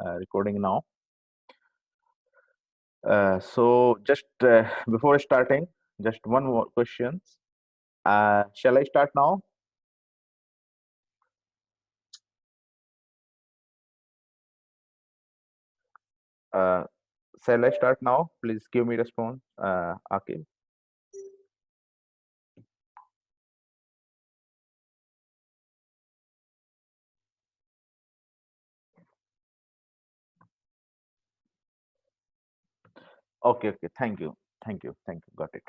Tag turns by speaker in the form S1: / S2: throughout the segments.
S1: Recording now. So just before starting, just one more question. Shall I start now? Uh, shall I start now? Please give me response, Akil. Okay, okay. Thank you. Got it.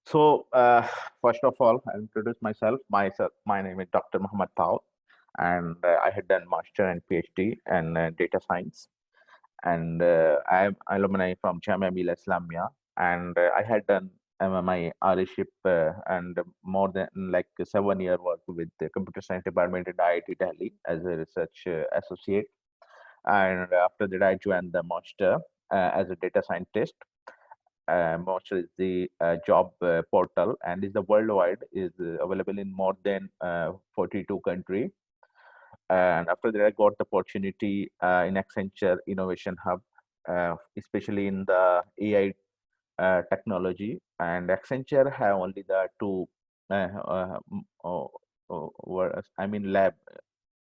S1: So first of all, I'll introduce myself. My name is Dr. Muhammad Tao, and I had done master and PhD in data science. And I'm alumni from Jamia Millia Islamia, and I had done my RA-ship and more than like 7 year work with the computer science department at IIT Delhi as a research associate. And after that, I joined the master as a data scientist. Monster is the job portal and is the worldwide is available in more than 42 countries. And after that, I got the opportunity in Accenture Innovation Hub, especially in the AI technology. And Accenture have only the two, I mean, lab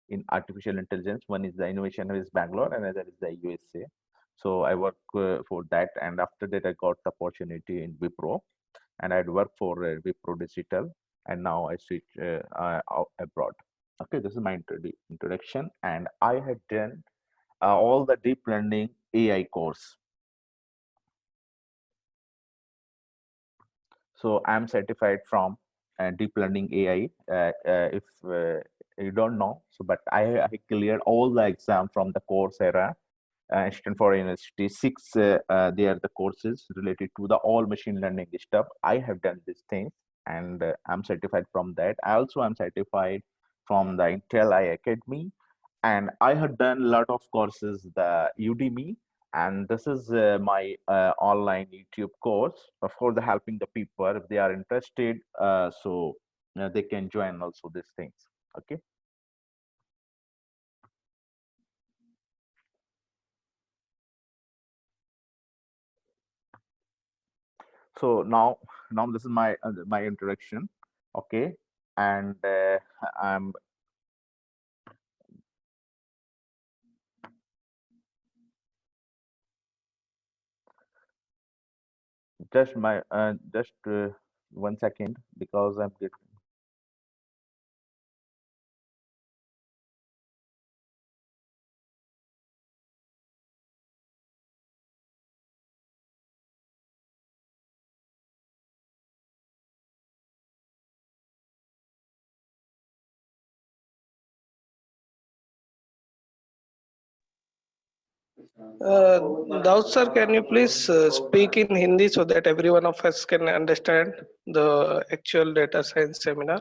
S1: in artificial intelligence. One is the Innovation Hub is Bangalore, and another is the USA. So I work for that, and after that, I got the opportunity in Wipro, and I'd worked for Wipro Digital, and now I switch out abroad. Okay, this is my introduction, and I had done all the deep learning AI course. So I'm certified from deep learning AI. If you don't know, so but I cleared all the exam from the Coursera, Stanford University. Six they are the courses related to the all machine learning stuff. I have done these things, and I'm certified from that. I also am certified from the Intel I Academy, and I have done a lot of courses the Udemy, and this is my online YouTube course for the helping the people if they are interested. So they can join also these things. Okay. So now this is my introduction. Okay, and I'm just 1 second because I'm getting.
S2: Daud sir, can you please speak in Hindi so that every one of us can understand the actual data science seminar?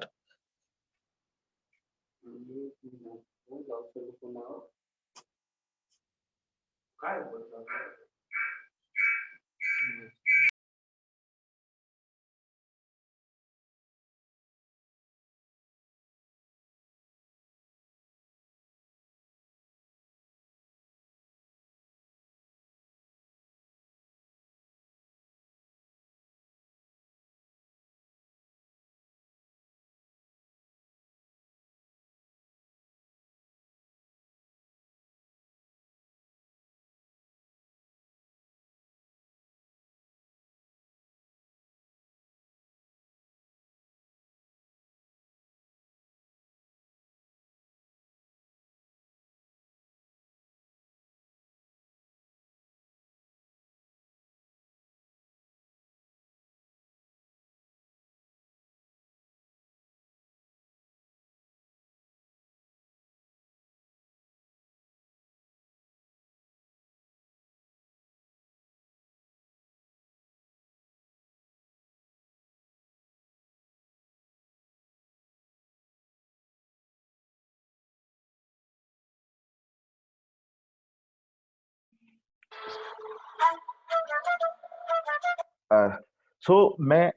S1: Uh, मैं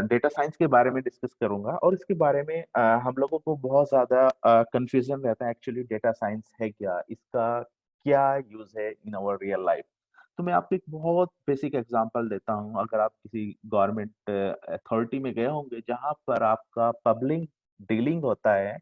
S1: data science के बारे में discuss करूंगा, और इसके बारे में हम लोगों को बहुत ज्यादा कंफ्यूजन रहता है एक्चुअली डेटा साइंस है क्या, इसका क्या यूज है इन आवर रियल लाइफ। तो मैं आपको एक बहुत बेसिक एग्जांपल देता हूँ। अगर आप किसी गवर्नमेंट अथॉरिटी में गए होंगे जहां पर आपका पब्लिक डीलिंग होता है,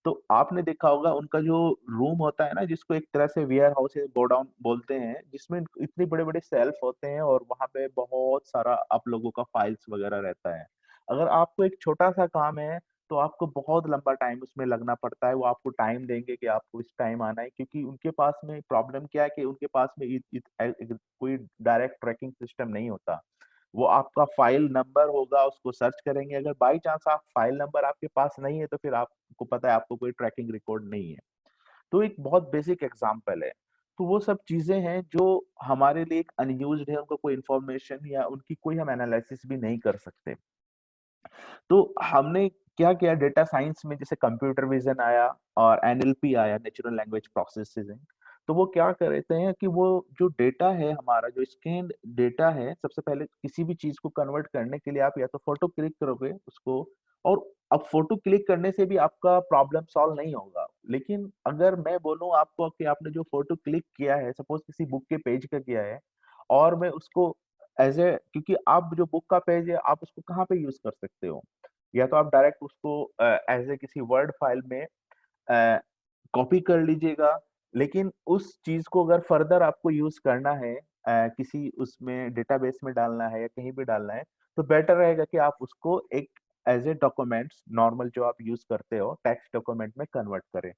S1: तो आपने देखा होगा उनका जो रूम होता है ना, जिसको एक तरह से वेयर हाउस या गोडाउन बोलते हैं, जिसमें इतने बड़े बड़े सेल्फ होते हैं और वहां पे बहुत सारा आप लोगों का फाइल्स वगैरह रहता है। अगर आपको एक छोटा सा काम है तो आपको बहुत लंबा टाइम उसमें लगना पड़ता है। वो आपको टाइम देंगे कि आपको इस टाइम आना है, क्योंकि उनके पास में प्रॉब्लम क्या है कि उनके पास में कोई डायरेक्ट ट्रैकिंग सिस्टम नहीं होता। वो आपका फाइल नंबर होगा, उसको सर्च करेंगे। अगर बाई चांस आप फाइल नंबर आपके पास नहीं है तो फिर आपको पता है आपको कोई ट्रैकिंग रिकॉर्ड नहीं है। तो एक बहुत बेसिक एग्जांपल है। तो वो सब चीजें हैं जो हमारे लिए एक अनयूज्ड है, उनको कोई इंफॉर्मेशन या उनकी कोई हम एनालिसिस भी नहीं कर सकते। तो हमने क्या किया डेटा साइंस में, जैसे कंप्यूटर विजन आया और एनएलपी आया, नेचुरल लैंग्वेज प्रोसेसिंग। तो वो क्या करते हैं कि वो जो डेटा है हमारा, जो स्कैन्ड डेटा है, सबसे पहले किसी भी चीज को कन्वर्ट करने के लिए आप या तो फोटो क्लिक करोगे उसको, और अब फोटो क्लिक करने से भी आपका प्रॉब्लम सॉल्व नहीं होगा। लेकिन अगर मैं बोलूं आपको कि आपने जो फोटो क्लिक किया है, सपोज किसी बुक के पेज का किया है, और मैं उसको एज ए, क्योंकि आप जो बुक का पेज है आप उसको कहाँ पे यूज कर सकते हो, या तो आप डायरेक्ट उसको एज ए किसी वर्ड फाइल में कॉपी कर लीजिएगा। लेकिन उस चीज को अगर फर्दर आपको यूज करना है, किसी उसमें डेटाबेस में डालना है या कहीं भी डालना है, तो बेटर रहेगा कि आप उसको एक एज ए डॉक्यूमेंट्स नॉर्मल जो आप यूज करते हो टेक्स्ट डॉक्यूमेंट में कन्वर्ट करें।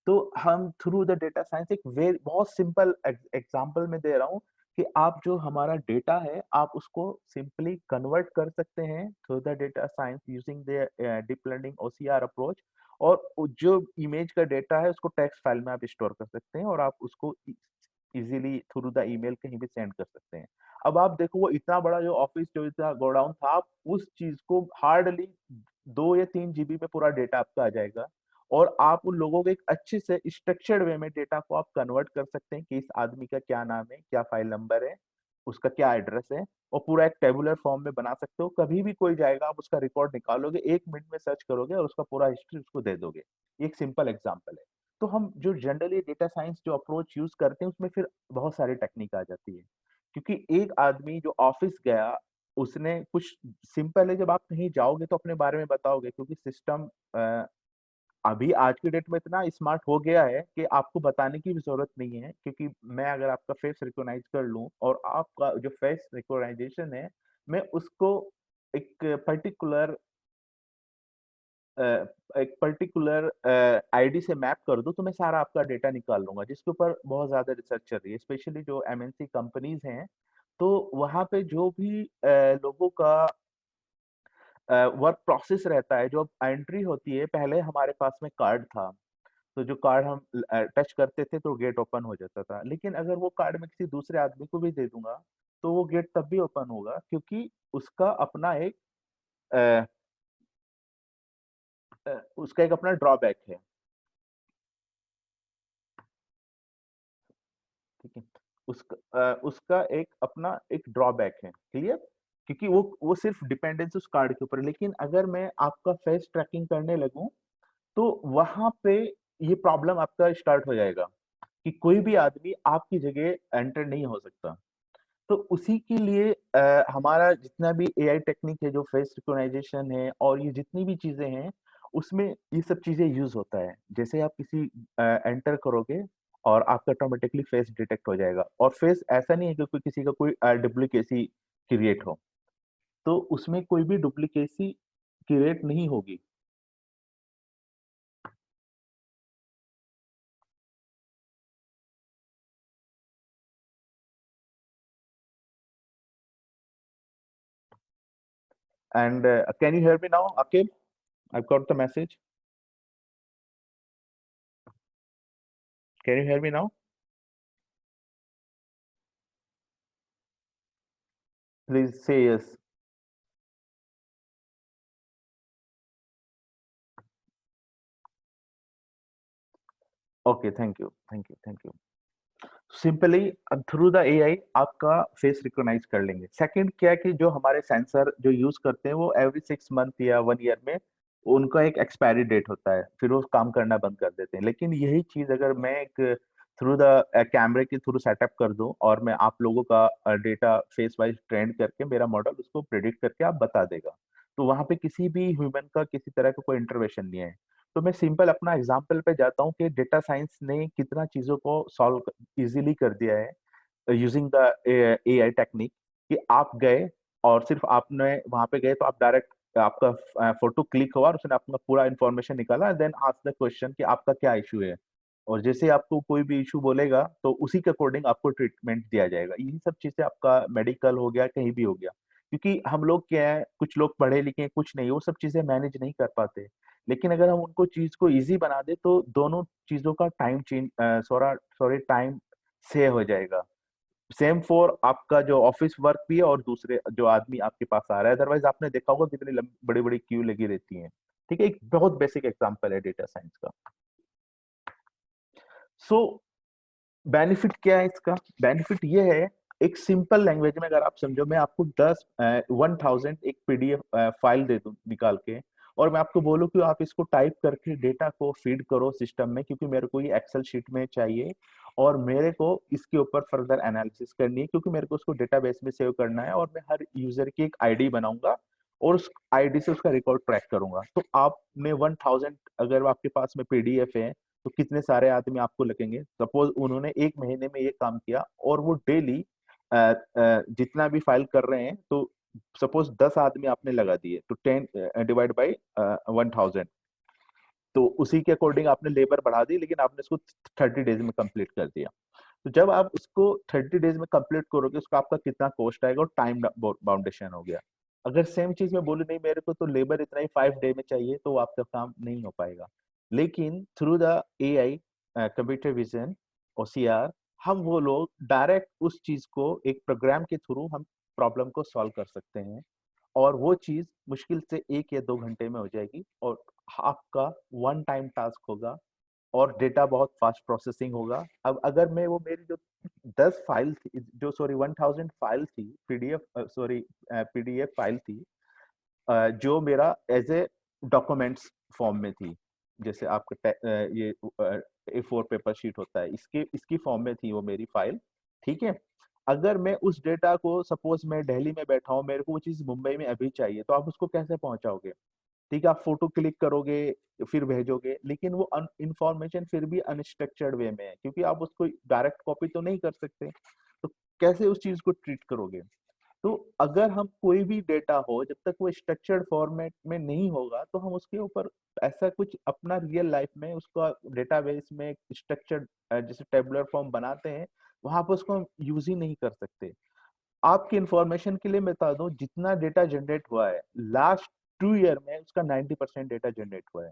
S1: तो हम थ्रू द डेटा साइंस एक वेरी बहुत सिंपल एग्जांपल में दे रहा हूँ कि आप जो हमारा डेटा है आप उसको सिंपली कन्वर्ट कर सकते हैं through the data science using the deep learning OCR approach. और जो इमेज का डेटा है उसको टेक्स्ट फाइल में आप स्टोर कर सकते हैं और आप उसको इजीली थ्रू द ईमेल कहीं भी सेंड कर सकते हैं। अब आप देखो वो इतना बड़ा जो ऑफिस, जो इतना गोडाउन था, आप उस चीज को हार्डली 2 या 3 GB में पूरा डेटा आपका आ जाएगा। और आप उन लोगों को एक अच्छे से स्ट्रक्चर्ड वे में डेटा को आप कन्वर्ट कर सकते हैं कि इस आदमी का क्या नाम है, क्या फाइल नंबर है, उसका क्या एड्रेस है, और पूरा एक टेबुलर फॉर्म में बना सकते हो। कभी भी कोई जाएगा आप उसका रिकॉर्ड निकालोगे, 1 मिनट में सर्च करोगे और उसका पूरा हिस्ट्री उसको दे दोगे। एक सिंपल एग्जांपल है। तो हम जो जनरली डेटा साइंस जो अप्रोच यूज करते हैं उसमें फिर बहुत सारी टेक्निक आ जाती है। क्योंकि एक आदमी जो ऑफिस गया, उसने कुछ सिंपल है, जब आप कहीं जाओगे तो अपने बारे में बताओगे, क्योंकि सिस्टम अभी आज की डेट में इतना स्मार्ट हो गया है कि आपको बताने की भी जरूरत नहीं है। क्योंकि मैं अगर आपका फेस रिकॉग्नाइज कर लूं और आपका जो फेस रिकॉग्नाइजेशन है, मैं उसको एक पर्टिकुलर एक पर्टिकुलर आईडी से मैप कर दूं, तो मैं सारा आपका डेटा निकाल लूंगा, जिसके ऊपर बहुत ज्यादा रिसर्च चल रही है, स्पेशली जो एमएनसी कंपनीज हैं। तो वहां पे जो भी लोगों का वर्क प्रोसेस रहता है, जो एंट्री होती है, पहले हमारे पास में कार्ड था। तो जो कार्ड हम टच करते थे तो गेट ओपन हो जाता था। लेकिन अगर वो कार्ड मैं किसी दूसरे आदमी को भी दे दूंगा तो वो गेट तब भी ओपन होगा, क्योंकि उसका अपना एक अ, उसका एक अपना ड्रॉबैक है। ठीक है। उसका एक अपना एक ड्रॉबैक है, क्लियर। क्योंकि वो सिर्फ डिपेंडेंस उस कार्ड के ऊपर है। लेकिन अगर मैं आपका फेस ट्रैकिंग करने लगूं तो वहां पे ये प्रॉब्लम आपका स्टार्ट हो जाएगा कि कोई भी आदमी आपकी जगह एंटर नहीं हो सकता। तो उसी के लिए हमारा जितना भी एआई टेक्निक है, जो फेस रिकॉग्नाइजेशन है और ये जितनी भी चीजें हैं, उसमें ये सब चीजें यूज होता है। जैसे आप किसी एंटर करोगे और आपका ऑटोमेटिकली फेस डिटेक्ट हो जाएगा। और फेस ऐसा नहीं है कि कोई किसी का कोई डुप्लीकेसी क्रिएट हो, तो उसमें कोई भी डुप्लीकेसी क्रिएट नहीं होगी। And can you hear me now Akil? I've got the message. Can you hear me now? Please say yes. Okay, thank you. Thank you. Thank you. Simply through the AI आपका face recognise कर लेंगे। Second क्या है कि जो हमारे sensor जो use करते हैं वो एवरी 6 मंथ या 1 ईयर में उनका एक एक्सपायरी डेट होता है, फिर वो काम करना बंद कर देते हैं। लेकिन यही चीज अगर मैं एक थ्रू द कैमरे के थ्रू सेटअप कर दूं और मैं आप लोगों का डेटा फेस वाइज ट्रेंड करके मेरा मॉडल उसको प्रिडिक्ट करके आप बता देगा, तो वहां पे किसी भी ह्यूमन का किसी तरह का कोई इंटरवेंशन नहीं है। तो मैं सिंपल अपना एग्जांपल पे जाता हूँ कि डेटा साइंस ने कितना चीजों को सॉल्व इजीली कर दिया है यूजिंग द एआई टेक्निक। कि आप गए और सिर्फ आपने वहां पे गए तो आप डायरेक्ट आपका फोटो क्लिक हुआ और उसने अपना पूरा इंफॉर्मेशन निकाला, देन आस्क द क्वेश्चन कि आपका क्या इशू है, और जैसे आपको कोई भी इशू बोलेगा तो उसी के अकॉर्डिंग आपको ट्रीटमेंट दिया जाएगा। यही सब चीजें आपका मेडिकल हो गया कहीं भी हो गया, क्योंकि हम लोग क्या है, कुछ लोग पढ़े लिखे हैं, कुछ नहीं, वो सब चीजें मैनेज नहीं कर पाते। लेकिन अगर हम उनको चीज को इजी बना दे तो दोनों चीजों का time change sorry time save हो जाएगा। सेम फॉर आपका जो ऑफिस वर्क भी है और दूसरे जो आदमी आपके पास आ रहा है, अदरवाइज आपने देखा होगा कितनी बड़ी बड़ी क्यू लगी रहती है। ठीक है, एक बहुत बेसिक एग्जांपल है डेटा साइंस का। सो बेनिफिट क्या है इसका? बेनिफिट ये है, एक सिंपल लैंग्वेज में अगर आप समझो, मैं आपको 1000 एक पीडीएफ फाइल दे दूं निकाल के, और मैं आपको बोलूं कि आप इसको टाइप करके डेटा को फीड करो सिस्टम में, क्योंकि मेरे को ये एक्सेल शीट में चाहिए और मेरे को इसके ऊपर फर्दर एनालिसिस करनी है, क्योंकि मेरे को उसको डेटाबेस में सेव करना है, और मैं हर यूजर की एक आईडी बनाऊंगा और उस आईडी से उसका रिकॉर्ड ट्रैक करूंगा। तो आपने 1000 अगर आपके पास में पीडीएफ है तो कितने सारे आदमी आपको लगेंगे? सपोज उन्होंने 1 महीने में ये काम किया और वो डेली जितना भी फाइल कर रहे हैं, तो सपोज 10 आदमी आपने लगा दिए, तो 10 डिवाइड बाई 1000, तो उसी के अकॉर्डिंग आपने लेबर बढ़ा दी, लेकिन आपने इसको 30 डेज में कंप्लीट कर दिया। तो जब आप उसको 30 डेज में कंप्लीट करोगे, उसका आपका कितना कॉस्ट आएगा और टाइम बाउंडेशन हो गया। अगर सेम चीज में बोलूं नहीं मेरे को तो लेबर इतना ही 5 डे में चाहिए, तो आपका काम नहीं हो पाएगा। लेकिन through the AI, computer vision, OCR, हम वो लोग डायरेक्ट उस चीज को एक प्रोग्राम के थ्रू हम प्रॉब्लम को सॉल्व कर सकते हैं, और वो चीज मुश्किल से 1 या 2 घंटे में हो जाएगी, और आपका वन टाइम टास्क होगा और डेटा बहुत फास्ट प्रोसेसिंग होगा। अब अगर मैं वो मेरी जो 10 फाइल थी, जो सॉरी 1000 फाइल थी, पीडीएफ फाइल थी, जो मेरा एज ए डॉक्यूमेंट्स फॉर्म में थी, जैसे आपका ये A4 पेपर शीट होता है, इसके इसकी फॉर्म में थी वो मेरी फाइल। ठीक है, अगर मैं उस डेटा को, सपोज मैं दिल्ली में बैठा हूँ, मेरे को वो चीज मुंबई में अभी चाहिए, तो आप उसको कैसे पहुंचाओगे? ठीक है, आप फोटो क्लिक करोगे फिर भेजोगे, लेकिन वो इंफॉर्मेशन फिर भी अनस्ट्रक्चर्ड वे में है, क्योंकि आप उसको डायरेक्ट कॉपी तो नहीं कर सकते, तो कैसे उस चीज को ट्रीट करोगे? तो अगर हम कोई भी डेटा हो, जब तक वो स्ट्रक्चर्ड फॉर्मेट में नहीं होगा, तो हम उसके ऊपर ऐसा कुछ अपना रियल लाइफ में उसका डेटाबेस में स्ट्रक्चर्ड जैसे टेबुलर फॉर्म बनाते हैं, वहां पर उसको हम यूज ही नहीं कर सकते। आपकी इंफॉर्मेशन के लिए मैं बता दूं, जितना डेटा जनरेट हुआ है लास्ट 2 ईयर में, उसका 90% डेटा जनरेट हुआ है।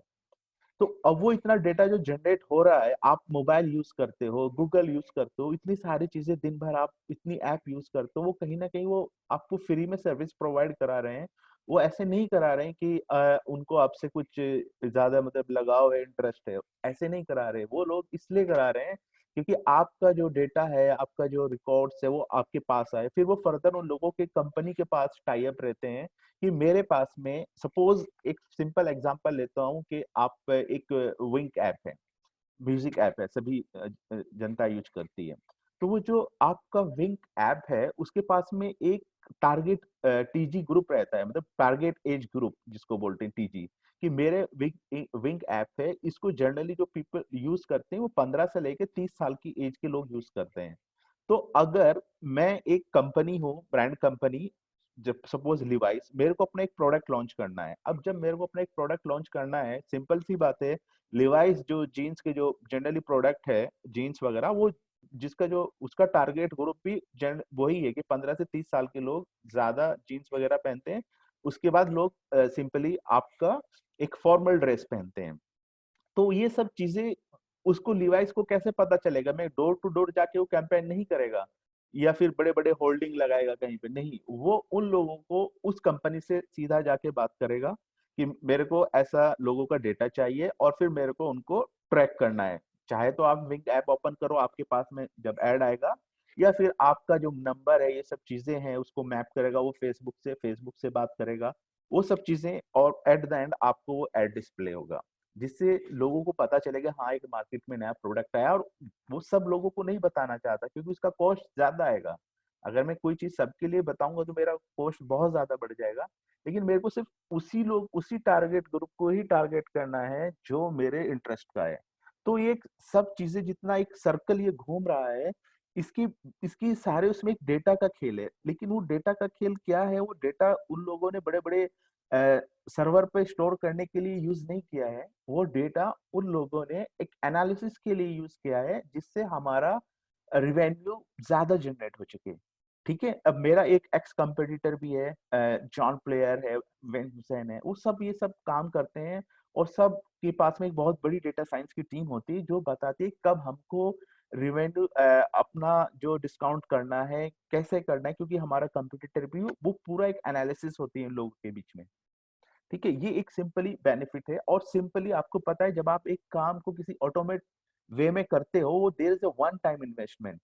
S1: तो अब वो इतना डेटा जो जनरेट हो रहा है, आप मोबाइल यूज करते हो, गूगल यूज करते हो, इतनी सारी चीजें दिन भर आप इतनी ऐप यूज करते हो, वो कहीं ना कहीं वो आपको फ्री में सर्विस प्रोवाइड करा रहे हैं। वो ऐसे नहीं करा रहे हैं कि उनको आपसे कुछ ज्यादा मतलब लगाव है, इंटरेस्ट है, ऐसे नहीं करा रहे। वो लोग इसलिए करा रहे हैं क्योंकि आपका जो डेटा है, आपका जो रिकॉर्ड्स है, वो आपके पास आए, फिर वो फर्दर उन लोगों के कंपनी के पास टाई अप रहते हैं कि मेरे पास में, सपोज एक सिंपल एग्जांपल लेता हूँ कि आप एक विंक ऐप है, म्यूजिक ऐप है, सभी जनता यूज करती है। तो वो जो आपका विंक ऐप है, उसके पास में एक टारगेट टीजी ग्रुप रहता है, मतलब टारगेट एज ग्रुप जिसको बोलते हैं टीजी, कि मेरे विंक ऐप है, इसको जनरली जो पीपल यूज करते हैं वो 15 से लेके 30 साल की एज के लोग यूज करते हैं। तो अगर मैं एक कंपनी हूँ, ब्रांड कंपनी, जब सपोज लिवाइस, मेरे को अपना एक प्रोडक्ट लॉन्च करना है। अब जब मेरे को अपना एक प्रोडक्ट लॉन्च करना है, सिंपल सी बात है, लिवाइस जो जीन्स के जो जनरली प्रोडक्ट है, जीन्स वगैरह, वो जिसका जो उसका टारगेट ग्रुप भी वही है कि 15 से 30 साल के लोग ज्यादा जीन्स वगैरह पहनते हैं। उसके बाद लोग सिंपली आपका एक फॉर्मल ड्रेस पहनते हैं। तो ये सब चीजें उसको लिवाइस को कैसे पता चलेगा? मैं डोर टू डोर जाके वो कैंपेन नहीं करेगा या फिर बड़े बड़े होल्डिंग लगाएगा कहीं पे, नहीं, वो उन लोगों को उस कंपनी से सीधा जाके बात करेगा कि मेरे को ऐसा लोगों का डेटा चाहिए और फिर मेरे को उनको ट्रैक करना है। चाहे तो आप विंग ऐप ओपन करो, आपके पास में जब ऐड आएगा, या फिर आपका जो नंबर है, ये सब चीजें हैं, उसको मैप करेगा वो फेसबुक से बात करेगा, वो सब चीजें, और एट द एंड आपको वो एड डिस्प्ले होगा, जिससे लोगों को पता चलेगा हाँ एक मार्केट में नया प्रोडक्ट आया। और वो सब लोगों को नहीं बताना चाहता क्योंकि उसका कॉस्ट ज्यादा आएगा। अगर मैं कोई चीज सबके लिए बताऊंगा तो मेरा कॉस्ट बहुत ज्यादा बढ़ जाएगा। लेकिन मेरे को सिर्फ उसी टारगेट ग्रुप को ही टारगेट करना है जो मेरे इंटरेस्ट का है। तो ये सब चीजें जितना एक सर्कल ये घूम रहा है, इसकी इसकी सारे उसमें एक डेटा का खेल है। लेकिन वो डेटा का खेल क्या है, वो डेटा उन लोगों ने बड़े बड़े सर्वर पे स्टोर करने के लिए यूज नहीं किया है। वो डेटा उन लोगों ने एक एनालिसिस के लिए यूज किया है, जिससे हमारा रिवेन्यू ज्यादा जनरेट हो चुके। ठीक है, अब मेरा एक एक्स कंपटीटर भी है, जॉन प्लेयर है, वेंसन है, वो सब ये सब काम करते हैं। और सब के पास में एक बहुत बड़ी डेटा साइंस की टीम होती है जो बताती है कब हमको रिवेन्यू अपना जो डिस्काउंट करना है, कैसे करना है, क्योंकि हमारा कंपटीटर भी वो पूरा एक एनालिसिस होती है इन लोगों के बीच में। ठीक है, ये एक सिंपली बेनिफिट है। और सिंपली आपको पता है, जब आप एक काम को किसी ऑटोमेट वे में करते हो, वो there is a one time investment.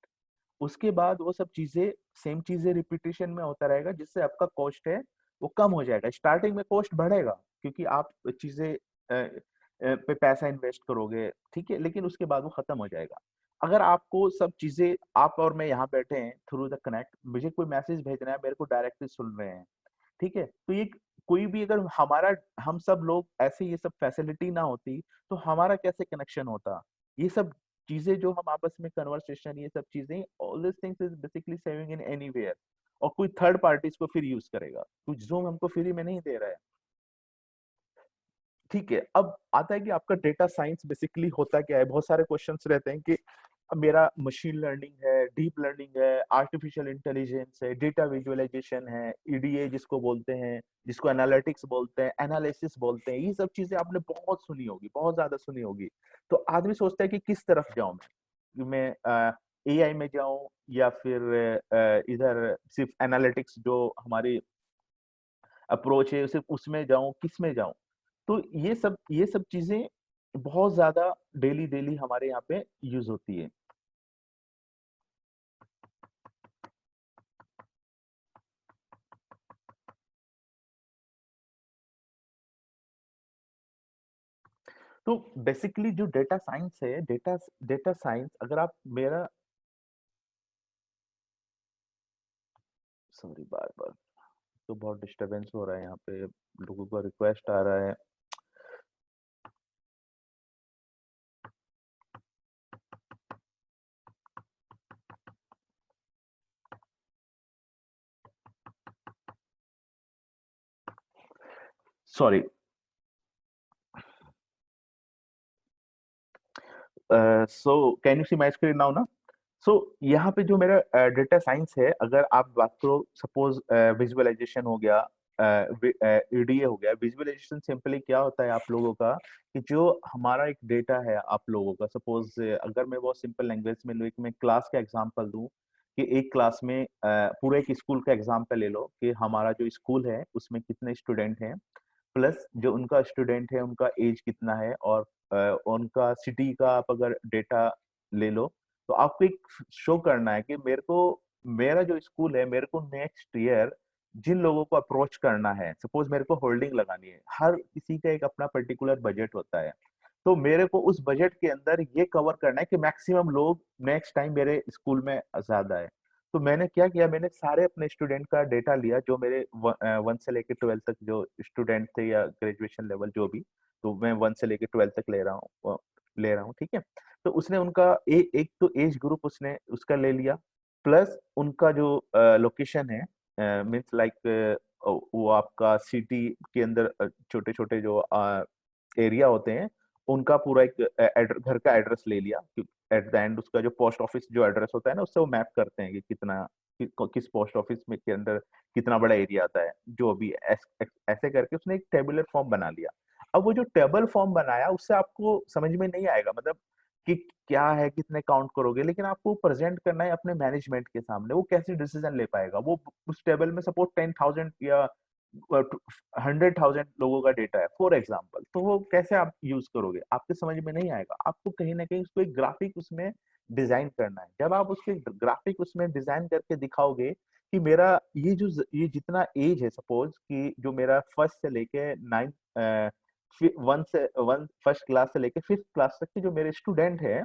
S1: उसके बाद वो सब चीजें, सेम चीजें रिपीटेशन में होता रहेगा, जिससे आपका कॉस्ट है वो कम हो जाएगा। स्टार्टिंग में कॉस्ट बढ़ेगा क्योंकि आप चीजें पे पैसा इन्वेस्ट करोगे, ठीक है, लेकिन उसके बाद वो खत्म हो जाएगा। अगर आपको सब चीजें, आप और मैं यहाँ बैठे हैं थ्रू द कनेक्ट, मुझे कोई मैसेज भेजना है, मेरे को डायरेक्टली सुन रहे हैं, ठीक है, तो ये कोई भी, अगर हमारा, हम सब लोग ऐसे ये सब फैसिलिटी ना होती तो हमारा कैसे कनेक्शन होता। ये सब चीजें जो हम आपस में कन्वर्सेशन, ये सब चीजें, all this things is basically saving in anywhere. और कोई थर्ड पार्टी इसको फिर यूज करेगा, कुछ जूम हमको फ्री में नहीं दे रहा है। ठीक है, अब आता है कि आपका डेटा साइंस बेसिकली होता क्या है। बहुत सारे क्वेश्चंस रहते हैं कि मेरा मशीन लर्निंग है, डीप लर्निंग है, आर्टिफिशियल इंटेलिजेंस है, डेटा विजुअलाइजेशन है, ईडीए जिसको बोलते हैं, जिसको एनालिटिक्स बोलते हैं, एनालिसिस बोलते हैं। ये सब चीजें आपने बहुत सुनी होगी, बहुत ज्यादा सुनी होगी। तो आदमी सोचता है कि किस तरफ जाऊं मैं एआई में जाऊं, या फिर इधर सिर्फ एनालिटिक्स जो हमारी अप्रोच है सिर्फ उसमें जाऊं, किस में जाऊं। तो ये सब चीजें बहुत ज्यादा डेली डेली हमारे यहाँ पे यूज होती है। तो बेसिकली जो डेटा साइंस है, डेटा डेटा साइंस, अगर आप मेरा, सॉरी बार बार तो बहुत डिस्टरबेंस हो रहा है यहाँ पे, लोगों का रिक्वेस्ट आ रहा है। Sorry. So can you see my screen now ना? सो यहाँ पे जो मेरा डेटा साइंस है, अगर आप बात करो, सपोज विजुअलाइजेशन हो गया, ईडीए हो गया। विजुअलाइजेशन सिंपली क्या होता है आप लोगों का, कि जो हमारा एक डेटा है आप लोगों का, सपोज अगर मैं बहुत सिंपल लैंग्वेज में लूँ, एक मैं क्लास का एग्जांपल दूं, कि एक क्लास में पूरे एक स्कूल का एग्जांपल ले लो, कि हमारा जो स्कूल है उसमें कितने स्टूडेंट हैं, प्लस जो उनका स्टूडेंट है उनका एज कितना है, और उनका सिटी का आप अगर डेटा ले लो, तो आपको एक शो करना है कि मेरे को, मेरा जो स्कूल है, मेरे को नेक्स्ट ईयर जिन लोगों को अप्रोच करना है, सपोज मेरे को होल्डिंग लगानी है, हर किसी का एक अपना पर्टिकुलर बजट होता है, तो मेरे को उस बजट के अंदर ये कवर करना है कि मैक्सिमम लोग नेक्स्ट टाइम मेरे स्कूल में ज्यादा है। तो मैंने क्या किया, मैंने सारे अपने स्टूडेंट का डेटा लिया, जो मेरे 1 से लेकर 12 तक जो स्टूडेंट थे, या ग्रेजुएशन लेवल जो भी, तो मैं 1 से लेकर 12 तक ले रहा हूँ, ठीक है। तो उसने उनका एक तो एज ग्रुप उसने उसका ले लिया, प्लस उनका जो लोकेशन है, मीन्स लाइक वो आपका सिटी के अंदर छोटे छोटे जो एरिया होते हैं, उनका पूरा एक घर का एड्रेस ले लिया। एट द एंड उसका जो पोस्ट ऑफिस जो एड्रेस होता है ना, उससे वो मैप करते हैं कि कितना किस पोस्ट ऑफिस में के अंदर कितना बड़ा एरिया आता है, जो भी ऐसे करके उसने एक टेबुलर फॉर्म बना लिया। अब वो जो टेबल फॉर्म बनाया, उससे आपको समझ में नहीं आएगा, मतलब कि क्या है, कितने काउंट करोगे, लेकिन आपको प्रेजेंट करना है अपने मैनेजमेंट के सामने। वो कैसे डिसीजन ले पाएगा, वो उस टेबल में सपोज 10,000 या 100,000 लोगों का डेटा है फॉर एग्जांपल, तो वो कैसे आप यूज करोगे? आपके समझ में नहीं आएगा। आपको कहीं ना कहीं उसको एक ग्राफिक उसमें डिजाइन करना है। जब आप उसके ग्राफिक उसमें डिजाइन करके दिखाओगे कि मेरा ये जितना एज है, सपोज कि जो मेरा फर्स्ट से लेके नाइन्थ, वन फर्स्ट क्लास से लेके फिफ्थ क्लास तक के जो मेरे स्टूडेंट है,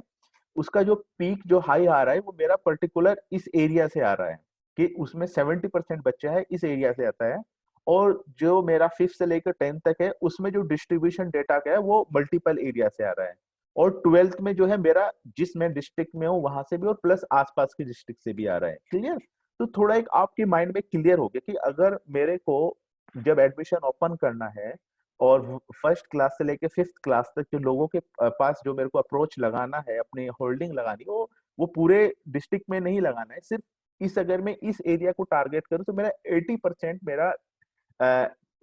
S1: उसका जो पीक जो हाई आ रहा है वो मेरा पर्टिकुलर इस एरिया से आ रहा है, कि उसमें 70% बच्चा है इस एरिया से आता है। और जो मेरा फिफ्थ से लेकर 10th तक है, उसमें जो डिस्ट्रीब्यूशन डेटा का है वो मल्टीपल एरिया से आ रहा है। और 12th में जो है मेरा, जिस मैं डिस्ट्रिक्ट में हूँ वहां से भी, और प्लस आसपास के डिस्ट्रिक्ट से भी आ रहा है। क्लियर? तो थोड़ा एक आपके माइंड में क्लियर हो गया कि अगर मेरे को जब एडमिशन ओपन करना है और फर्स्ट क्लास से लेके फिफ्थ क्लास तक जो लोगों के पास जो मेरे को अप्रोच लगाना है, अपनी होल्डिंग लगानी, वो पूरे डिस्ट्रिक्ट में नहीं लगाना है, सिर्फ इस, अगर मैं इस एरिया को टारगेट करूं तो मेरा 80% मेरा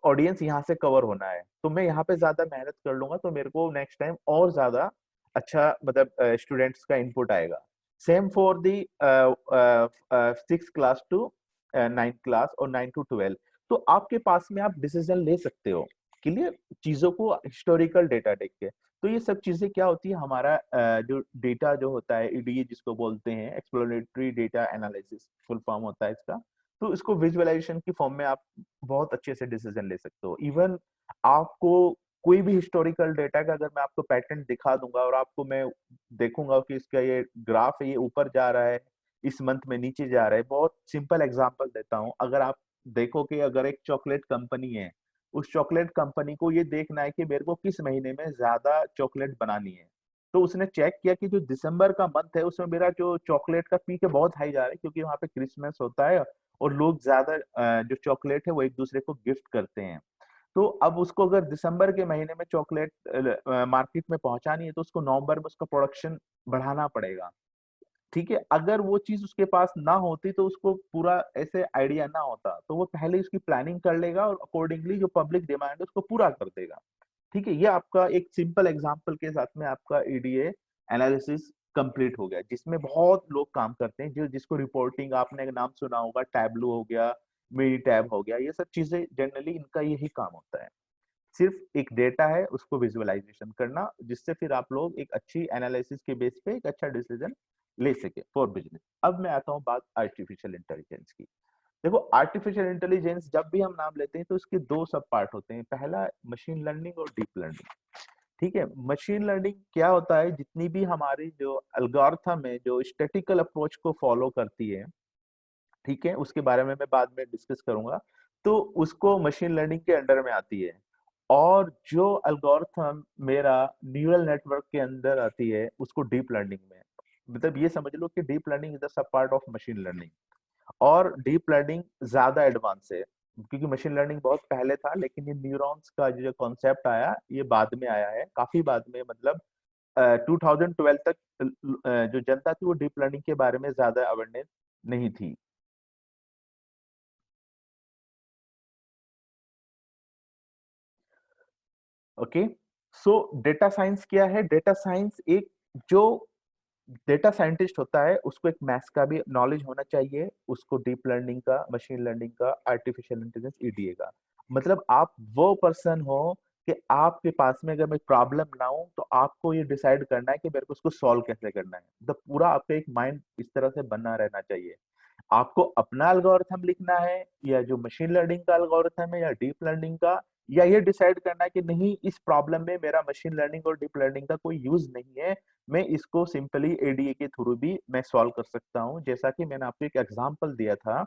S1: ऑडियंस यहाँ से कवर होना है। तो मैं यहाँ पे ज्यादा मेहनत कर लूंगा तो मेरे को नेक्स्ट टाइम और ज्यादा अच्छा मतलब स्टूडेंट्स का इनपुट आएगा। Same for the 6 class to 9th class और 9 to 12। तो आपके पास में आप डिसीजन ले सकते हो, क्लियर, चीजों को हिस्टोरिकल डेटा देख के। तो ये सब चीजें क्या होती है, हमारा जो डेटा जो होता है, ईडीए जिसको बोलते हैं, exploratory data analysis full form होता है इसका। तो इसको विजुअलाइजेशन की फॉर्म में आप बहुत अच्छे से डिसीजन ले सकते हो। इवन आपको कोई भी हिस्टोरिकल डेटा का अगर मैं आपको पैटर्न दिखा दूंगा और आपको मैं देखूंगा कि इसका ये ग्राफ है, ये ऊपर जा रहा है, इस मंथ में नीचे जा रहा है। बहुत सिंपल एग्जांपल देता हूँ, अगर आप देखो कि अगर एक चॉकलेट कंपनी है, उस चॉकलेट कंपनी को ये देखना है कि मेरे को किस महीने में ज्यादा चॉकलेट बनानी है। तो उसने चेक किया कि जो दिसंबर का मंथ है उसमें मेरा जो चॉकलेट का पीक है बहुत हाई जा रहा है, क्योंकि वहां पे क्रिसमस होता है और लोग ज्यादा जो चॉकलेट है वो एक दूसरे को गिफ्ट करते हैं। तो अब उसको अगर दिसंबर के महीने में चॉकलेट मार्केट में पहुंचानी है तो उसको नवंबर में उसका प्रोडक्शन बढ़ाना पड़ेगा। ठीक है, अगर वो चीज उसके पास ना होती तो उसको पूरा ऐसे आइडिया ना होता, तो वो पहले ही उसकी प्लानिंग कर लेगा और अकॉर्डिंगली जो पब्लिक डिमांड है उसको पूरा कर देगा। ठीक है, ये आपका एक सिंपल एग्जांपल के साथ में आपका ईडीए एनालिसिस कंप्लीट हो गया, जिसमें बहुत लोग काम करते हैं, जो जिसको रिपोर्टिंग आपने नाम सुना होगा, टैबलू हो गया, मिनी टैब हो गया, ये सब चीजें जनरली इनका यही काम होता है। सिर्फ एक डेटा है उसको विजुअलाइजेशन करना, जिससे फिर आप लोग एक अच्छी एनालिसिस के बेस पे एक अच्छा डिसीजन ले सके फॉर बिजनेस। अब मैं आता हूँ बात आर्टिफिशियल इंटेलिजेंस की। देखो, आर्टिफिशियल इंटेलिजेंस जब भी हम नाम लेते हैं तो इसके दो सब पार्ट होते हैं, पहला मशीन लर्निंग और डीप लर्निंग। ठीक है, मशीन लर्निंग क्या होता है, जितनी भी हमारी जो एल्गोरिथम है जो स्टैटिकल अप्रोच को फॉलो करती है, ठीक है, उसके बारे में मैं बाद में डिस्कस करूंगा, तो उसको मशीन लर्निंग के अंडर में आती है। और जो एल्गोरिथम मेरा न्यूरल नेटवर्क के अंदर आती है उसको डीप लर्निंग में, मतलब ये समझ लो कि deep learning is the sub part of machine learning. और डीप लर्निंग ज्यादा एडवांस है, क्योंकि मशीन लर्निंग बहुत पहले था, लेकिन ये न्यूरॉन्स का जो कॉन्सेप्ट आया ये बाद में आया है, काफी बाद में, मतलब 2012 तक जो जनता थी वो डीप लर्निंग के बारे में ज्यादा अवेयरनेस नहीं थी। ओके, सो डेटा साइंस क्या है? डेटा साइंस एक, जो डेटा साइंटिस्ट होता है उसको एक मैथ्स का भी नॉलेज होना चाहिए, उसको डीप लर्निंग का, मशीन लर्निंग का, आर्टिफिशियल इंटेलिजेंस, ईडीए का। मतलब आप वो पर्सन हो कि आपके पास में अगर मैं प्रॉब्लम ना हो तो आपको ये डिसाइड करना है कि मेरे को उसको सॉल्व कैसे करना है। तो पूरा आपका एक माइंड इस तरह से बना रहना चाहिए। आपको अपना एल्गोरिथम लिखना है, या जो मशीन लर्निंग का एल्गोरिथम है, या डीप लर्निंग का, या ये डिसाइड करना है कि नहीं, इस प्रॉब्लम में मेरा मशीन लर्निंग और डीप लर्निंग का कोई यूज नहीं है, मैं इसको सिंपली एडीए के थ्रू भी मैं सॉल्व कर सकता हूँ। जैसा कि मैंने आपको एक एग्जांपल दिया था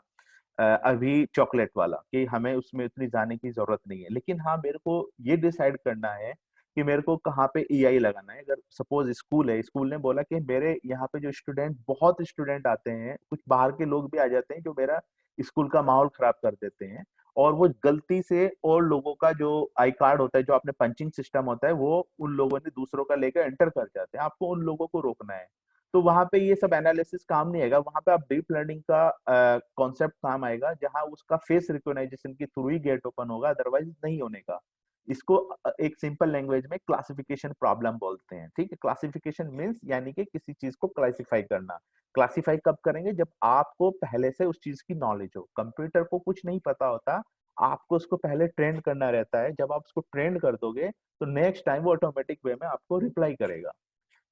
S1: अभी चॉकलेट वाला, कि हमें उसमें इतनी जाने की जरूरत नहीं है, लेकिन हाँ मेरे को ये डिसाइड करना है कि मेरे को कहाँ पे एआई लगाना है। अगर सपोज स्कूल है, स्कूल ने बोला कि मेरे यहाँ पे जो स्टूडेंट, बहुत स्टूडेंट आते हैं, कुछ बाहर के लोग भी आ जाते हैं जो मेरा स्कूल का माहौल खराब कर देते हैं, और वो गलती से और लोगों का जो आई कार्ड होता है, जो आपने पंचिंग सिस्टम होता है, वो उन लोगों ने दूसरों का लेकर एंटर कर जाते हैं, आपको उन लोगों को रोकना है। तो वहां पे ये सब एनालिसिस काम नहीं आएगा, वहां पे आप डीप लर्निंग का कॉन्सेप्ट काम आएगा, जहां उसका फेस रिकॉग्नाइजेशन के थ्रू ही गेट ओपन होगा, अदरवाइज नहीं होने का। इसको एक सिंपल लैंग्वेज में क्लासिफिकेशन प्रॉब्लम बोलते हैं। ठीक है, क्लासिफिकेशन मीन्स यानी कि किसी चीज को क्लासिफाई करना। क्लासिफाई कब करेंगे? जब आपको पहले से उस चीज की नॉलेज हो। कंप्यूटर को कुछ नहीं पता होता, आपको उसको पहले ट्रेंड करना रहता है। जब आप उसको ट्रेंड कर दोगे तो नेक्स्ट टाइम वो ऑटोमेटिक वे में आपको रिप्लाई करेगा।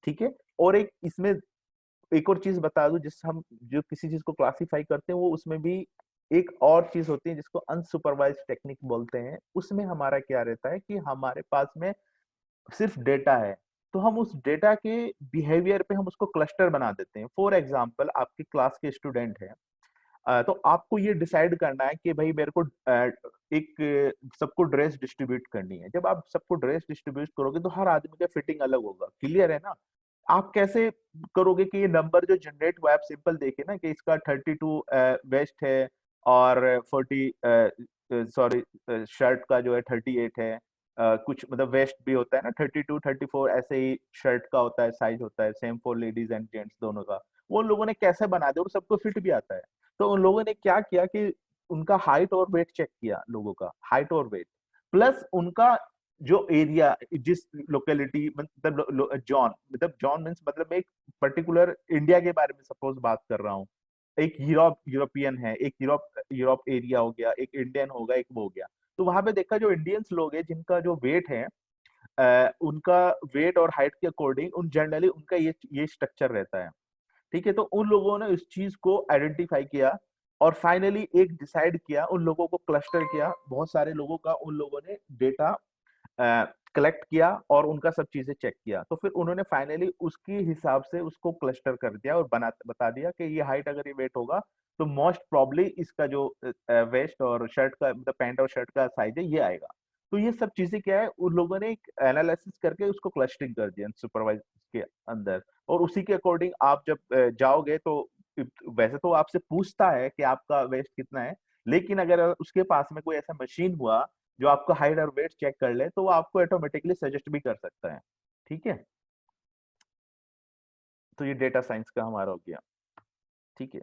S1: ठीक है। और एक इसमें एक और चीज बता दूं, जिससे हम जो किसी चीज को क्लासिफाई करते हैं वो उसमें भी एक और चीज होती है जिसको अनसुपरवाइज्ड टेक्निक बोलते हैं। उसमें हमारा क्या रहता है कि हमारे पास में सिर्फ डेटा है, तो हम उस डेटा के बिहेवियर पे हम उसको क्लस्टर बना देते हैं। फॉर एग्जांपल, आपकी क्लास के स्टूडेंट है, तो आपको ये डिसाइड करना है कि भाई मेरे को सबको ड्रेस डिस्ट्रीब्यूट करनी है। जब आप सबको ड्रेस डिस्ट्रीब्यूट करोगे तो हर आदमी का फिटिंग अलग होगा, क्लियर है ना। आप कैसे करोगे कि ये नंबर जो जनरेट हुआ है, आप सिंपल देखिए ना कि इसका 32 वेस्ट है और 40 सॉरी शर्ट का जो है 38 है। कुछ मतलब वेस्ट भी होता है ना 32 34, ऐसे ही शर्ट का होता है, साइज होता है same for ladies and gents दोनों का। वो लोगों ने कैसे बना दिया और सबको फिट भी आता है। तो उन लोगों ने क्या किया कि उनका हाइट और वेट चेक किया, लोगों का हाइट और वेट, प्लस उनका जो एरिया, जिस लोकेलिटी, मतलब जॉन, मतलब जॉन मीन्स मतलब मैं एक पर्टिकुलर इंडिया के बारे में सपोज बात कर रहा हूँ। एक यूरोपियन है, एक यूरोप एरिया हो गया, एक इंडियन होगा, एक वो हो गया। तो वहां पे देखा जो इंडियंस लोग हैं जिनका जो वेट है, उनका वेट और हाइट के अकॉर्डिंग उन जनरली उनका ये स्ट्रक्चर रहता है। ठीक है। तो उन लोगों ने इस चीज को आइडेंटिफाई किया और फाइनली एक डिसाइड किया, उन लोगों को क्लस्टर किया, बहुत सारे लोगों का उन लोगों ने डेटा कलेक्ट किया और उनका सब चीजें चेक किया। तो फिर उन्होंने फाइनली उसके हिसाब से उसको क्लस्टर कर दिया और बता दिया कि ये हाइट अगर ये वेट होगा तो मोस्ट प्रॉब्ली इसका जो वेस्ट और शर्ट का, मतलब पैंट और शर्ट का साइज है, ये आएगा। तो ये सब चीजें क्या है, उन लोगों ने एक एनालिसिस करके उसको क्लस्टरिंग कर दिया सुपरवाइज के अंदर। और उसी के अकॉर्डिंग आप जब जाओगे तो वैसे तो आपसे पूछता है कि आपका वेस्ट कितना है, लेकिन अगर उसके पास में कोई ऐसा मशीन हुआ जो आपको हाइट और वेट चेक कर ले तो वो आपको ऑटोमेटिकली सजेस्ट भी कर सकता है। ठीक है। तो ये डेटा साइंस का हमारा हो गया। ठीक है।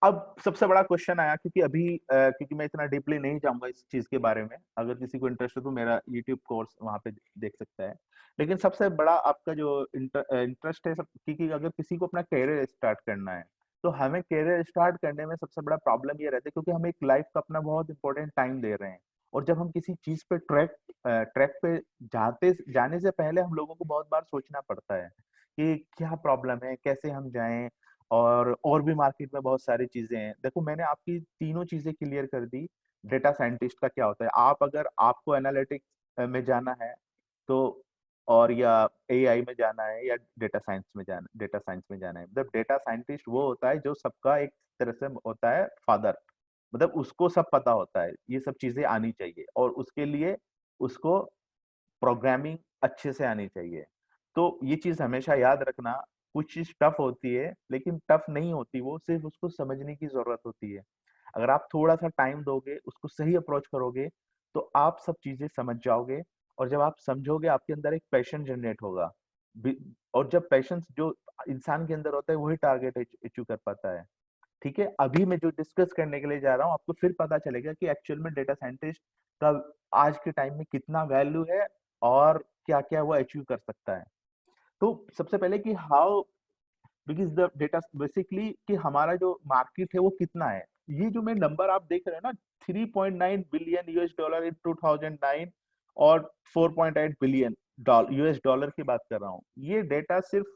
S1: अब सबसे बड़ा क्वेश्चन आया, क्योंकि अभी क्योंकि मैं इतना डीपली नहीं जाऊंगा इस चीज के बारे में, अगर किसी को इंटरेस्ट है तो मेरा यूट्यूब कोर्स वहां पे देख सकता है। लेकिन सबसे बड़ा आपका जो इंटरेस्ट है क्योंकि अगर किसी को अपना करियर स्टार्ट करना है तो हमें करियर स्टार्ट करने में सबसे बड़ा प्रॉब्लम ये रहता है, क्योंकि हम एक लाइफ का अपना बहुत इंपॉर्टेंट टाइम दे रहे हैं। और जब हम किसी चीज पे ट्रैक पे जाने से पहले हम लोगों को बहुत बार सोचना पड़ता है कि क्या प्रॉब्लम है, कैसे हम जाएं। और भी मार्केट में बहुत सारी चीजें हैं। देखो मैंने आपकी तीनों चीजें क्लियर कर दी। डेटा साइंटिस्ट का क्या होता है, आप अगर आपको एनालिटिक्स में जाना है तो, और या एआई में जाना है या डेटा साइंस में जाना है, मतलब डेटा साइंटिस्ट वो होता है जो सबका एक तरह से होता है फादर। मतलब उसको सब पता होता है, ये सब चीजें आनी चाहिए और उसके लिए उसको प्रोग्रामिंग अच्छे से आनी चाहिए। तो ये चीज हमेशा याद रखना, कुछ चीज टफ होती है लेकिन टफ नहीं होती, वो सिर्फ उसको समझने की जरूरत होती है। अगर आप थोड़ा सा टाइम दोगे, उसको सही अप्रोच करोगे तो आप सब चीजें समझ जाओगे। और जब आप समझोगे आपके अंदर एक पैशन जनरेट होगा। और जब पैशन जो इंसान के अंदर होता है वही टारगेट अचीव कर पाता है। ठीक है। अभी मैं जो डिस्कस करने के लिए जा रहा हूँ आपको फिर पता चलेगा कि एक्चुअल में डेटा साइंटिस्ट का आज के टाइम में कितना वैल्यू है और क्या क्या वो अचीव कर सकता है। तो सबसे पहले कि how big is the data, basically कि हमारा जो मार्केट है वो कितना है। ये जो मैं नंबर आप देख रहे हैं ना, 3.9 बिलियन यूएस डॉलर इन 2009 और 4.8 बिलियन यूएस डॉलर की बात कर रहा हूँ। ये डेटा सिर्फ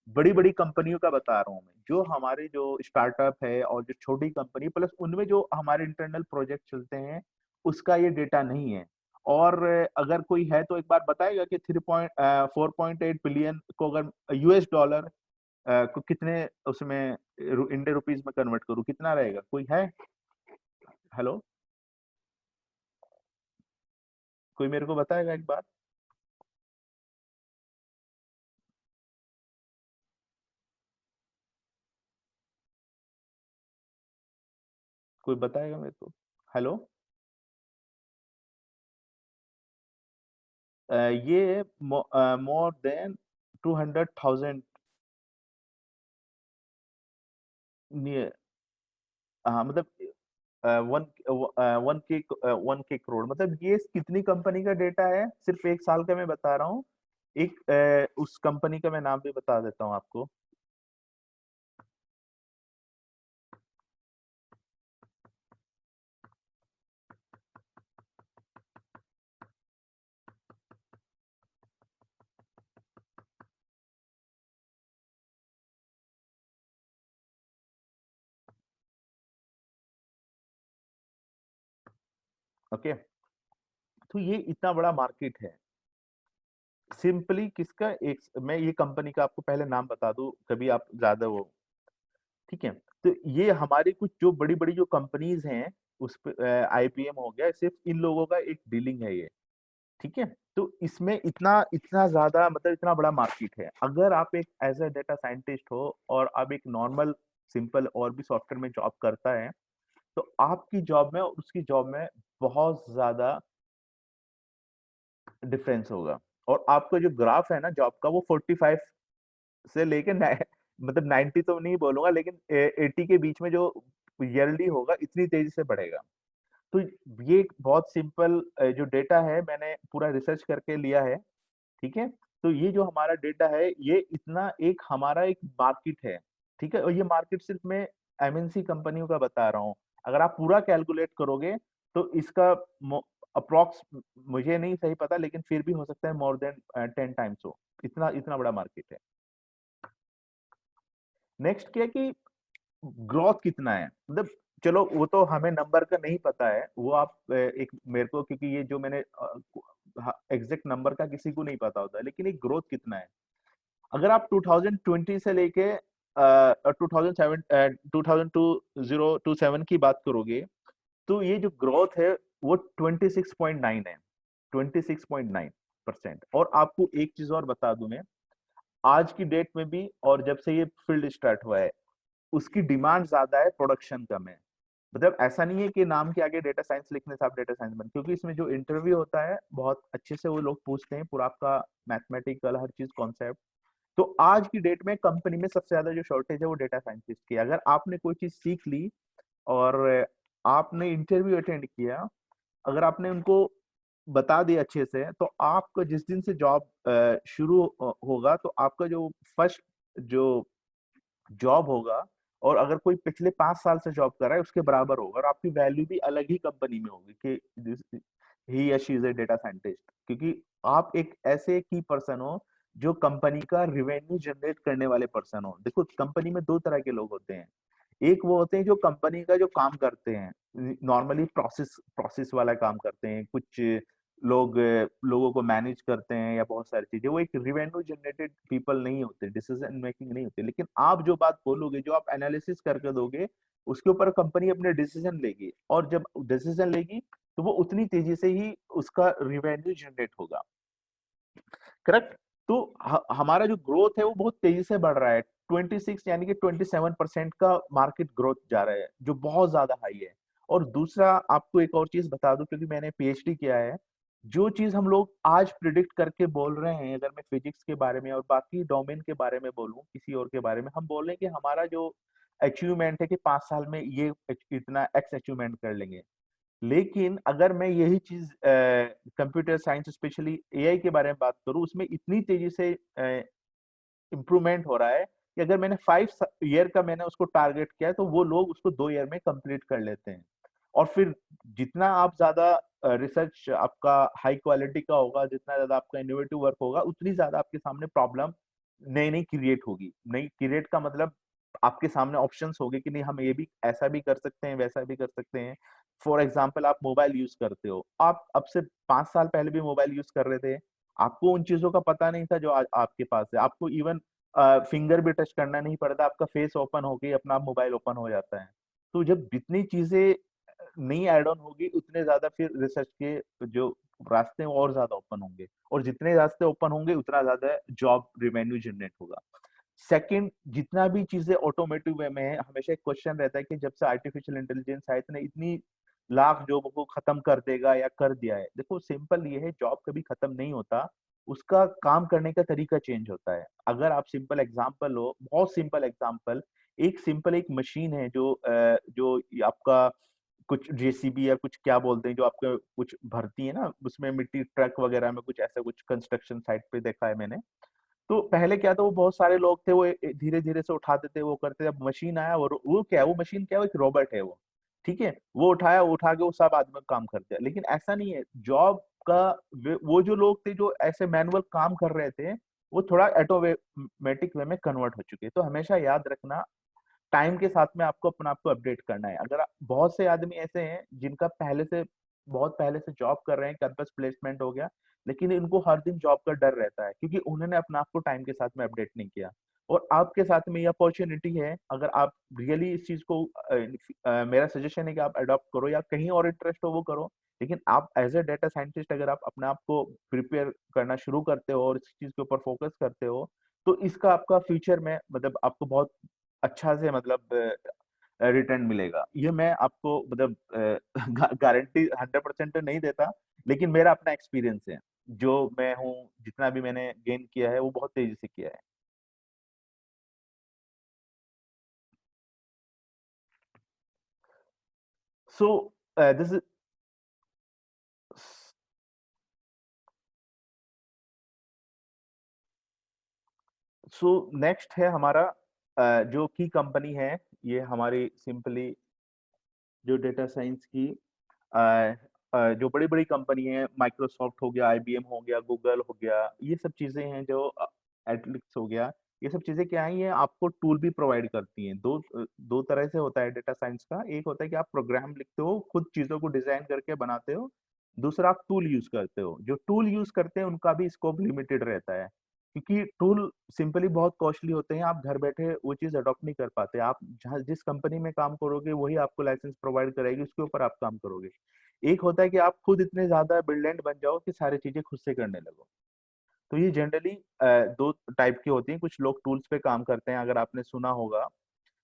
S1: बड़ी बड़ी कंपनियों का बता रहा हूँ मैं, जो हमारे जो स्टार्टअप है और जो छोटी कंपनी प्लस उनमें जो हमारे इंटरनल प्रोजेक्ट चलते हैं उसका ये डेटा नहीं है। और अगर कोई है तो एक बार बताएगा कि 4.8 बिलियन को अगर यूएस डॉलर को कितने उसमें इंडियन रुपीज में कन्वर्ट करूँ कितना रहेगा, कोई है? हेलो, कोई मेरे को बताएगा एक बार? कोई बताएगा मेरे को? हेलो। ये मोर देन 200,000 नियर। हाँ मतलब वन वन के करोड़, मतलब ये कितनी कंपनी का डेटा है, सिर्फ एक साल का मैं बता रहा हूँ। एक उस कंपनी का मैं नाम भी बता देता हूँ आपको। ओके, तो ये इतना बड़ा मार्केट है। सिंपली किसका, एक मैं ये कंपनी का आपको पहले नाम बता दूं, कभी आप ज्यादा वो, ठीक है। तो ये हमारी कुछ जो बड़ी बड़ी जो कंपनीज हैं, उस पे IBM हो गया, सिर्फ इन लोगों का एक डीलिंग है ये, ठीक है। तो इसमें इतना इतना ज्यादा, मतलब इतना बड़ा मार्केट है। अगर आप एक एज अ डेटा साइंटिस्ट हो और आप एक नॉर्मल सिंपल और भी सॉफ्टवेयर में जॉब करता है, तो आपकी जॉब में और उसकी जॉब में बहुत ज्यादा डिफरेंस होगा। और आपका जो ग्राफ है ना जॉब का, वो 45 से लेके मतलब 90 तो नहीं बोलूंगा, लेकिन 80 के बीच में जो ईयरली होगा, इतनी तेजी से बढ़ेगा। तो ये एक बहुत सिंपल जो डेटा है, मैंने पूरा रिसर्च करके लिया है, ठीक है। तो ये जो हमारा डेटा है, ये इतना एक हमारा एक मार्केट है, ठीक है। और ये मार्केट सिर्फ मैं MNC कंपनियों का बता रहा हूँ। अगर आप पूरा कैलकुलेट करोगे तो इसका अप्रोक्स, मुझे नहीं सही पता, लेकिन फिर भी हो सकता है मोर देन 10 टाइम्स हो। इतना इतना बड़ा मार्केट है। नेक्स्ट क्या है कि ग्रोथ कितना है, मतलब चलो वो तो हमें नंबर का नहीं पता है, वो आप एक मेरे को, क्योंकि ये जो मैंने एग्जैक्ट नंबर का किसी को नहीं पता होता है, लेकिन एक ग्रोथ कितना है। अगर आप 2020 से लेके 2007 2027 की बात करोगे, तो ये जो ग्रोथ है वो 26.9 है, 26.9%। और आपको एक चीज और बता दूं मैं, आज की डेट में भी, और जब से ये फील्ड स्टार्ट हुआ है, उसकी डिमांड ज्यादा है, प्रोडक्शन कम है। मतलब ऐसा नहीं है कि नाम के आगे डेटा साइंस लिखने से आप डेटा साइंस बन, क्योंकि इसमें जो इंटरव्यू होता है बहुत अच्छे से वो लोग पूछते हैं, पूरा आपका मैथमेटिकल हर चीज कॉन्सेप्ट। तो आज की डेट में कंपनी में सबसे ज्यादा जो शॉर्टेज है वो डेटा साइंटिस्ट की है। अगर आपने कोई चीज सीख ली और आपने इंटरव्यू अटेंड किया, अगर आपने उनको बता दिया अच्छे से, तो आपका जिस दिन से जॉब शुरू होगा, तो आपका जो फर्स्ट जो जॉब होगा, और अगर कोई पिछले 5 साल से जॉब कर रहा है, उसके बराबर होगा। और आपकी वैल्यू भी अलग ही कंपनी में होगी कि ही या she is a data scientist, क्योंकि आप एक ऐसे की पर्सन हो जो कंपनी का रिवेन्यू जनरेट करने वाले पर्सन हो। देखो, कंपनी में दो तरह के लोग होते हैं। एक वो होते हैं जो कंपनी का जो काम करते हैं, नॉर्मली प्रोसेस प्रोसेस वाला काम करते हैं, कुछ लोग लोगों को मैनेज करते हैं या बहुत सारी चीजें, वो एक रिवेन्यू जनरेटेड पीपल नहीं होते, डिसीजन मेकिंग नहीं होते। लेकिन आप जो बात बोलोगे, जो आप एनालिसिस करके दोगे, उसके ऊपर कंपनी अपने डिसीजन लेगी, और जब डिसीजन लेगी तो वो उतनी तेजी से ही उसका रिवेन्यू जनरेट होगा। करेक्ट। तो हमारा जो ग्रोथ है वो बहुत तेजी से बढ़ रहा है। 26 यानी कि 27% का मार्केट ग्रोथ जा रहा है, जो बहुत ज्यादा हाई है। और दूसरा आपको एक और चीज बता दूं, क्योंकि मैंने PhD किया है, जो चीज हम लोग आज प्रिडिक्ट करके बोल रहे हैं, अगर मैं फिजिक्स के बारे में और बाकी डोमेन के बारे में बोलूं, किसी और के बारे में, हम बोल रहे हैं कि हमारा जो अचीवमेंट है कि 5 साल में ये इतना एक्स अचीवमेंट कर लेंगे। लेकिन अगर मैं यही चीज कंप्यूटर साइंस, स्पेशली AI के बारे में बात करूं, उसमें इतनी तेजी से इम्प्रूवमेंट हो रहा है कि अगर मैंने 5 ईयर का मैंने उसको टारगेट किया है, तो वो लोग उसको 2 ईयर में कंप्लीट कर लेते हैं। और फिर जितना आप ज्यादा रिसर्च आपका हाई क्वालिटी का होगा, जितना ज्यादा आपका इनोवेटिव वर्क होगा, उतनी ज्यादा आपके सामने प्रॉब्लम नई नई क्रिएट होगी। नई क्रिएट का मतलब आपके सामने ऑप्शंस होंगे कि नहीं, हम ये भी ऐसा भी कर सकते हैं, वैसा भी कर सकते हैं। फॉर एग्जाम्पल, आप मोबाइल यूज करते हो, आप अब से 5 साल पहले भी मोबाइल यूज कर रहे थे, आपको उन चीजों का पता नहीं था जो आज आपके पास है। आपको इवन फिंगर भी टच करना नहीं पड़ता, आपका फेस ओपन होके अपना मोबाइल ओपन हो जाता है। तो जब जितनी चीजें नई ऐड ऑन होगी, उतने ज्यादा फिर रिसर्च के जो रास्ते हैं वो और ज्यादा ओपन होंगे, और जितने रास्ते ओपन होंगे उतना ज्यादा जॉब रिवेन्यू जनरेट होगा। सेकंड, जितना भी चीजें ऑटोमेटिव वे में है, हमेशा एक क्वेश्चन रहता है कि जब से आर्टिफिशियल इंटेलिजेंस आया, इतने इतनी लाख जॉब को खत्म कर देगा या कर दिया है। देखो, सिंपल ये है, जॉब कभी खत्म नहीं होता, उसका काम करने का तरीका चेंज होता है। अगर आप सिंपल एग्जांपल लो, बहुत सिंपल एग्जांपल, एक मशीन है जो आपका कुछ JCB या कुछ क्या बोलते हैं, जो आपका कुछ भरती है ना, उसमें मिट्टी ट्रक वगैरह में, कुछ ऐसा कुछ कंस्ट्रक्शन साइट पे देखा है मैंने। तो पहले क्या था, वो बहुत सारे लोग थे, वो धीरे धीरे से उठाते थे, वो करते थे। अब मशीन आया, वो क्या है, वो मशीन क्या है, वो एक रोबोट है वो, ठीक है। वो उठाया, उठा के वो सब आदमी काम करते हैं। लेकिन ऐसा नहीं है, जॉब का वो जो लोग थे जो ऐसे मैनुअल काम कर रहे थे, वो थोड़ा ऑटोमेटिक वे में कन्वर्ट हो चुके हैं। तो हमेशा याद रखना, टाइम के साथ में आपको अपना आपको अपडेट करना है। अगर बहुत से आदमी ऐसे हैं जिनका पहले से बहुत पहले से जॉब कर रहे हैं, कैंपस प्लेसमेंट हो गया, लेकिन इनको हर दिन जॉब का डर रहता है क्योंकि उन्होंने अपने आप को टाइम के साथ में अपडेट नहीं किया। और आपके साथ में ये अपॉर्चुनिटी है, अगर आप रियली इस चीज को मेरा सजेशन है कि आप अडॉप्ट करो, या कहीं और इंटरेस्ट हो वो करो, लेकिन आप एज ए डेटा साइंटिस्ट अगर आप अपने आप को प्रिपेयर करना शुरू करते हो और इस चीज के ऊपर फोकस करते हो, तो इसका आपका फ्यूचर में मतलब आपको बहुत अच्छा से मतलब रिटर्न मिलेगा। ये मैं आपको मतलब गारंटी 100% तो नहीं देता, लेकिन मेरा अपना एक्सपीरियंस है, जो मैं हूँ, जितना भी मैंने गेन किया है वो बहुत तेजी से किया है। So this is so next है हमारा जो की कंपनी है, ये हमारी सिंपली जो डेटा साइंस की अ, जो बड़ी-बड़ी कंपनी है, माइक्रोसॉफ्ट हो गया, आईबीएम हो गया, गूगल हो गया, ये सब चीज़ें हैं जो एटलिक्स हो गया, ये सब चीज़ें क्या हैं, ये आपको टूल भी प्रोवाइड करती हैं। 2 तरह से होता है डेटा साइंस का, एक होता है कि आप प्रोग्राम लिखते हो, खुद चीज़ों को डिज़ाइन करके बनाते हो, दूसरा आप टूल यूज़ करते हो। जो टूल यूज़ करते हैं, उनका भी स्कोप लिमिटेड रहता है, क्योंकि टूल सिंपली बहुत कॉस्टली होते हैं, आप घर बैठे वो चीज़ अडॉप्ट नहीं कर पाते। आप जहाँ जिस कंपनी में काम करोगे, वही आपको लाइसेंस प्रोवाइड कराएगी, उसके ऊपर आप काम करोगे। एक होता है कि आप खुद इतने ज़्यादा ब्रिलिएंट बन जाओ कि सारी चीज़ें खुद से करने लगो। तो ये जनरली 2 टाइप की होती हैं, कुछ लोग टूल्स पे काम करते हैं, अगर आपने सुना होगा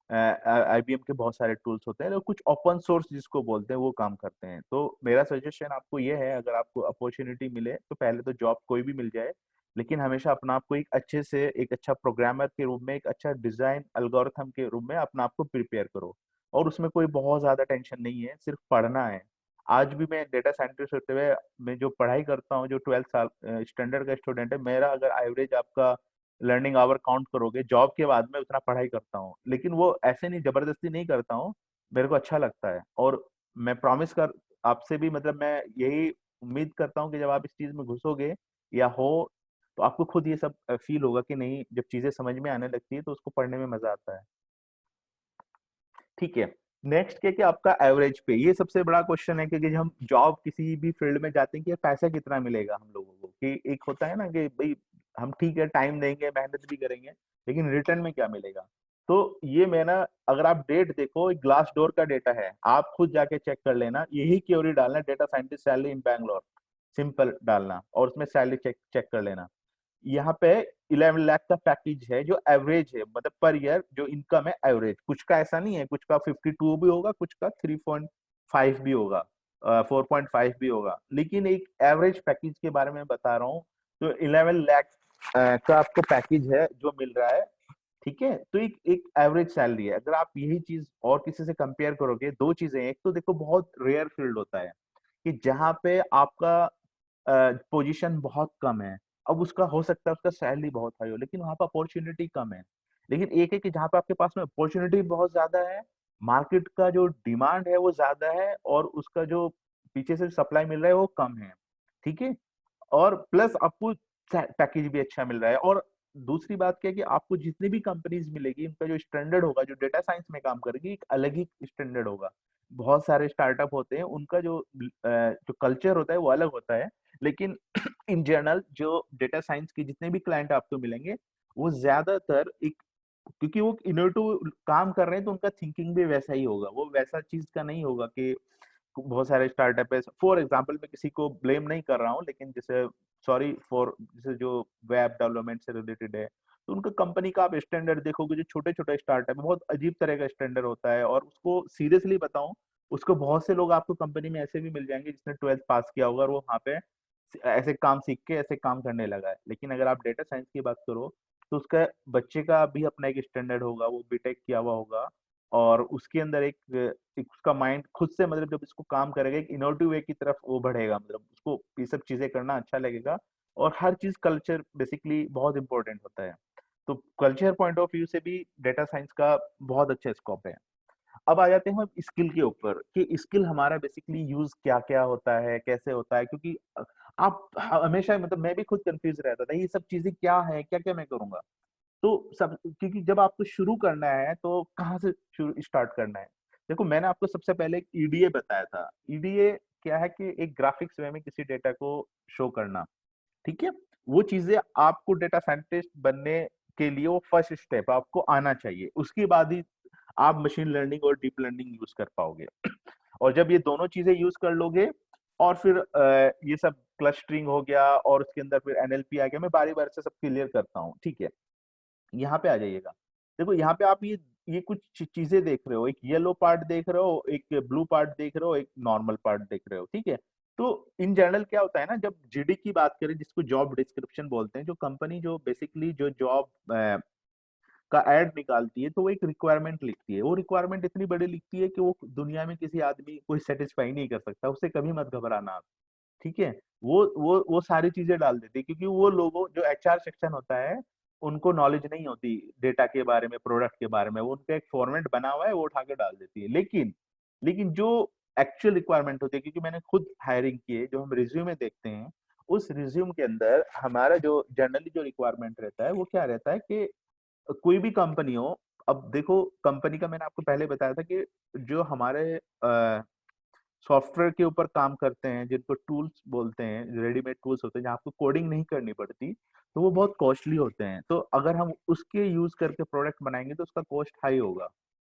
S1: आईबीएम के बहुत सारे टूल्स होते हैं और कुछ ओपन सोर्स जिसको बोलते हैं वो काम करते हैं। तो मेरा सजेशन आपको ये है, अगर आपको अपॉर्चुनिटी मिले तो पहले तो जॉब कोई भी मिल जाए, लेकिन हमेशा अपने आप को एक अच्छे से एक अच्छा प्रोग्रामर के रूप में, एक अच्छा डिजाइन एल्गोरिथम के रूप में अपने आप को प्रिपेयर करो। और उसमें कोई बहुत ज्यादा टेंशन नहीं है, सिर्फ पढ़ना है। आज भी मैं डेटा साइंटिस्ट होते हुए मैं जो पढ़ाई करता हूँ, जो 12 साल स्टैंडर्ड का स्टूडेंट है मेरा, अगर एवरेज आपका लर्निंग आवर काउंट करोगे, जॉब के बाद में उतना पढ़ाई करता हूँ, लेकिन वो ऐसे नहीं, जबरदस्ती नहीं करता हूँ, मेरे को अच्छा लगता है। और मैं प्रॉमिस कर आपसे भी मतलब मैं यही उम्मीद करता हूँ कि जब आप इस चीज में घुसोगे या हो, तो आपको खुद ये सब फील होगा कि नहीं, जब चीजें समझ में आने लगती है तो उसको पढ़ने में मजा आता है। ठीक है। नेक्स्ट क्या कि आपका एवरेज पे, ये सबसे बड़ा क्वेश्चन है, क्योंकि जब हम जॉब किसी भी फील्ड में जाते हैं कि पैसा कितना मिलेगा हम लोगों को, कि एक होता है ना कि भाई हम ठीक है टाइम देंगे, मेहनत भी करेंगे, लेकिन रिटर्न में क्या मिलेगा। तो ये मैं ना, अगर आप डेट देखो, एक ग्लास डोर का डेटा है, आप खुद जाके चेक कर लेना, यही क्योरी डालना, data scientist salary in Bangalore, simple डालना और उसमें सैलरी चेक चेक कर लेना। यहाँ पे 11 लाख का पैकेज है जो एवरेज है, मतलब पर ईयर जो इनकम है एवरेज, कुछ का ऐसा नहीं है, कुछ का 52 भी होगा, कुछ का 3.5 भी होगा, 4.5 भी होगा, लेकिन एक एवरेज पैकेज के बारे में बता रहा हूँ। तो 11 लाख का आपको पैकेज है जो मिल रहा है। ठीक है, तो एक एक एवरेज सैलरी है। अगर आप यही चीज और किसी से कंपेयर करोगे, दो चीजें, एक तो देखो बहुत रेयर फील्ड होता है कि जहाँ पे आपका पोजीशन बहुत कम है, अब उसका हो सकता है उसका सैलरी बहुत हाई हो, लेकिन वहां पर अपॉर्चुनिटी कम है। लेकिन एक है कि जहाँ पे आपके पास में अपॉर्चुनिटी बहुत ज्यादा है, मार्केट का जो डिमांड है वो ज्यादा है, और उसका जो पीछे से सप्लाई मिल रहा है वो कम है। ठीक है, और प्लस आपको पैकेज भी अच्छा मिल रहा है। और दूसरी बात क्या है कि आपको जितनी भी कंपनीज मिलेगी, उनका जो स्टैंडर्ड होगा, जो डेटा साइंस में काम करेगी, एक अलग ही स्टैंडर्ड होगा। बहुत सारे स्टार्टअप होते हैं, उनका जो कल्चर होता है वो अलग होता है, लेकिन इन जनरल जो डेटा साइंस के जितने भी क्लाइंट आपको मिलेंगे, वो ज्यादातर एक, क्योंकि वो इनोवेटिव काम कर रहे हैं, तो उनका थिंकिंग भी वैसा ही होगा, वो वैसा चीज का नहीं होगा कि बहुत सारे स्टार्टअप है। फॉर एग्जांपल मैं किसी को ब्लेम नहीं कर रहा हूँ, लेकिन जैसे सॉरी फॉर, जैसे जो वेब डेवलपमेंट से रिलेटेड है, तो उनका कंपनी का आप स्टैंडर्ड देखोगे, जो छोटे छोटे स्टार्टअप है, बहुत अजीब तरह का स्टैंडर्ड होता है। और उसको सीरियसली बताऊं, उसको बहुत से लोग आपको कंपनी में ऐसे भी मिल जाएंगे जिसने 12th पास किया होगा और वो वहाँ पे ऐसे काम सीख के ऐसे काम करने लगा है। लेकिन अगर आप डेटा साइंस की बात करो, तो उसका बच्चे का भी अपना एक स्टैंडर्ड होगा, वो बीटेक किया हुआ होगा, और उसके अंदर एक उसका माइंड खुद से मतलब जब इसको काम करेगा, एक इनोवेटिव वे की तरफ वो बढ़ेगा, मतलब उसको ये सब चीजें करना अच्छा लगेगा। और हर चीज कल्चर बेसिकली बहुत इंपॉर्टेंट होता है, तो कल्चर पॉइंट ऑफ व्यू से भी डेटा साइंस का बहुत अच्छा स्कोप है। अब आ जाते हैं हम स्किल के ऊपर, कि स्किल हमारा बेसिकली यूज क्या क्या होता है, कैसे होता है, क्योंकि आप हमेशा मतलब मैं भी खुद कंफ्यूज रहता था, ये सब चीजें क्या है, क्या क्या मैं करूंगा। तो सब, क्योंकि जब आपको शुरू करना है तो कहाँ से शुरू स्टार्ट करना है। देखो मैंने आपको सबसे पहले एक ईडीए बताया था। ईडीए क्या है कि एक ग्राफिक्स वे में किसी डेटा को शो करना, ठीक है। वो चीजें आपको डेटा साइंटिस्ट बनने के लिए वो फर्स्ट स्टेप आपको आना चाहिए, उसके बाद ही आप मशीन लर्निंग और डीप लर्निंग यूज कर पाओगे। और जब ये दोनों चीजें यूज कर लोगे और फिर ये सब क्लस्टरिंग हो गया और उसके अंदर फिर एनएलपी आ गया, मैं बारी बारी से सब क्लियर करता हूँ, ठीक है। यहाँ पे आ जाइएगा। देखो यहाँ पे आप ये कुछ चीजें देख रहे हो, एक येलो पार्ट देख रहे हो, एक ब्लू पार्ट देख रहे हो, एक नॉर्मल पार्ट देख रहे हो, ठीक है। तो इन जनरल क्या होता है ना, जब जीडी की बात करें जिसको जॉब डिस्क्रिप्शन बोलते हैं, जो कंपनी जो बेसिकली जो जॉब का एड निकालती है, तो वो एक रिक्वायरमेंट लिखती है। वो रिक्वायरमेंट इतनी बड़ी लिखती है कि वो दुनिया में किसी आदमी कोई सेटिस्फाई नहीं कर सकता, उससे कभी मत घबराना आप, ठीक है। वो सारी चीजें डाल देती है, क्योंकि वो लोगों जो एचआर सेक्शन होता है उनको नॉलेज नहीं होती डेटा के बारे में, प्रोडक्ट के बारे में, वो उनका एक फॉर्मेट बना हुआ है वो उठा के डाल देती है। लेकिन लेकिन जो एक्चुअल रिक्वायरमेंट होती है, क्योंकि मैंने खुद हायरिंग की है, जो हम रिज्यूमे देखते हैं उस रिज्यूम के अंदर हमारा जो जनरली जो रिक्वायरमेंट रहता है वो क्या रहता है कि कोई भी कंपनी हो, अब देखो कंपनी का मैंने आपको पहले बताया था कि जो हमारे सॉफ्टवेयर के ऊपर काम करते हैं, जिनको टूल्स बोलते हैं, रेडीमेड टूल्स होते हैं जहाँ आपको कोडिंग नहीं करनी पड़ती, तो वो बहुत कॉस्टली होते हैं। तो अगर हम उसके यूज करके प्रोडक्ट बनाएंगे तो उसका कॉस्ट हाई होगा,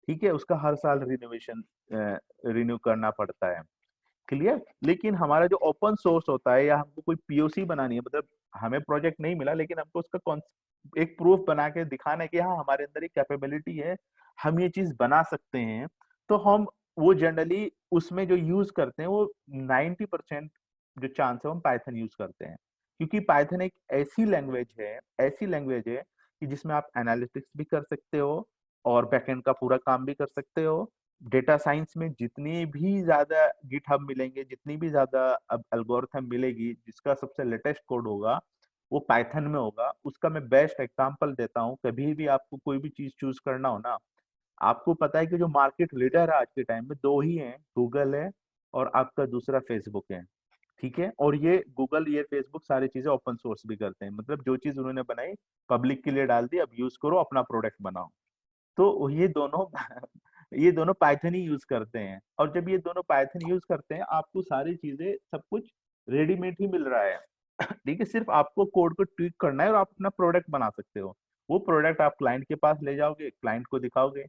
S1: ठीक है। उसका हर साल रिनोवेशन रिन्यू करना पड़ता है, क्लियर। लेकिन हमारा जो ओपन सोर्स होता है, या हमको कोई पीओसी बनानी है, मतलब हमें प्रोजेक्ट नहीं मिला लेकिन हमको उसका एक प्रूफ बना के दिखाना है कि हाँ हमारे अंदर एक कैपेबिलिटी है, हम ये चीज बना सकते हैं, तो हम वो जनरली उसमें जो यूज करते हैं वो 90% जो चांस है हम पाइथन यूज करते हैं। क्योंकि पाइथन एक ऐसी लैंग्वेज है कि जिसमें आप एनालिटिक्स भी कर सकते हो और बैकएंड का पूरा काम भी कर सकते हो। डेटा साइंस में जितनी भी ज्यादा गिटहब मिलेंगे, जितनी भी ज्यादा अब एल्गोरिथम मिलेगी, जिसका सबसे लेटेस्ट कोड होगा वो पाइथन में होगा। उसका मैं बेस्ट एग्जांपल देता हूँ, कभी भी आपको कोई भी चीज चूज करना हो ना, आपको पता है कि जो मार्केट लीडर है आज के टाइम में दो ही हैं, गूगल है और आपका दूसरा फेसबुक है, ठीक है। और ये गूगल ये फेसबुक सारी चीजें ओपन सोर्स भी करते हैं, मतलब जो चीज उन्होंने बनाई पब्लिक के लिए डाल दी, अब यूज करो अपना प्रोडक्ट बनाओ। तो ये दोनों पाइथन ही यूज करते हैं, और जब ये दोनों पाइथन यूज करते हैं आपको सारी चीजें सब कुछ रेडीमेड ही मिल रहा है। ठीक है, सिर्फ आपको कोड को ट्वीक करना है और आप अपना प्रोडक्ट बना सकते हो। वो प्रोडक्ट आप क्लाइंट के पास ले जाओगे, क्लाइंट को दिखाओगे,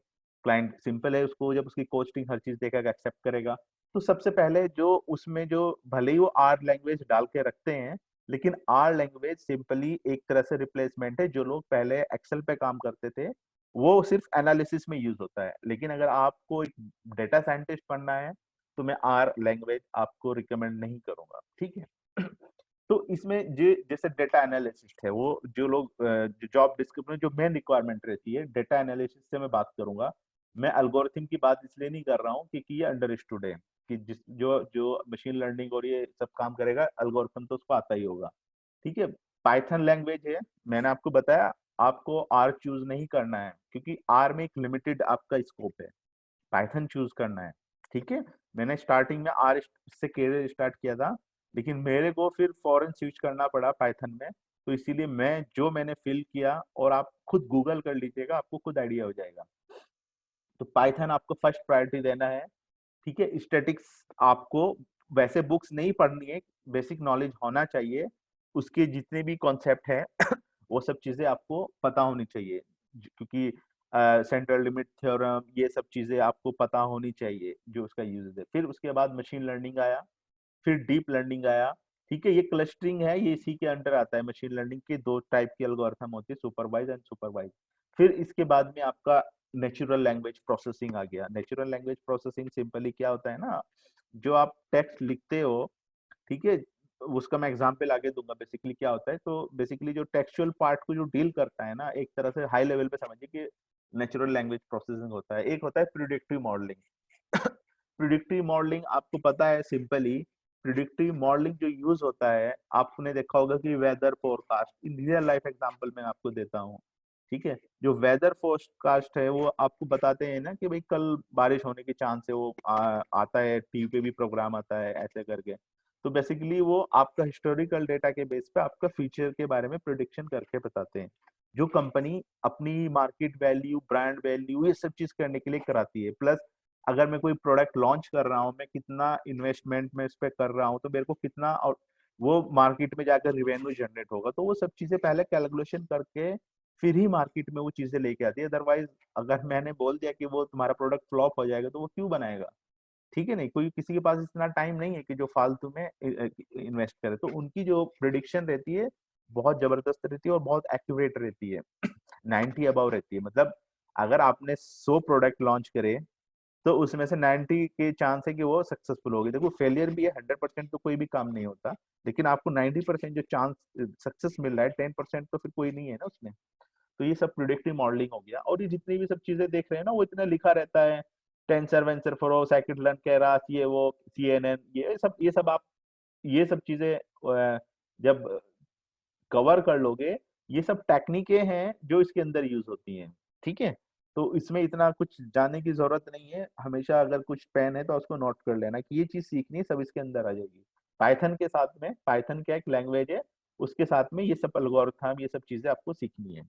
S1: क्लाइंट सिंपल है, उसको जब उसकी कॉस्टिंग हर चीज देखेगा एक्सेप्ट करेगा। तो सबसे पहले जो उसमें जो भले ही वो आर लैंग्वेज डाल के रखते हैं, लेकिन आर लैंग्वेज सिंपली एक तरह से रिप्लेसमेंट है। जो लोग पहले एक्सेल पे काम करते थे वो सिर्फ एनालिसिस में यूज होता है, लेकिन अगर आपको एक डेटा साइंटिस्ट बनना है तो मैं आर लैंग्वेज आपको रिकमेंड नहीं करूंगा, ठीक है। तो इसमें जैसे डेटा एनालिसिस्ट है, वो जो लोग जो जॉब डिस्क्रिप्शन जो मेन रिक्वायरमेंट रहती है डेटा एनालिसिस से मैं बात करूंगा। मैं एल्गोरिथम की बात इसलिए नहीं कर रहा हूँ क्योंकि ये अंडरस्टूड है कि जिस जो जो मशीन लर्निंग और ये सब काम करेगा एल्गोरिथम तो उसको आता ही होगा, ठीक है। पाइथन लैंग्वेज है, मैंने आपको बताया आपको आर चूज नहीं करना है क्योंकि आर में एक लिमिटेड आपका स्कोप है, पाइथन चूज करना है, ठीक है। मैंने स्टार्टिंग में आर से कैरियर स्टार्ट किया था, लेकिन मेरे को फिर फॉरेन स्विच करना पड़ा पाइथन में, तो इसीलिए मैंने फिल किया, और आप खुद गूगल कर लीजिएगा आपको खुद आइडिया हो जाएगा। तो पाइथन आपको फर्स्ट प्रायोरिटी देना है, ठीक है। स्टैटिक्स आपको वैसे बुक्स नहीं पढ़नी है, बेसिक नॉलेज होना चाहिए, उसके जितने भी कॉन्सेप्ट है वो सब चीजें आपको पता होनी चाहिए, क्योंकि सेंट्रल लिमिट थ्योरम ये सब चीजें आपको पता होनी चाहिए जो उसका यूज है। फिर उसके बाद मशीन लर्निंग आया, फिर डीप लर्निंग आया, ठीक है। ये क्लस्टरिंग है, ये इसी के अंडर आता है। मशीन लर्निंग के दो टाइप की एल्गोरिथम होती है, सुपरवाइज एंड सुपरवाइज। फिर इसके बाद में आपका नेचुरल लैंग्वेज प्रोसेसिंग आ गया। नेचुरल लैंग्वेज प्रोसेसिंग सिंपली क्या होता है ना, जो आप टेक्स्ट लिखते हो, ठीक है, उसका मैं एग्जांपल आगे दूंगा। बेसिकली क्या होता है, तो बेसिकली जो टेक्सचुअल पार्ट को जो डील करता है ना, एक तरह से हाई लेवल पे समझिए कि नेचुरल लैंग्वेज प्रोसेसिंग होता है। एक होता है प्रिडिक्टिव मॉडलिंग। प्रिडिक्टिव मॉडलिंग आपको पता है, सिंपली प्रिडिक्टिव मॉडलिंग जो यूज होता है, आपने देखा होगा कि weather forecast, in real life example मैं आपको देता हूँ, ठीक है। जो वेदर फोरकास्ट है वो आपको बताते हैं ना कि भाई कल बारिश होने की चांस है, वो आता है टीवी पे भी प्रोग्राम आता है ऐसे करके। तो बेसिकली वो आपका हिस्टोरिकल डेटा के बेस पे आपका फ्यूचर के बारे में प्रिडिक्शन करके बताते हैं। जो कंपनी अपनी मार्केट वैल्यू, ब्रांड वैल्यू, ये सब चीज करने के लिए कराती है, प्लस अगर मैं कोई प्रोडक्ट लॉन्च कर रहा हूँ, मैं कितना इन्वेस्टमेंट में इस पे कर रहा हूँ, तो मेरे को कितना और वो मार्केट में जाकर रिवेन्यू जनरेट होगा। तो वो सब चीजें पहले कैलकुलेशन करके फिर ही मार्केट में वो चीजें लेके आती है। अदरवाइज अगर मैंने बोल दिया कि वो तुम्हारा प्रोडक्ट फ्लॉप हो जाएगा, तो वो क्यों बनाएगा? ठीक है नहीं, कोई किसी के पास इतना टाइम नहीं है कि जो फालतू में इन्वेस्ट करे। तो उनकी जो प्रिडिक्शन रहती है बहुत जबरदस्त रहती है और बहुत एक्यूरेट रहती है। 90 अबव रहती है। मतलब अगर आपने 100 प्रोडक्ट लॉन्च करे, तो उसमें से 90 के चांस है कि वो सक्सेसफुल होगी। देखो फेलियर भी है, 100% तो कोई भी काम नहीं होता, लेकिन आपको 90% जो चांस सक्सेस मिल रहा है, 10% तो फिर कोई नहीं है ना उसमें। तो ये सब प्रिडिक्टिव मॉडलिंग हो गया। और ये जितनी भी सब चीजें देख रहे हैं ना, वो इतना लिखा रहता है, टेंसर वेंसर फ्रो साइकिट लर्न केरास, ये वो CNN, ये सब आप ये सब चीजें जब कवर कर लोगे, ये सब टेक्निकें हैं जो इसके अंदर यूज होती हैं। ठीक है, तो इसमें इतना कुछ जानने की जरूरत नहीं है। हमेशा अगर कुछ पेन है तो उसको नोट कर लेना कि ये चीज सीखनी है, सब इसके अंदर आ जाएगी। पाइथन के साथ में, पाइथन क्या एक लैंग्वेज है, उसके साथ में ये सब एल्गोरिथम, ये सब चीजें आपको सीखनी है।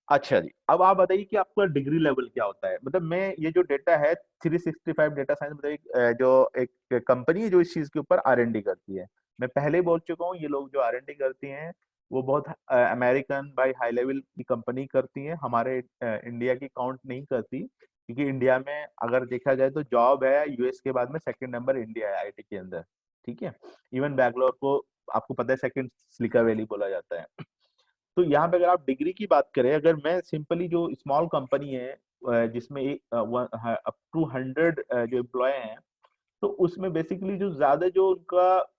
S1: अच्छा जी, अब आप बताइए कि आपका डिग्री लेवल क्या होता है। मतलब मैं ये जो डेटा है 365 डेटा साइंस, मतलब जो एक कंपनी है जो इस चीज के ऊपर R&D करती है। मैं पहले ही बोल चुका हूँ, ये लोग जो R&D करती हैं वो बहुत अमेरिकन बाई हाई लेवल की कंपनी करती है, हमारे इंडिया की काउंट नहीं करती। क्योंकि इंडिया में अगर देखा जाए तो जॉब है US के बाद में सेकंड नंबर इंडिया है IT के अंदर। ठीक है, इवन बैंगलोर को आपको पता है सेकंड सिलिकॉन वैली बोला जाता है। तो यहाँ पे अगर आप डिग्री की बात करें, अगर मैं सिंपली जो स्मॉल कंपनी है जिसमें अप टू 100 जो एम्प्लॉय हैं, तो उसमें बेसिकली जो ज्यादा जो उनका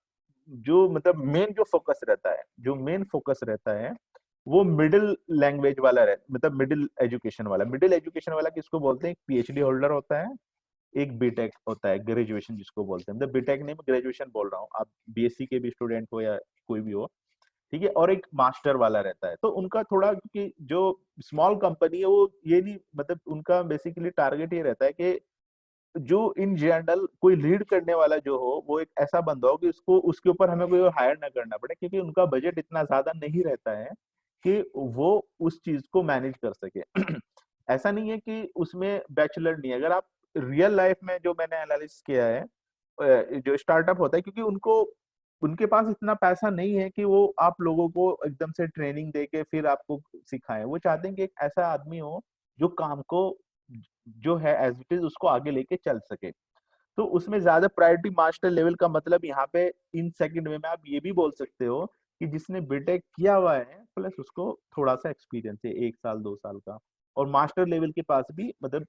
S1: जो मतलब मेन फोकस रहता है वो मिडिल लैंग्वेज वाला रहता, मतलब मिडिल एजुकेशन वाला किसको बोलते हैं? एक PhD होल्डर होता है, एक बीटेक होता है, ग्रेजुएशन जिसको बोलते हैं। मतलब बीटेक नहीं, मैं ग्रेजुएशन बोल रहा हूँ, आप BSc के भी स्टूडेंट हो या कोई भी हो। ठीक है, और एक मास्टर वाला रहता है। तो उनका थोड़ा, क्योंकि जो स्मॉल कंपनी है वो ये नहीं, मतलब उनका बेसिकली टारगेट ये रहता है कि जो इन जनरल कोई लीड करने वाला जो हो वो एक ऐसा बंदा हो कि उसको उसके ऊपर हमें कोई हायर ना करना पड़े, क्योंकि उनका बजट इतना ज्यादा नहीं रहता है कि वो उस चीज को मैनेज कर सके। ऐसा नहीं है कि उसमें बैचलर नहीं है। अगर आप रियल लाइफ में जो मैंने एनालिसिस किया है, जो स्टार्टअप होता है, क्योंकि उनको उनके पास इतना पैसा नहीं है कि वो आप लोगों को एकदम से ट्रेनिंग दे के फिर आपको सिखाएं। वो चाहते हैं कि एक ऐसा आदमी हो जो काम को जो है एज इट इज उसको आगे लेके चल सके। तो उसमें ज्यादा प्रायोरिटी मास्टर लेवल का मतलब यहाँ पे इन सेकंड में आप ये भी बोल सकते हो कि जिसने बीटेक किया हुआ है प्लस उसको थोड़ा सा एक्सपीरियंस है, 1 साल 2 साल का, और मास्टर लेवल के पास भी मतलब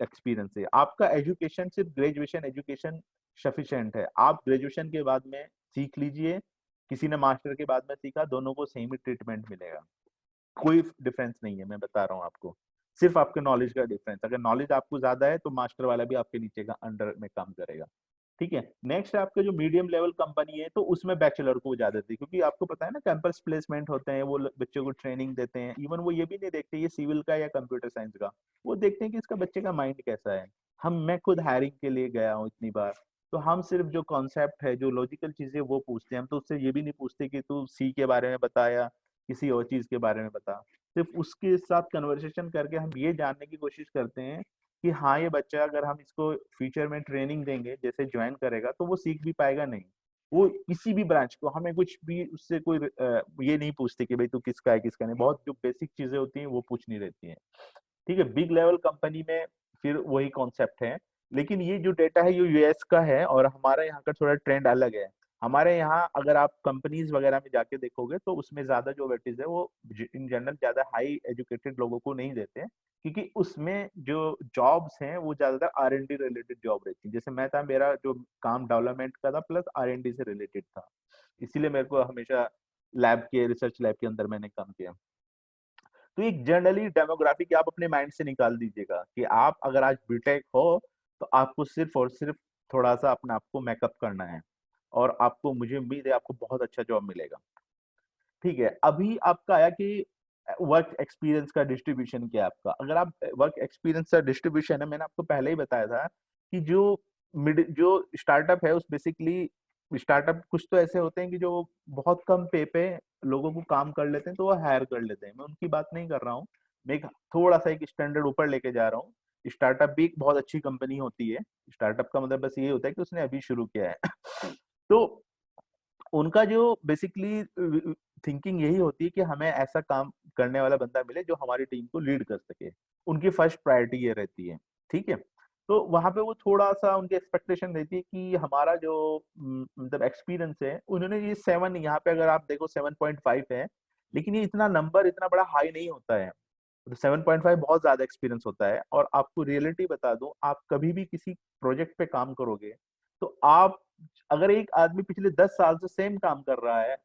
S1: एक्सपीरियंस है। आपका एजुकेशन सिर्फ ग्रेजुएशन एजुकेशन सफिशिएंट है। आप ग्रेजुएशन के बाद में सीख लीजिए, किसी ने मास्टर के बाद में सीखा, दोनों को सेम ही ट्रीटमेंट मिलेगा। कोई डिफरेंस नहीं है, मैं बता रहा हूँ आपको। सिर्फ आपके नॉलेज का डिफरेंस, अगर नॉलेज आपको ज्यादा है तो मास्टर वाला भी आपके नीचे का अंडर में काम करेगा। ठीक है, नेक्स्ट आपका जो मीडियम लेवल कंपनी है, तो उसमें बैचलर को ज्यादा देती है, क्योंकि आपको पता है ना कैंपस प्लेसमेंट होते हैं, वो बच्चों को ट्रेनिंग देते हैं। इवन वो ये भी नहीं देखते ये सिविल का या कंप्यूटर साइंस का, वो देखते हैं कि इसका बच्चे का माइंड कैसा है। मैं खुद हायरिंग के लिए गया हूँ इतनी बार, तो हम सिर्फ जो कॉन्सेप्ट है, जो लॉजिकल चीजें वो पूछते हैं। हम तो उससे ये भी नहीं पूछते कि तू C के बारे में बता या किसी और चीज के बारे में बता। सिर्फ उसके साथ कन्वर्सेशन करके हम ये जानने की कोशिश करते हैं कि हाँ ये बच्चा, अगर हम इसको फ्यूचर में ट्रेनिंग देंगे, जैसे ज्वाइन करेगा, तो वो सीख भी पाएगा नहीं। वो किसी भी ब्रांच को, हमें कुछ भी उससे कोई ये नहीं पूछते कि भाई तू किसका है किसका नहीं। बहुत जो बेसिक चीजें होती हैं वो पूछनी रहती हैं। ठीक है, बिग लेवल कंपनी में फिर वही कॉन्सेप्ट है। लेकिन ये जो डेटा है ये US का है, और हमारे यहाँ का थोड़ा ट्रेंड अलग है। हमारे यहाँ अगर आप कंपनीज वगैरह में जाके देखोगे, तो उसमें ज्यादा जो वेटेज है वो इन जनरल ज्यादा हाई एजुकेटेड लोगों को नहीं देते, क्योंकि उसमें जो जॉब्स हैं वो ज्यादातर R&D रिलेटेड जॉब रहती है। जैसे मैं था, मेरा जो काम डेवलपमेंट का था प्लस R&D से रिलेटेड था, इसीलिए मेरे को हमेशा लैब के रिसर्च लैब के अंदर मैंने काम किया। तो एक जनरली डेमोग्राफिक आप अपने माइंड से निकाल दीजिएगा कि आप अगर आज बीटेक हो, तो आपको सिर्फ और सिर्फ थोड़ा सा अपने आप को मेकअप करना है, और आपको, मुझे उम्मीद है आपको बहुत अच्छा जॉब मिलेगा। ठीक है, अभी आपका आया कि वर्क एक्सपीरियंस का डिस्ट्रीब्यूशन क्या है आपका। अगर आप वर्क एक्सपीरियंस का डिस्ट्रीब्यूशन है, मैंने आपको पहले ही बताया था कि जो स्टार्टअप है उस बेसिकली स्टार्टअप कुछ तो ऐसे होते हैं कि जो बहुत कम पे पे लोगों को काम कर लेते हैं, तो वो हायर कर लेते हैं। मैं उनकी बात नहीं कर रहा हूँ, मैं एक थोड़ा सा एक स्टैंडर्ड ऊपर लेके जा रहा हूँ। स्टार्टअप भी एक बहुत अच्छी कंपनी होती है। स्टार्टअप का मतलब बस ये होता है कि उसने अभी शुरू किया है। तो उनका जो बेसिकली थिंकिंग यही होती है कि हमें ऐसा काम करने वाला बंदा मिले जो हमारी टीम को लीड कर सके। उनकी फर्स्ट प्रायोरिटी ये रहती है, ठीक है। तो वहां पे वो थोड़ा सा उनकी एक्सपेक्टेशन रहती है कि हमारा जो मतलब एक्सपीरियंस है, उन्होंने ये 7, यहाँ पे अगर आप देखो 7.5 है, लेकिन ये इतना नंबर इतना बड़ा हाई नहीं होता है। तो 7.5 बहुत ज्यादा एक्सपीरियंस होता है। और आपको रियलिटी बता दूं, आप कभी भी किसी प्रोजेक्ट पे काम करोगे तो आप, अगर एक आदमी पिछले 10 साल से सेम काम कर रहा है,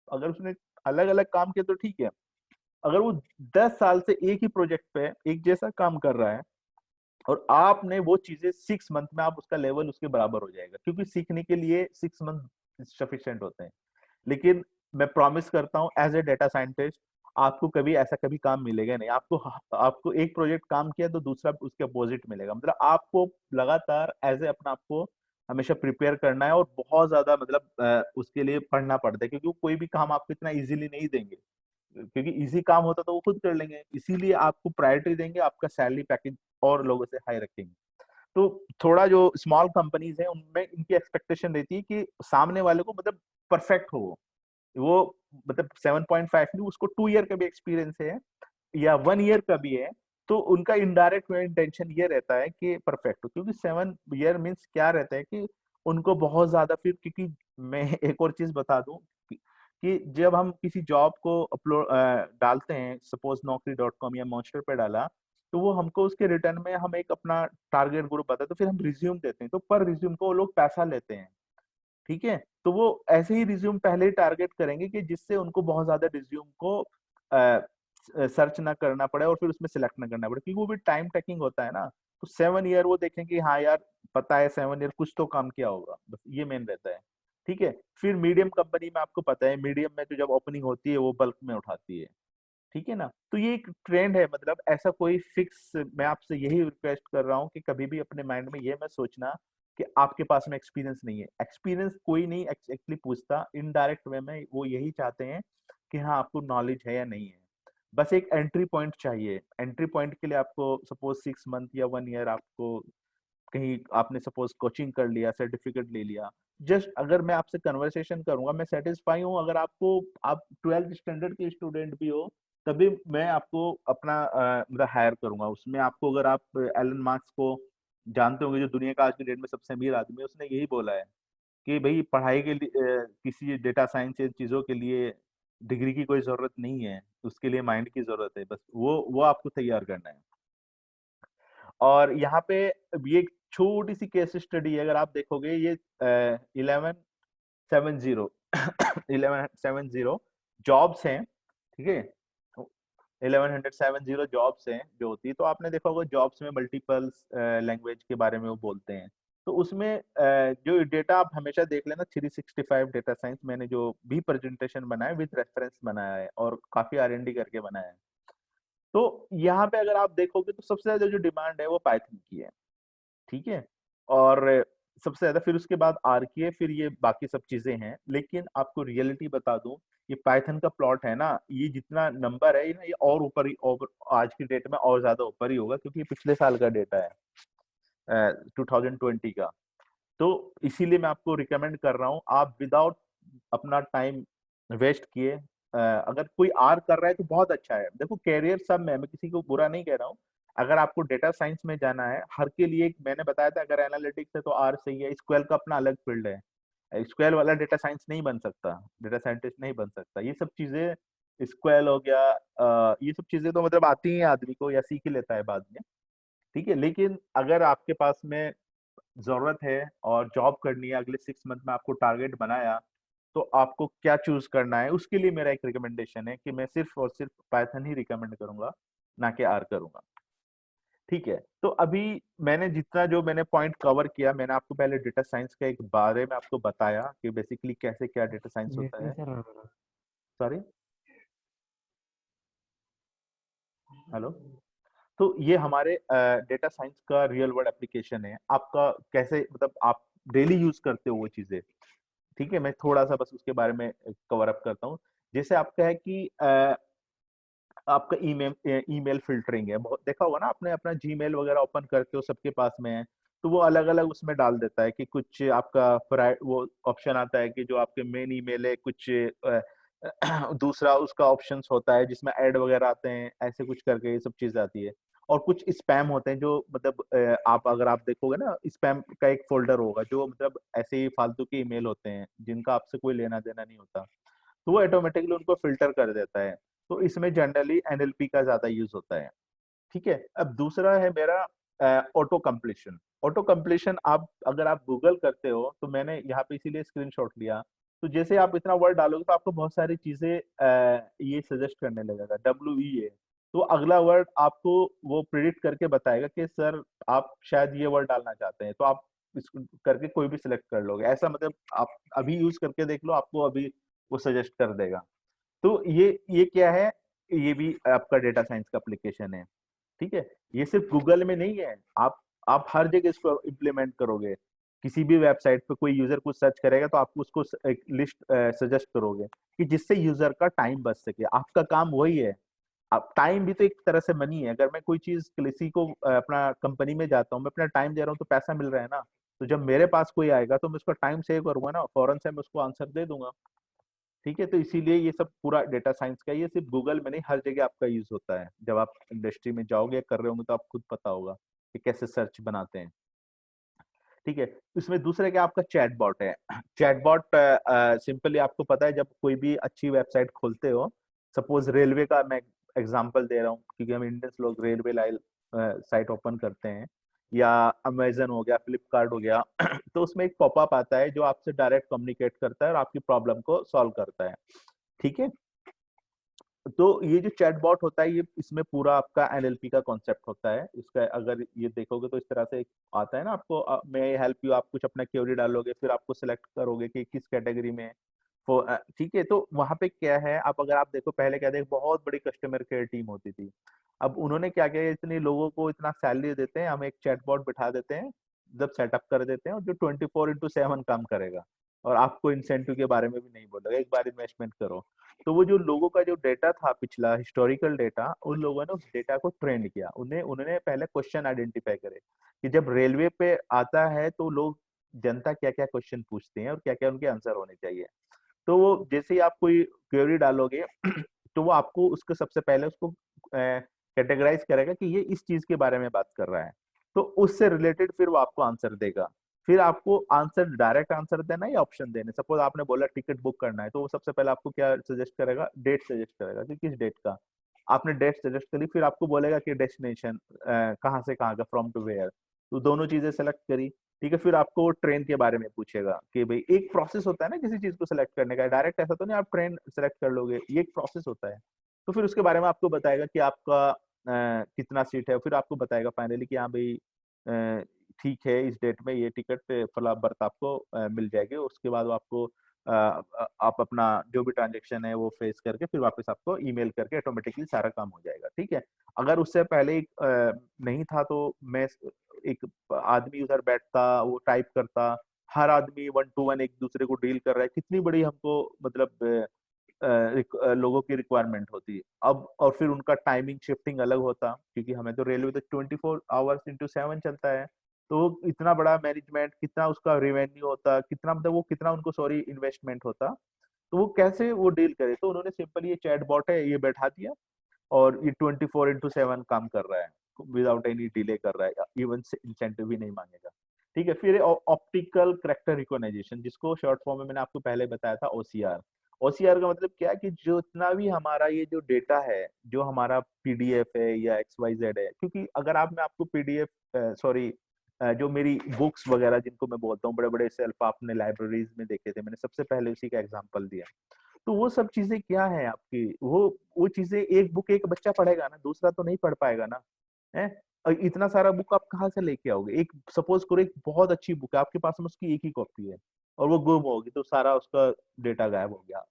S1: अगर उसने अलग अलग काम किया तो ठीक है। अगर वो 10 साल से एक ही प्रोजेक्ट पे एक जैसा काम कर रहा है और आपने वो चीजें 6 मंथ में, आप उसका लेवल उसके बराबर हो जाएगा, क्योंकि सीखने के लिए 6 मंथ सफिशिएंट होते हैं। लेकिन मैं प्रॉमिस करता हूँ एज ए डेटा साइंटिस्ट, आपको कभी ऐसा कभी काम मिलेगा नहीं। आपको एक प्रोजेक्ट काम किया तो दूसरा उसके अपोजिट मिलेगा। मतलब आपको लगातार एज ए अपना आपको हमेशा प्रिपेयर करना है, और बहुत ज्यादा मतलब उसके लिए पढ़ना पड़ता है, क्योंकि वो कोई भी काम आपको इतना इजीली नहीं देंगे। क्योंकि इजी काम होता तो वो खुद कर लेंगे, इसीलिए आपको प्रायोरिटी देंगे, आपका सैलरी पैकेज और लोगों से हाई रखेंगे। तो थोड़ा जो स्मॉल कंपनीज है उनमें इनकी एक्सपेक्टेशन रहती है कि सामने वाले को मतलब परफेक्ट हो वो, मतलब 7.5 नहीं, उसको 2 ईयर का भी एक्सपीरियंस है या 1 ईयर का भी है, तो उनका इनडायरेक्ट इंटेंशन ये रहता है कि परफेक्ट हो। क्योंकि 7 ईयर मीन्स क्या रहता है कि उनको बहुत ज्यादा फिर, क्योंकि मैं एक और चीज बता दूं कि जब हम किसी जॉब को अपलोड डालते हैं, सपोज naukri.com या monster पे डाला, तो वो हमको उसके रिटर्न में हम एक अपना टारगेट ग्रुप बताते, तो फिर हम रिज्यूम देते हैं, तो पर रिज्यूम को वो लोग पैसा लेते हैं, ठीक है। तो वो ऐसे ही रिज्यूम पहले ही टारगेट करेंगे कि जिससे उनको बहुत ज्यादा रिज्यूम को सर्च ना करना पड़े और फिर उसमें सिलेक्ट ना करना पड़े, क्योंकि वो भी टाइम टेकिंग होता है ना। तो 7 ईयर वो देखेंगे हाँ यार, पता है 7 ईयर कुछ तो काम किया होगा, बस ये मेन रहता है, ठीक है। फिर मीडियम कंपनी में आपको पता है, मीडियम में तो जब ओपनिंग होती है वो बल्क में उठाती है, ठीक है ना। तो ये एक ट्रेंड है, मतलब ऐसा कोई फिक्स, मैं आपसे यही रिक्वेस्ट कर रहा हूँ कि कभी भी अपने माइंड में ये मत सोचना कि आपके पास में एक्सपीरियंस नहीं है। एक्सपीरियंस कोई नहीं एक्चुअली पूछता, इनडायरेक्ट वे में वो यही चाहते हैं कि हाँ आपको नॉलेज है या नहीं है। बस एक एंट्री पॉइंट चाहिए। एंट्री पॉइंट के लिए आपको सपोज 6 मंथ या 1 ईयर आपको कहीं, आपने सपोज कोचिंग कर लिया, सर्टिफिकेट ले लिया, जस्ट अगर मैं आपसे कन्वर्सेशन करूंगा, मैं सेटिस्फाई हूँ। अगर आपको, आप 12th स्टैंडर्ड के स्टूडेंट भी हो, तभी मैं आपको अपना मतलब हायर करूंगा। उसमें आपको, अगर आप एलन मार्क्स को जानते होंगे, जो दुनिया का आज की डेट में सबसे अमीर आदमी है, उसने यही बोला है कि भाई पढ़ाई के लिए किसी डेटा साइंस चीजों के लिए डिग्री की कोई जरूरत नहीं है, उसके लिए माइंड की जरूरत है, बस वो आपको तैयार करना है। और यहाँ पे ये एक छोटी सी केस स्टडी है, अगर आप देखोगे, ये 1170 1170 जॉब्स हैं, ठीक है। 1170 जॉब्स हैं जो होती है, तो आपने देखा होगा जॉब्स में मल्टीपल लैंग्वेज के बारे में वो बोलते हैं। तो उसमें जो डेटा आप हमेशा देख लेना, 365 डेटा साइंस, मैंने जो भी प्रेजेंटेशन बनाया विद रेफरेंस बनाया है और काफी R&D करके बनाया है। तो यहाँ पे अगर आप देखोगे तो सबसे ज्यादा जो डिमांड है वो पाइथन की है, ठीक है। और सबसे ज्यादा, फिर उसके बाद आर की है, फिर ये बाकी सब चीजें हैं। लेकिन आपको रियलिटी बता दूं, ये पाइथन का प्लॉट है ना, ये जितना नंबर है ये और ऊपर ही, और आज की डेट में और ज्यादा ऊपर ही होगा, क्योंकि ये पिछले साल का डेटा है 2020 का। तो इसीलिए मैं आपको रिकमेंड कर रहा हूँ, आप विदाउट अपना टाइम वेस्ट किए, अगर कोई आर कर रहा है तो बहुत अच्छा है। देखो कैरियर सब में, मैं किसी को बुरा नहीं कह रहा हूँ। अगर आपको डेटा साइंस में जाना है, हर के लिए मैंने बताया था, अगर एनालिटिक्स है तो आर सही है, स्क्यूएल का अपना अलग फील्ड है। स्क्यूएल वाला डेटा साइंस नहीं बन सकता, डेटा साइंटिस्ट नहीं बन सकता। ये सब चीजें, स्क्यूएल हो गया, ये सब चीजें तो मतलब आती हैं आदमी को, या सीख ही लेता है बाद में, ठीक है। लेकिन अगर आपके पास में जरूरत है और जॉब करनी है, अगले 6 मंथ में आपको टारगेट बनाया, तो आपको क्या चूज करना है, उसके लिए मेरा एक रिकमेंडेशन है कि मैं सिर्फ और सिर्फ पाइथन ही रिकमेंड करूंगा, ना कि आर करूंगा, ठीक है। तो अभी मैंने जितना जो मैंने पॉइंट कवर किया, मैंने आपको पहले डेटा साइंस के एक बारे में आपको बताया कि बेसिकली कैसे क्या डेटा साइंस
S3: नेट
S1: होता
S3: नहीं
S1: है।
S3: चल रहा मेरा।
S1: Sorry, hello. तो ये हमारे डेटा साइंस का रियल वर्ल्ड एप्लीकेशन है, आपका कैसे, मतलब आप डेली यूज करते हो वो चीजें, ठीक है। मैं थोड़ा सा बस उसके बारे में कवर अप करता हूँ। जैसे आपका है कि आपका ईमेल ईमेल फिल्टरिंग है, बहुत देखा होगा ना आपने, अपना जीमेल वगैरह ओपन करते हो सबके पास में है, तो वो अलग अलग उसमें डाल देता है कि कुछ आपका वो ऑप्शन आता है कि जो आपके मेन ईमेल है, कुछ दूसरा उसका ऑप्शंस होता है जिसमें ऐड वगैरह आते हैं, ऐसे कुछ करके ये सब चीज आती है। और कुछ स्पैम होते हैं जो मतलब आप अगर आप देखोगे ना, स्पैम का एक फोल्डर होगा जो मतलब ऐसे ही फालतू के ईमेल होते हैं जिनका आपसे कोई लेना देना नहीं होता, तो वो ऑटोमेटिकली उनको फिल्टर कर देता है। तो इसमें जनरली एनएलपी का ज्यादा यूज होता है। ठीक है, अब दूसरा है मेरा ऑटो कंप्लीशन। ऑटो कंप्लीशन आप अगर आप गूगल करते हो, तो मैंने यहाँ पे इसीलिए स्क्रीनशॉट लिया, तो जैसे आप इतना वर्ड डालोगे तो आपको बहुत सारी चीजें ये सजेस्ट करने लगेगा, WE है, तो अगला वर्ड आपको वो प्रिडिक्ट करके बताएगा कि सर आप शायद ये वर्ड डालना चाहते हैं, तो आप इसको करके कोई भी सिलेक्ट कर लोगे, ऐसा मतलब आप अभी यूज करके देख लो, आपको अभी वो सजेस्ट कर देगा। तो ये क्या है, ये भी आपका डेटा साइंस का एप्लीकेशन है। ठीक है, ये सिर्फ गूगल में नहीं है, आप हर जगह इसको इम्प्लीमेंट करोगे। किसी भी वेबसाइट पे कोई यूजर कुछ सर्च करेगा तो आप उसको एक लिस्ट सजेस्ट करोगे कि जिससे यूजर का टाइम बच सके। आपका काम वही है। अब टाइम भी तो एक तरह से मनी है। अगर मैं कोई चीज किसी को अपना कंपनी में जाता हूँ, मैं अपना टाइम दे रहा हूँ तो पैसा मिल रहा है ना। तो जब मेरे पास कोई आएगा तो मैं उसका टाइम सेव करूंगा ना, फौरन से मैं उसको आंसर दे दूंगा। ठीक है, तो इसीलिए ये सब पूरा डेटा साइंस का, ये सिर्फ गूगल में नहीं हर जगह आपका यूज होता है। जब आप इंडस्ट्री में जाओगे कर रहे होंगे तो आप खुद पता होगा कि कैसे सर्च बनाते हैं। ठीक है, इसमें दूसरे क्या आपका चैटबॉट है। चैटबॉट सिंपली आपको पता है, जब कोई भी अच्छी वेबसाइट खोलते हो, सपोज रेलवे का मैं एग्जांपल दे रहा हूँ क्योंकि हम इंडियंस लोग रेलवे लाइन साइट ओपन करते हैं, या अमेजन हो गया, फ्लिपकार्ट हो गया तो उसमें एक पॉपअप आता है जो आपसे डायरेक्ट कम्युनिकेट करता है और आपकी प्रॉब्लम को सॉल्व करता है। ठीक है, तो ये जो चैटबॉट होता है, ये इसमें पूरा आपका एनएलपी का कॉन्सेप्ट होता है। इसका अगर ये देखोगे तो इस तरह से आता है ना, आपको मैं हेल्प यू, आप कुछ अपना क्वेरी डालोगे, फिर आपको सिलेक्ट करोगे कि किस कैटेगरी में। ठीक है, तो वहां पे क्या है, आप अगर आप देखो पहले क्या थे, बहुत बड़ी कस्टमर केयर टीम होती थी। अब उन्होंने क्या किया, इतने लोगों को इतना सैलरी देते हैं, हम एक चैटबॉट बिठा देते हैं, जब सेटअप कर देते हैं, और जो 24/7 काम करेगा और आपको इंसेंटिव के बारे में भी नहीं बोलेगा, एक बार इन्वेस्टमेंट करो। तो वो जो लोगों का जो डेटा था, पिछला हिस्टोरिकल डेटा, उन लोगों ने उस डेटा को ट्रेंड किया। उन्हें उन्होंने पहले क्वेश्चन आइडेंटिफाई करे कि जब रेलवे पे आता है तो लोग, जनता क्या क्या क्वेश्चन पूछते हैं और क्या क्या उनके आंसर होने चाहिए। तो वो जैसे ही आप कोई क्वेरी डालोगे तो वो आपको उसको सबसे पहले उसको कैटेगराइज करेगा कि ये इस चीज के बारे में बात कर रहा है, तो उससे रिलेटेड फिर वो आपको आंसर देगा। फिर आपको आंसर, डायरेक्ट आंसर देना या ऑप्शन देने, सपोज आपने बोला टिकट बुक करना है, तो वो सबसे पहले आपको क्या सजेस्ट करेगा, डेट सजेस्ट करेगा कि किस डेट का। आपने डेट सजेस्ट करी, फिर आपको बोलेगा कि डेस्टिनेशन कहाँ से कहाँ का, फ्रॉम टू वेयर, तो दोनों चीजें सेलेक्ट करी। ठीक है, फिर आपको ट्रेन के बारे में पूछेगा कि भाई, एक प्रोसेस होता है ना किसी चीज को सिलेक्ट करने का, डायरेक्ट ऐसा तो नहीं आप ट्रेन सेलेक्ट कर लोगे, ये एक प्रोसेस होता है। तो फिर उसके बारे में आपको बताएगा कि आपका कितना सीट है, फिर आपको बताएगा फाइनली कि हाँ भाई ठीक है, इस डेट में ये टिकट फला बर्थ आपको मिल जाएगी। उसके बाद वो आपको आप अपना जो भी ट्रांजेक्शन है वो फेस करके फिर वापस आपको ईमेल करके ऑटोमेटिकली सारा काम हो जाएगा। ठीक है, अगर उससे पहले नहीं था तो मैं एक आदमी उधर बैठता, वो टाइप करता, हर आदमी 1 to 1 एक दूसरे को डील कर रहा है, कितनी बड़ी हमको मतलब लोगों की रिक्वायरमेंट होती। अब और फिर उनका टाइमिंग शिफ्टिंग अलग होता, क्योंकि हमें तो रेलवे तो 24 आवर्स into 7 चलता है। तो इतना बड़ा मैनेजमेंट, कितना उसका रेवेन्यू होता, कितना मतलब वो कितना उनको सॉरी इन्वेस्टमेंट होता, तो वो कैसे वो डील करे। तो उन्होंने सिंपल ये चैट बॉट है ये बैठा दिया, और ये 24/7 काम कर रहा है, विदाउट एनी डिले कर रहा है, इवन इंसेंटिव भी नहीं मांगेगा। ठीक है, फिर ऑप्टिकल करेक्टर रिकॉग्निशन, जिसको शॉर्ट फॉर्म में मैंने आपको पहले बताया था, OCR। OCR का मतलब क्या है कि जितना भी हमारा ये जो डेटा है, जो हमारा PDF है या XYZ है, क्योंकि अगर आप, मैं आपको PDF सॉरी जो मेरी बुक्स वगैरह जिनको मैं बोलता हूँ, बड़े बड़े सेल्फ आपने लाइब्रेरीज में देखे थे, मैंने सबसे पहले उसी का एग्जांपल दिया। तो वो सब चीजें क्या है आपकी, वो चीजें, एक बुक एक बच्चा पढ़ेगा ना, दूसरा तो नहीं पढ़ पाएगा ना, है। और इतना सारा बुक आप कहाँ से लेके आओगे। एक सपोज करो एक बहुत अच्छी बुक है आपके पास में, उसकी एक ही कॉपी है और वो गुम होगी तो सारा उसका डेटा गायब हो गया।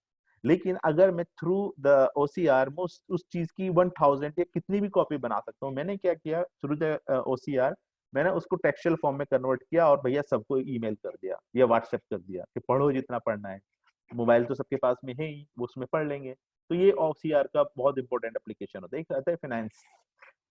S1: लेकिन अगर मैं थ्रू द OCR में उस चीज की 1000 या कितनी भी कॉपी बना सकता हूँ। मैंने क्या किया, थ्रू द OCR मैंने उसको टेक्सचुअल फॉर्म में कन्वर्ट किया और भैया सबको ईमेल कर दिया या व्हाट्सएप कर दिया कि पढ़ो जितना पढ़ना है। मोबाइल तो सबके पास में है ही, वो उसमें पढ़ लेंगे। तो ये OCR का बहुत इंपॉर्टेंट एप्लीकेशन होता है। एक आता है फाइनेंस।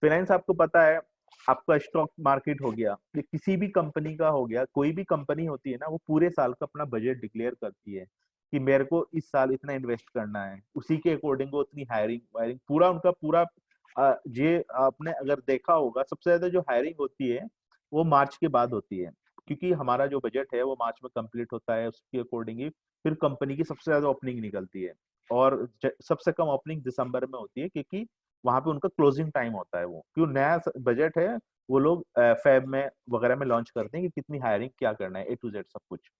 S1: फाइनेंस आपको पता है, आपका स्टॉक मार्केट हो गया, ये किसी भी कंपनी का हो गया, कोई भी कंपनी होती है ना, वो पूरे साल का अपना बजट डिक्लेयर करती है कि मेरे को इस साल इतना इन्वेस्ट करना है, उसी के अकॉर्डिंग वो उतनी हायरिंग वायरिंग पूरा उनका पूरा ये आपने अगर देखा होगा, सबसे ज्यादा जो हायरिंग होती है वो मार्च के बाद होती है, क्योंकि हमारा जो बजट है वो मार्च में कंप्लीट होता है, उसके अकॉर्डिंग ही फिर कंपनी की सबसे ज्यादा ओपनिंग निकलती है। और सबसे कम ओपनिंग दिसंबर में होती है, क्योंकि वहां पे उनका क्लोजिंग टाइम होता है, वो क्यों नया बजट है, वो लोग फेब में वगैरह में लॉन्च करते हैं कि कितनी हायरिंग क्या करना है, A to Z सब कुछ।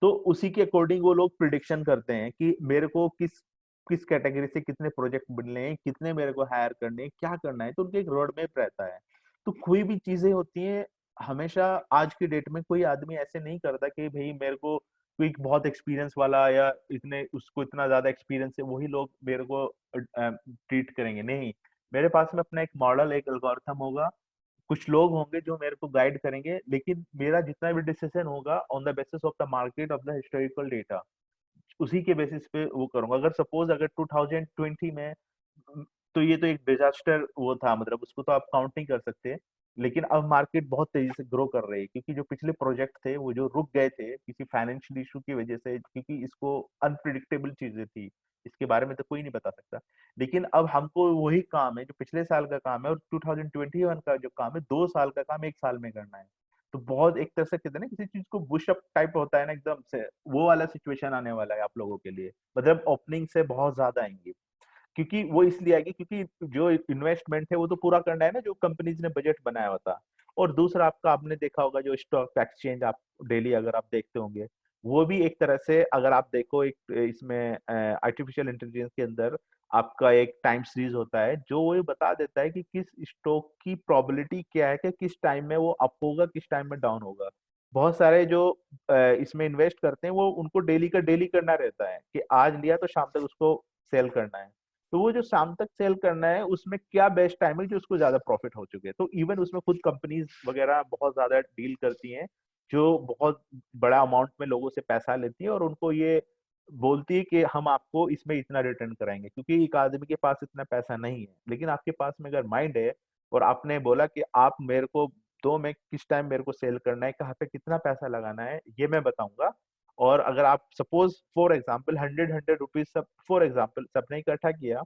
S1: तो उसी के अकॉर्डिंग वो लोग प्रिडिक्शन करते हैं कि मेरे को किस किस कैटेगरी से कितने प्रोजेक्ट मिलने हैं, कितने मेरे को हायर करने हैं, क्या करना है, तो उनके एक रोड मैप रहता है। तो कोई भी चीजें होती हैं, हमेशा आज की डेट में कोई आदमी ऐसे नहीं करता कि भाई मेरे को कोई बहुत एक्सपीरियंस वाला या इतने उसको इतना ज्यादा एक्सपीरियंस है वही लोग मेरे को ट्रीट करेंगे, नहीं। मेरे पास में अपना एक मॉडल, एक एल्गोरिथम होगा, कुछ लोग होंगे जो मेरे को गाइड करेंगे, लेकिन मेरा जितना भी डिसीजन होगा on the basis of the market of the historical data, उसी के बेसिस पे वो करूंगा। अगर सपोज अगर 2020 में तो ये तो एक डिजास्टर वो था, मतलब उसको तो आप काउंट नहीं कर सकते, लेकिन अब मार्केट बहुत तेजी से ग्रो कर रही है, क्योंकि जो पिछले प्रोजेक्ट थे वो जो रुक गए थे किसी फाइनेंशियल इशू की वजह से, क्योंकि इसको अनप्रिडिक्टेबल चीजें थी, इसके बारे में तो कोई नहीं बता सकता। लेकिन अब हमको वही काम है जो पिछले साल का काम है, और 2021 का जो काम है 2 साल का काम 1 साल में करना है। तो बहुत एक तरह से कहते हैं ना, किसी चीज को बुश अप टाइप होता है ना एकदम से, वो वाला सिचुएशन आने वाला है आप लोगों के लिए, मतलब ओपनिंग से बहुत ज्यादा आएंगी। क्योंकि वो इसलिए आएगी क्योंकि जो इन्वेस्टमेंट है वो तो पूरा करना है ना, जो कंपनीज ने बजट बनाया हुआ था। और दूसरा आपका, आपने देखा होगा जो स्टॉक एक्सचेंज आप डेली अगर आप देखते होंगे, वो भी एक तरह से अगर आप देखो, एक इसमें आर्टिफिशियल इंटेलिजेंस के अंदर आपका एक टाइम सीरीज होता है जो वो ये बता देता है कि किस स्टॉक की प्रोबेबिलिटी क्या है कि किस टाइम में वो अप होगा, किस टाइम में डाउन होगा। बहुत सारे जो इसमें इन्वेस्ट करते हैं वो उनको डेली का डेली करना रहता है कि आज लिया तो शाम तक उसको सेल करना है। तो वो जो शाम तक सेल करना है उसमें क्या बेस्ट टाइम है जो उसको ज्यादा प्रॉफिट हो चुके हैं। तो इवन उसमें खुद कंपनीज वगैरह बहुत ज्यादा डील करती हैं, जो बहुत बड़ा अमाउंट में लोगों से पैसा लेती है और उनको ये बोलती है कि हम आपको इसमें इतना रिटर्न कराएंगे, क्योंकि एक आदमी के पास इतना पैसा नहीं है, लेकिन आपके पास में अगर माइंड है और आपने बोला कि आप मेरे को दो, मैं किस टाइम मेरे को सेल करना है, कहाँ पे कितना पैसा लगाना है, ये मैं बताऊंगा। और अगर आप सपोज फॉर एग्जाम्पल 100 रुपीज सब फॉर एग्जाम्पल सबने इकट्ठा किया,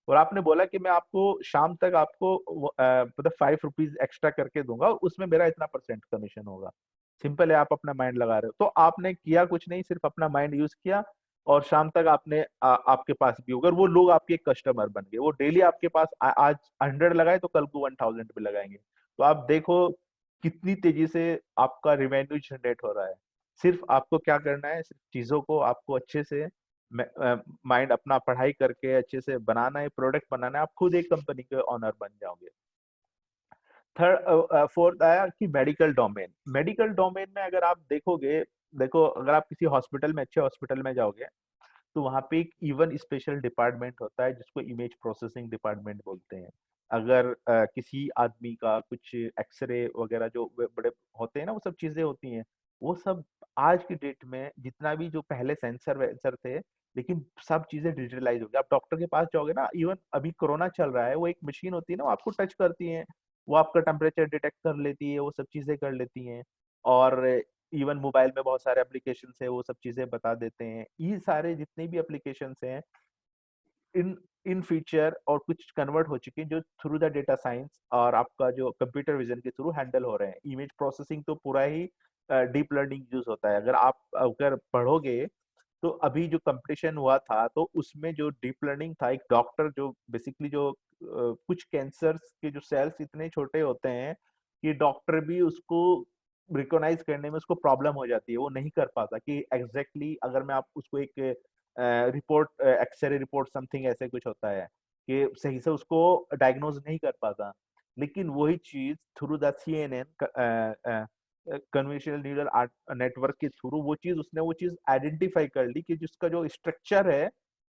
S1: और आपने बोला कि मैं आपको शाम तक आपको मतलब 5 रुपीज एक्स्ट्रा करके दूंगा और उसमें मेरा इतना परसेंट कमीशन होगा। सिंपल है, आप अपना माइंड लगा रहे हो, तो आपने किया कुछ नहीं, सिर्फ अपना माइंड यूज किया, और शाम तक आपने आपके पास भी, अगर वो लोग आपके कस्टमर बन गए, वो डेली आपके पास आज 100 लगाए तो कल को 1000 भी लगाएंगे। तो आप देखो कितनी तेजी से आपका रिवेन्यू जनरेट हो रहा है। सिर्फ आपको क्या करना है, सिर्फ चीजों को आपको अच्छे से माइंड अपना पढ़ाई करके अच्छे से बनाना है, प्रोडक्ट बनाना है, आप खुद एक कंपनी के ऑनर बन जाओगे। थर्ड फोर्थ आया कि मेडिकल डोमेन। मेडिकल डोमेन में अगर आप देखोगे, देखो अगर आप किसी हॉस्पिटल में, अच्छे हॉस्पिटल में जाओगे, तो वहाँ पे एक इवन स्पेशल डिपार्टमेंट होता है जिसको इमेज प्रोसेसिंग डिपार्टमेंट बोलते हैं। अगर किसी आदमी का कुछ एक्सरे वगैरह जो बड़े होते हैं ना, वो सब चीजें होती हैं, वो सब आज की डेट में जितना भी, जो पहले सेंसर वेंसर थे, लेकिन सब चीजें डिजिटलाइज हो गई। आप डॉक्टर के पास जाओगे ना, इवन अभी कोरोना चल रहा है, वो एक मशीन होती है ना, वो आपको टच करती है, वो आपका टेम्परेचर डिटेक्ट कर लेती है, वो सब चीजें कर लेती हैं। और इवन मोबाइल में बहुत सारे एप्लीकेशन है, वो सब चीजें बता देते हैं। ये सारे जितने भी एप्लीकेशन हैं, इन इन फीचर और कुछ कन्वर्ट हो चुके हैं जो थ्रू द डेटा साइंस और आपका जो कंप्यूटर विजन के थ्रू हैंडल हो रहे हैं। इमेज प्रोसेसिंग तो पूरा ही डीप लर्निंग यूज होता है। अगर आप अगर पढ़ोगे तो अभी जो कंपटीशन हुआ था तो उसमें जो डीप लर्निंग था, एक डॉक्टर जो बेसिकली जो कुछ कैंसर्स के जो सेल्स इतने छोटे होते हैं कि डॉक्टर भी उसको रिकॉग्नाइज करने में उसको प्रॉब्लम हो जाती है, वो नहीं कर पाता कि एग्जैक्टली अगर मैं आप उसको एक रिपोर्ट, एक्सरे रिपोर्ट समथिंग ऐसे कुछ होता है कि सही से उसको डायग्नोज नहीं कर पाता। लेकिन वही चीज through the CNN conventional neural network के थ्रू वो चीज, उसने वो चीज आइडेंटिफाई कर ली कि जिसका जो स्ट्रक्चर है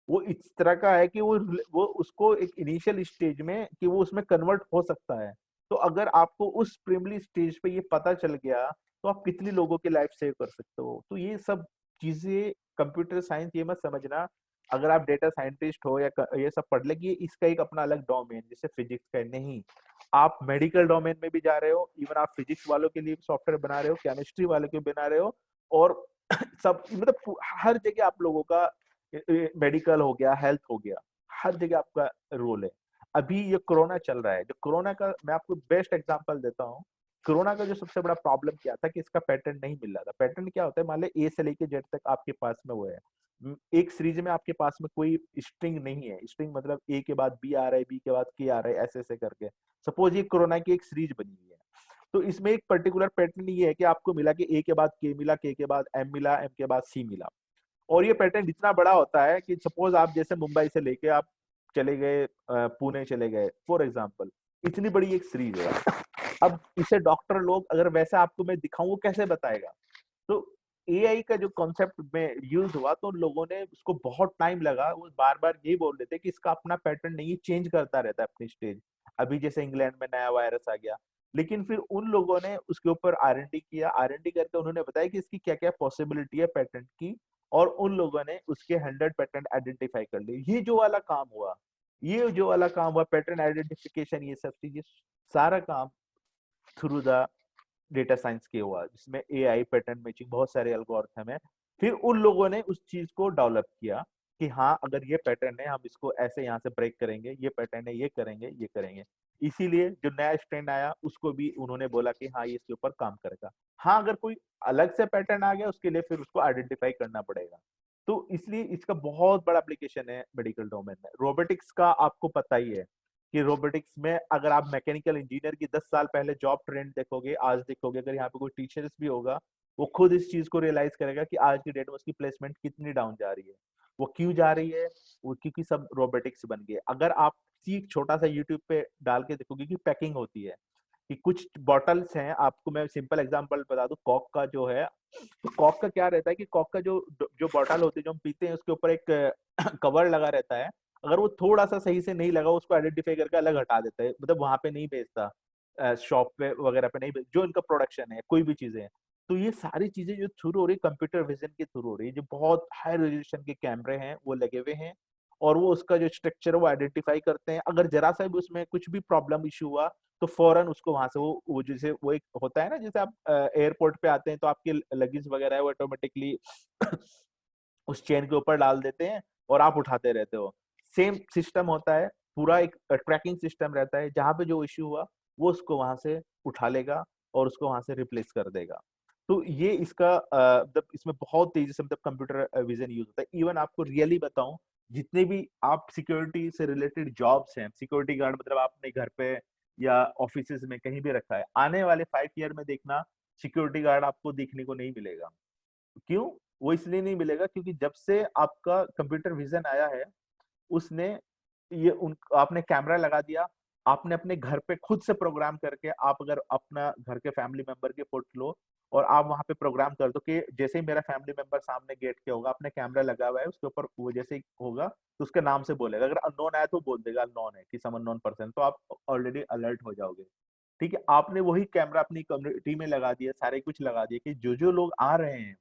S1: वो इस तरह का है कि वो उसको एक इनिशियल स्टेज में कि वो उसमें कन्वर्ट हो सकता है। तो अगर आपको उस प्रीमियरी स्टेज पे ये पता चल गया तो आप कितनी लोगों की लाइफ सेव कर सकते हो। तो ये सब चीजें कंप्यूटर साइंस, ये मत समझना अगर आप डेटा साइंटिस्ट हो या ये सब पढ़ ले कि इसका एक अपना अलग डोमेन, जैसे फिजिक्स का नहीं, आप मेडिकल डोमेन में भी जा रहे हो, इवन आप फिजिक्स वालों के लिए सॉफ्टवेयर बना रहे हो, केमिस्ट्री वालों के बना रहे हो, और सब मतलब हर जगह आप लोगों का, मेडिकल हो गया, हेल्थ हो गया, हर जगह आपका रोल है। अभी ये कोरोना चल रहा है, जो कोरोना का मैं आपको बेस्ट एग्जांपल देता हूँ। कोरोना का जो सबसे बड़ा प्रॉब्लम क्या था कि इसका पैटर्न नहीं मिल रहा था। पैटर्न क्या होता है, मान ले ए से लेके जेड तक आपके पास में वो है, एक सीरीज में आपके पास में कोई स्ट्रिंग नहीं है। स्ट्रिंग मतलब ए के बाद बी आ रहा है, बी के बाद के आ रहा है, ऐसे ऐसे करके। सपोज ये कोरोना की एक सीरीज बनी हुई है, तो इसमें एक पर्टिकुलर पैटर्न ये है कि आपको मिला कि ए के बाद के मिला, के बाद एम मिला, एम के बाद सी मिला। और ये पैटर्न इतना बड़ा होता है कि सपोज आप जैसे मुंबई से लेके आप चले गए पुणे चले गए फॉर एग्जाम्पल, इतनी बड़ी एक सीरीज है। अब इसे डॉक्टर लोग अगर वैसा आपको मैं दिखाऊं, वो कैसे बताएगा? तो एआई का जो कॉन्सेप्ट में यूज हुआ, तो लोगों ने उसको बहुत टाइम लगा, वो बार बार यही बोल रहे थे कि इसका अपना पैटर्न नहीं, चेंज करता रहता है अपनी स्टेज। अभी जैसे इंग्लैंड में नया वायरस आ गया, लेकिन फिर उन लोगों ने उसके ऊपर आर&डी किया, आर&डी करके उन्होंने बताया कि इसकी क्या क्या पॉसिबिलिटी है पैटर्न की, और उन लोगों ने उसके 100 पैटर्न आइडेंटिफाई कर लिए। ये जो वाला काम हुआ, ये जो वाला काम हुआ, पैटर्न आइडेंटिफिकेशन, ये सब चीजें, सारा काम थ्रू द डेटा साइंस के हुआ, जिसमें एआई, पैटर्न मैचिंग, बहुत सारे एल्गोरिथम है। फिर उन लोगों ने उस चीज को डेवलप किया कि हाँ, अगर ये पैटर्न है, हम इसको ऐसे यहाँ से ब्रेक करेंगे, ये पैटर्न है, ये करेंगे, ये करेंगे। इसीलिए जो नया स्ट्रेंड आया, उसको भी उन्होंने बोला कि हाँ, ये इसके ऊपर काम करेगा। हाँ, अगर कोई अलग से पैटर्न आ गया, उसके लिए फिर उसको आइडेंटिफाई करना पड़ेगा। तो इसलिए इसका बहुत बड़ा एप्लीकेशन है मेडिकल डोमेन में। रोबोटिक्स का आपको पता ही है कि रोबोटिक्स में अगर आप मैकेनिकल इंजीनियर की 10 साल पहले जॉब ट्रेंड देखोगे, आज देखोगे, अगर यहाँ पे कोई टीचर्स भी होगा, वो खुद इस चीज को रियलाइज करेगा कि आज की डेट में उसकी प्लेसमेंट कितनी डाउन जा रही है। वो क्यों जा रही है? वो क्योंकि सब रोबोटिक्स बन गए। अगर आप एक छोटा सा यूट्यूब पे डाल के देखोगे कि पैकिंग होती है, कि कुछ बॉटल्स हैं, आपको मैं सिंपल एग्जांपल बता दूं, कॉक का जो है, तो कॉक का क्या रहता है कि कॉक का जो जो बॉटल होती है, जो हम पीते हैं, उसके ऊपर एक कवर लगा रहता है। अगर वो थोड़ा सा सही से नहीं लगा, उसको आइडेंटिफाई करके अलग हटा देता है, मतलब वहां पे नहीं बेचता, शॉप पे वगैरह पे नहीं जो इनका प्रोडक्शन है, कोई भी चीजें हैं। तो ये सारी चीजें जो थ्रू हो रही है, कंप्यूटर विजन के थ्रू हो रही है, जो बहुत हाई रेजोल्यूशन के कैमरे हैं वो लगे हुए हैं, और वो उसका जो स्ट्रक्चर है वो आइडेंटिफाई करते हैं। अगर जरा सा भी उसमें कुछ भी प्रॉब्लम इशू हुआ, तो फौरन उसको वहां से वो जैसे वो एक होता है ना, जैसे आप एयरपोर्ट पे आते हैं तो आपके लगेज वगैरह है वो ऑटोमेटिकली उस चेन के ऊपर डाल देते हैं और आप उठाते रहते हो। सेम सिस्टम होता है, पूरा एक ट्रैकिंग सिस्टम रहता है, जहां पे जो इश्यू हुआ वो उसको वहां से उठा लेगा और उसको वहां से रिप्लेस कर देगा। तो ये इसका मतलब इसमें बहुत तेजी से मतलब कंप्यूटर विजन यूज होता है। इवन आपको रियली बताऊं, जितने भी आप सिक्योरिटी से रिलेटेड जॉब्स हैं, सिक्योरिटी गार्ड मतलब आपने घर पे या ऑफिस में कहीं भी रखा है, आने वाले 5 ईयर में देखना सिक्योरिटी गार्ड आपको देखने को नहीं मिलेगा। क्यों? वो इसलिए नहीं मिलेगा क्योंकि जब से आपका कंप्यूटर विजन आया है, उसने ये उन आपने कैमरा लगा दिया, आपने अपने घर पे खुद से प्रोग्राम करके, आप अगर अपना घर के फैमिली मेंबर के फोटो लो और आप वहां पे प्रोग्राम कर दो कि जैसे ही मेरा फैमिली मेंबर सामने गेट के होगा, अपने कैमरा लगा हुआ है उसके ऊपर, वो जैसे ही होगा तो उसके नाम से बोलेगा। अगर अननोन आया तो बोल देगा अननोन है कि सम अननोन पर्सन, तो आप ऑलरेडी अलर्ट हो जाओगे। ठीक है, आपने वही कैमरा अपनी कम्युनिटी में लगा दिया, सारे कुछ लगा दिया कि जो जो लोग आ रहे हैं,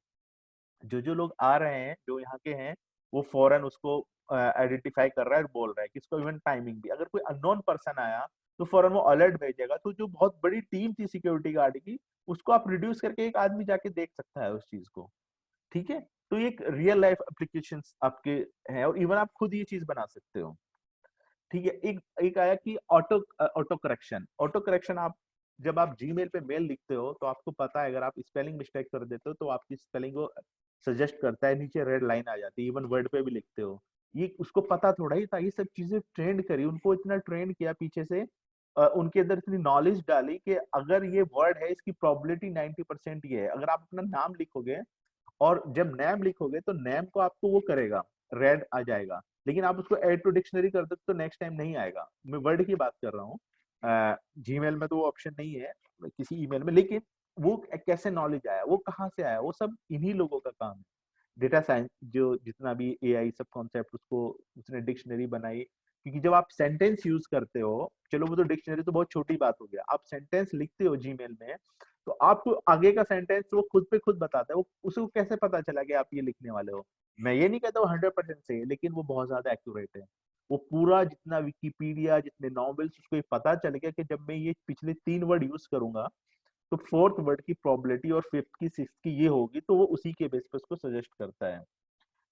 S1: जो लोग आ रहे हैं, जो यहाँ के हैं, वो फौरन उसको आइडेंटिफाई कर रहा है और बोल रहा है कि इसको इवन टाइमिंग भी, अगर कोई अननोन पर्सन आया तो फौरन वो अलर्ट भेजेगा। तो जो बहुत बड़ी टीम थी सिक्योरिटी गार्ड की, उसको आप रिड्यूस करके एक आदमी जाके देख सकता है उस चीज को। ठीक है, तो ये एक रियल लाइफ एप्लीकेशन आपके हैं, और इवन आप खुद ये चीज बना सकते हो। ठीक है, एक एक आया कि ऑटो करेक्शन। ऑटो करेक्शन, आप जब आप जीमेल पे मेल लिखते हो तो आपको पता है, अगर आप स्पेलिंग मिस्टेक कर देते हो तो आपकी स्पेलिंग को सजेस्ट करता है, नीचे रेड लाइन आ जाती है। इवन वर्ड पे भी लिखते हो, ये उसको पता थोड़ा ही था। ये सब चीजें ट्रेंड करी, उनको इतना ट्रेंड किया पीछे से, उनके अंदर इतनी नॉलेज डाली कि अगर ये वर्ड है, इसकी प्रोबेबिलिटी 90% ये है। अगर आप अपना नाम लिखोगे और जब नेम लिखोगे तो नेम को आपको वो करेगा, रेड आ जाएगा, लेकिन आप उसको ऐड टू डिक्शनरी कर दो तो नेक्स्ट टाइम नहीं आएगा। मैं वर्ड की बात कर रहा हूँ, जीमेल में तो वो ऑप्शन नहीं है किसी ईमेल में। लेकिन वो कैसे नॉलेज आया, वो कहाँ से आया, वो सब इन्हीं लोगों का काम है। डेटा साइंस जो जितना भी एआई सब कॉन्सेप्ट, उसको उसने डिक्शनरी बनाई। क्योंकि जब आप सेंटेंस यूज करते हो, चलो वो तो डिक्शनरी तो बहुत छोटी बात हो गया, आप सेंटेंस लिखते हो जीमेल में, तो आपको आगे का सेंटेंस वो खुद पे खुद बताता है। वो उसको कैसे पता चला कि आप ये लिखने वाले हो? मैं ये नहीं कहता वो 100% सही है, लेकिन वो बहुत ज्यादा एक्यूरेट है। वो पूरा जितना विकिपीडिया, जितने नॉवेल्स, उसको ये पता चल गया कि जब मैं ये पिछले 3 वर्ड यूज करूंगा तो फोर्थ वर्ड की प्रोबेबिलिटी और फिफ्थ की, सिक्स्थ की ये होगी, तो वो उसी के बेस पे उसको सजेस्ट करता है।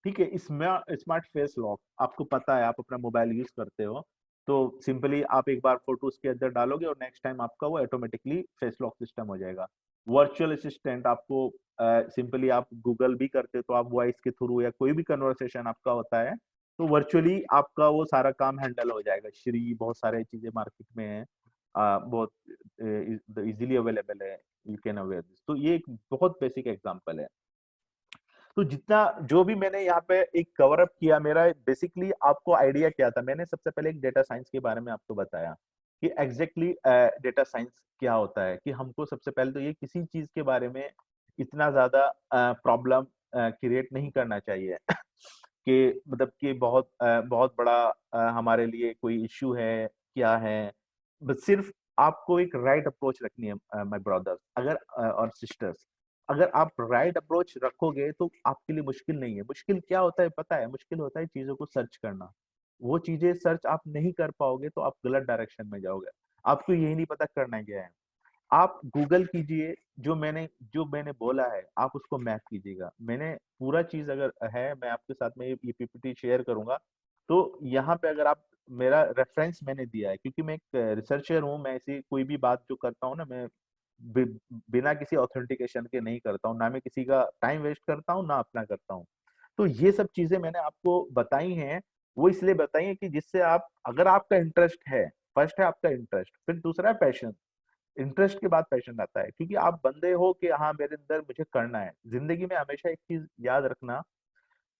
S1: ठीक है। इसमें स्मार्ट फेस लॉक आपको पता है, आप अपना मोबाइल यूज करते हो, तो सिंपली आप एक बार फोटो उसके अंदर डालोगे और नेक्स्ट टाइम आपका वो ऑटोमेटिकली फेस लॉक सिस्टम हो जाएगा। वर्चुअल असिस्टेंट आपको सिंपली आप गूगल भी करते हो तो आप वॉइस के थ्रू या कोई भी कन्वर्सेशन आपका होता है तो वर्चुअली आपका वो सारा काम हैंडल हो जाएगा। श्री बहुत सारे चीजें मार्केट में है, बहुत इजीली अवेलेबल है, यू कैन अवेयर दिस। तो ये एक बहुत बेसिक एग्जांपल है। तो जितना जो भी मैंने यहाँ पे एक कवर अप किया, मेरा बेसिकली आपको आइडिया क्या था, मैंने सबसे पहले एक डेटा साइंस के बारे में आपको बताया कि एग्जैक्टली डेटा साइंस क्या होता है। कि हमको सबसे पहले तो ये किसी चीज के बारे में इतना ज्यादा प्रॉब्लम क्रिएट नहीं करना चाहिए कि मतलब कि बहुत बड़ा हमारे लिए कोई इश्यू है क्या है। बस सिर्फ आपको एक राइट अप्रोच रखनी है माय ब्रदर्स, अगर और सिस्टर्स, अगर आप राइट अप्रोच रखोगे तो आपके लिए मुश्किल नहीं है। मुश्किल क्या होता है पता है? मुश्किल होता है चीजों को सर्च करना। वो चीजें सर्च आप नहीं कर पाओगे तो आप गलत डायरेक्शन में जाओगे। आपको यही नहीं पता करना क्या है। आप गूगल कीजिए, जो मैंने बोला है आप उसको मैप कीजिएगा। मैंने पूरा चीज अगर है, मैं आपके साथ में ये पीपीटी शेयर करूंगा। तो यहाँ पे अगर आप, मेरा रेफरेंस मैंने दिया है क्योंकि मैं एक रिसर्चर हूँ। मैं ऐसी कोई भी बात जो करता हूँ ना, मैं बि, बिना किसी ऑथेंटिकेशन के नहीं करता हूँ, ना मैं किसी का टाइम वेस्ट करता हूँ ना अपना करता हूँ। तो ये सब चीजें मैंने आपको बताई हैं, वो इसलिए बताई है कि जिससे आप, अगर आपका इंटरेस्ट है, फर्स्ट है आपका इंटरेस्ट, फिर दूसरा है पैशन। इंटरेस्ट के बाद पैशन आता है, क्योंकि आप बंदे हो कि हाँ मेरे अंदर मुझे करना है। जिंदगी में हमेशा एक चीज याद रखना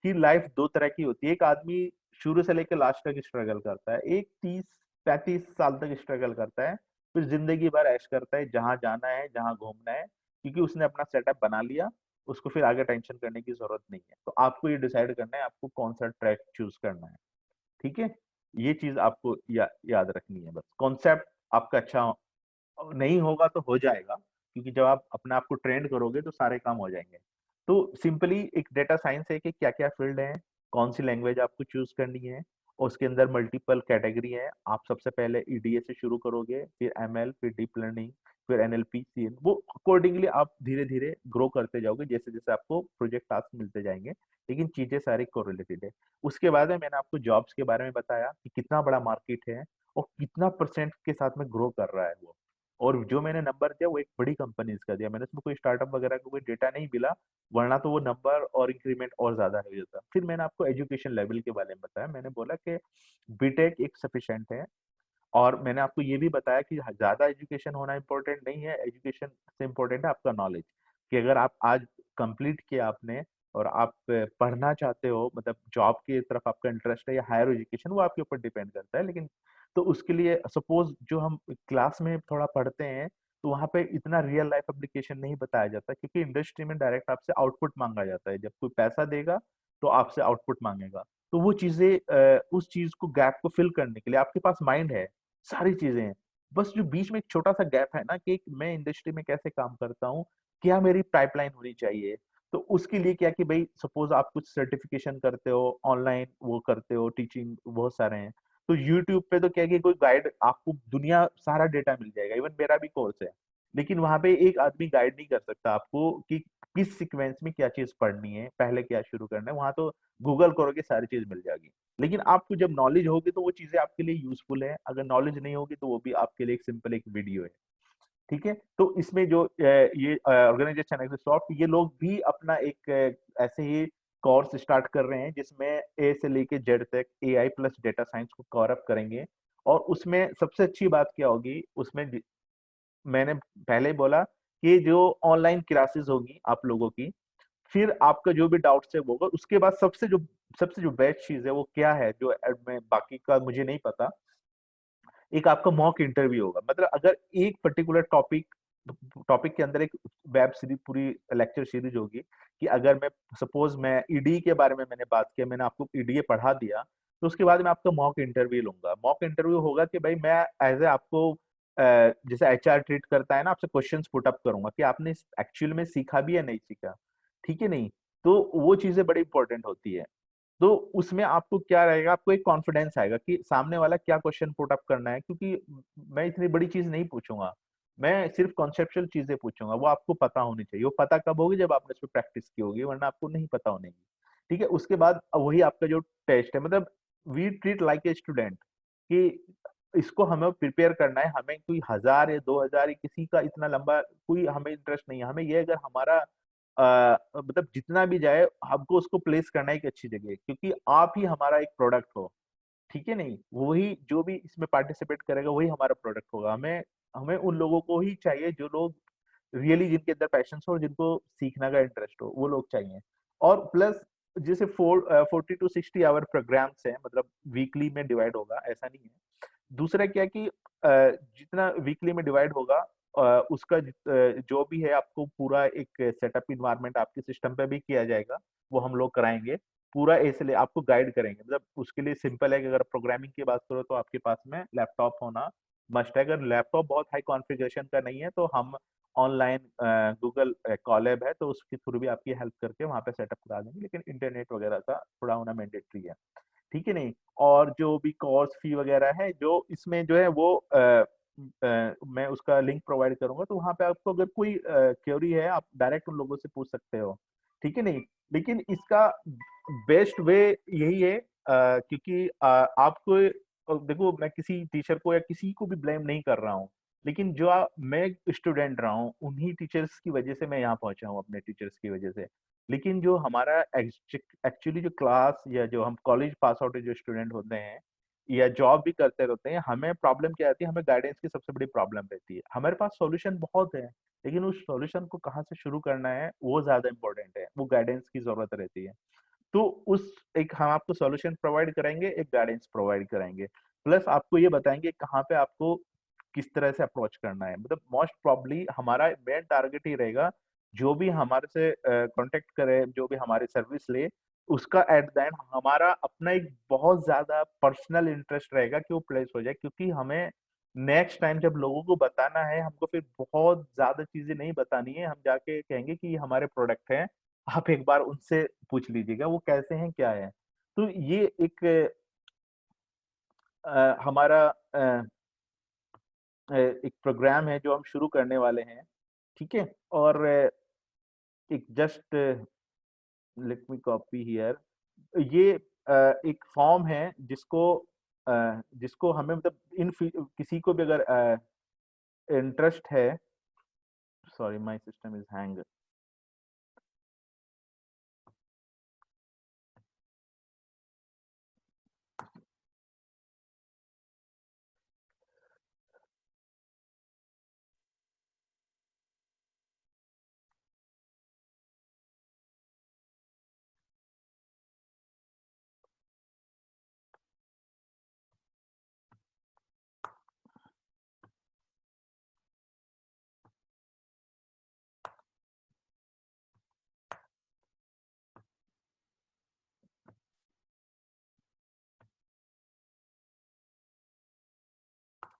S1: कि लाइफ दो तरह की होती है। एक आदमी शुरू से लेकर लास्ट तक स्ट्रगल करता है, एक 30-35 साल तक स्ट्रगल करता है, फिर जिंदगी भर ऐश करता है, जहां जाना है जहां घूमना है, क्योंकि उसने अपना सेटअप बना लिया, उसको फिर आगे टेंशन करने की जरूरत नहीं है। तो आपको ये डिसाइड करना है आपको कौन सा ट्रैक चूज करना है। ठीक है। ये चीज आपको याद रखनी है। बस कॉन्सेप्ट आपका अच्छा नहीं होगा तो हो जाएगा, क्योंकि जब आप अपने आप को ट्रेंड करोगे तो सारे काम हो जाएंगे। तो सिंपली एक डेटा साइंस है कि क्या क्या फील्ड है, कौन सी लैंग्वेज आपको चूज करनी है, और उसके अंदर मल्टीपल कैटेगरी है। आप सबसे पहले ईडीए से शुरू करोगे, फिर एमएल, फिर डीप लर्निंग, फिर एनएलपी, सीएन, वो अकॉर्डिंगली आप धीरे धीरे ग्रो करते जाओगे जैसे जैसे आपको प्रोजेक्ट टास्क मिलते जाएंगे। लेकिन चीजें सारी कोरिलेटेड है। उसके बाद में मैंने आपको जॉब्स के बारे में बताया कि कितना बड़ा मार्केट है और कितना परसेंट के साथ में ग्रो कर रहा है वो। और जो मैंने नंबर दिया वो एक बड़ी कंपनीज का दिया मैंने, उसमें कोई स्टार्टअप वगैरह का कोई डेटा नहीं मिला, वरना तो वो नंबर और इंक्रीमेंट और ज्यादा हो जाता। फिर मैंने आपको एजुकेशन लेवल के बारे में बताया, मैंने बोला कि बीटेक एक सफिशिएंट है। और मैंने आपको ये भी बताया कि ज्यादा एजुकेशन होना इंपॉर्टेंट नहीं है, एजुकेशन से इम्पोर्टेंट है आपका नॉलेज। कि अगर आप आज कंप्लीट किया आपने और आप पढ़ना चाहते हो, मतलब जॉब की तरफ आपका इंटरेस्ट है या हायर एजुकेशन, वो आपके ऊपर डिपेंड करता है। लेकिन तो उसके लिए सपोज जो हम क्लास में थोड़ा पढ़ते हैं तो वहाँ पे इतना रियल लाइफ एप्लीकेशन नहीं बताया जाता, क्योंकि इंडस्ट्री में डायरेक्ट आपसे आउटपुट मांगा जाता है। जब कोई पैसा देगा तो आपसे आउटपुट मांगेगा। तो वो चीजें उस चीज को, गैप को फिल करने के लिए आपके पास माइंड है, सारी चीजें हैं। बस जो बीच में एक छोटा सा गैप है ना, कि मैं इंडस्ट्री में कैसे काम करता हूँ, क्या मेरी पाइपलाइन होनी चाहिए। तो उसके लिए क्या कि भाई सपोज आप कुछ सर्टिफिकेशन करते हो, ऑनलाइन वो करते हो, टीचिंग बहुत सारे हैं। तो यूट्यूब पे तो क्या है कि कोई गाइड आपको दुनिया सारा डेटा मिल जाएगा, इवन मेरा भी कोर्स है। लेकिन वहां पे एक आदमी गाइड नहीं कर सकता आपको कि किस सीक्वेंस में क्या चीज पढ़नी है, पहले क्या शुरू करना है। वहां तो गूगल करोगे सारी चीज मिल जाएगी। लेकिन आपको जब नॉलेज होगी तो वो चीजें आपके लिए यूजफुल है, अगर नॉलेज नहीं होगी तो वो भी आपके लिए एक सिंपल एक वीडियो है। ठीक है। तो इसमें जो ये ऑर्गेनाइजेशन है सॉफ्ट, ये लोग भी अपना एक ऐसे ही कोर्स स्टार्ट कर रहे हैं जिसमें ए से लेके जेड तक एआई प्लस डेटा साइंस को कवर अप करेंगे। और उसमें सबसे अच्छी बात क्या होगी उसमें, मैंने पहले ही बोला कि जो ऑनलाइन क्लासेस होगी आप लोगों की, फिर आपका जो भी डाउट्स है वो होगा। उसके बाद सबसे जो बेस्ट चीज है वो क्या है, जो मैं बाकी का मुझे नहीं पता, एक आपका मॉक इंटरव्यू होगा। मतलब अगर एक पर्टिकुलर टॉपिक टॉपिक के अंदर एक वेब सीरीज, पूरी लेक्चर सीरीज होगी, कि अगर मैं सपोज मैं ईडी के बारे में मैंने बात किया, मैंने आपको ईडीए पढ़ा दिया, तो उसके बाद मैं आपका मॉक इंटरव्यू लूंगा। मॉक इंटरव्यू होगा कि भाई मैं एज ए आपको जैसे एचआर ट्रीट करता है ना, आपसे क्वेश्चंस पुट अप करूंगा कि आपने एक्चुअल में सीखा भी या नहीं सीखा। ठीक है नहीं। तो वो चीजें बड़ी इंपॉर्टेंट होती है। तो उसमें आपको क्या रहेगा, आपको एक कॉन्फिडेंस आएगा कि सामने वाला क्या क्वेश्चन पुट अप करना है, क्योंकि मैं इतनी बड़ी चीज नहीं पूछूंगा, मैं सिर्फ कॉन्सेप्चुअल चीजें पूछूंगा, वो आपको पता होनी चाहिए। वो पता कब होगी, जब आपने उस पर प्रैक्टिस की होगी, वरना आपको नहीं पता होने की। ठीक है, उसके बाद वही आपका जो टेस्ट है, मतलब we treat like a student, कि इसको हमें प्रिपेयर करना है। हमें कोई 1000 या 2000 या किसी का इतना लंबा कोई हमें इंटरेस्ट नहीं है। हमें ये, अगर हमारा मतलब जितना भी जाए, हमको उसको प्लेस करना है एक अच्छी जगह, क्योंकि आप ही हमारा एक प्रोडक्ट हो। ठीक है नहीं, वही जो भी इसमें पार्टिसिपेट करेगा वही हमारा प्रोडक्ट होगा। हमें हमें उन लोगों को ही चाहिए जो लोग रियली, जिनके अंदर पैशन हो, जिनको सीखने का इंटरेस्ट हो, वो लोग चाहिए। और प्लस जैसे 40 to 60 आवर प्रोग्राम्स हैं, मतलब वीकली में डिवाइड होगा, ऐसा नहीं है। दूसरा क्या कि जितना वीकली में डिवाइड होगा, उसका जो भी है, आपको पूरा एक सेटअप इन्वायरमेंट आपके सिस्टम पे भी किया जाएगा, वो हम लोग कराएंगे पूरा। इसलिए आपको गाइड करेंगे, मतलब उसके लिए सिंपल है कि अगर प्रोग्रामिंग की बात करो तो आपके पास में लैपटॉप होना मस्ट है। अगर लैपटॉप बहुत हाई कॉन्फ़िगरेशन का नहीं है तो हम ऑनलाइन गूगल कॉलैब है, तो उसके थ्रू भी आपकी हेल्प करके वहाँ पे सेटअप करा देंगे, लेकिन इंटरनेट वगैरह का थोड़ा होना मैंडेटरी है। ठीक है नहीं, और जो भी कोर्स फी वगैरह है, जो इसमें जो है वो मैं उसका लिंक प्रोवाइड करूंगा, तो वहाँ पे आपको अगर कोई क्वेरी है, आप डायरेक्ट उन लोगों से पूछ सकते हो। ठीक है नहीं, लेकिन इसका बेस्ट वे यही है, क्योंकि आपको देखो, मैं किसी टीचर को या किसी को भी ब्लेम नहीं कर रहा हूँ, लेकिन जो मैं स्टूडेंट रहा हूँ, उन्हीं टीचर्स की वजह से मैं यहाँ पहुंचा हूँ, अपने टीचर्स की वजह से। लेकिन जो हमारा एक्चुअली जो क्लास या जो हम कॉलेज पास आउट जो स्टूडेंट होते हैं या जॉब भी करते रहते हैं, हमें प्रॉब्लम क्या आती है, हमें गाइडेंस की सबसे बड़ी प्रॉब्लम रहती है। हमारे पास सॉल्यूशन बहुत है, लेकिन उस सॉल्यूशन को कहाँ से शुरू करना है वो ज्यादा इंपॉर्टेंट है, वो गाइडेंस की जरूरत रहती है। तो उस एक हम आपको सॉल्यूशन प्रोवाइड करेंगे, एक गाइडेंस प्रोवाइड करेंगे, प्लस आपको ये बताएंगे कहाँ पे आपको किस तरह से अप्रोच करना है। मतलब मोस्ट प्रॉब्ली हमारा मेन टारगेट ही रहेगा, जो भी हमारे से कांटेक्ट करे, जो भी हमारी सर्विस ले, उसका एट द एंड हमारा अपना एक बहुत ज्यादा पर्सनल इंटरेस्ट रहेगा कि वो प्लेस हो जाए। क्योंकि हमें नेक्स्ट टाइम जब लोगों को बताना है, हमको फिर बहुत ज्यादा चीजें नहीं बतानी है, हम जाके कहेंगे कि ये हमारे प्रोडक्ट हैं, आप एक बार उनसे पूछ लीजिएगा वो कैसे हैं, क्या है। तो ये एक हमारा एक प्रोग्राम है जो हम शुरू करने वाले हैं। ठीक है, और एक just let me copy here, ये एक फॉर्म है जिसको हमें, मतलब किसी को भी अगर इंटरेस्ट है, sorry my system is hang.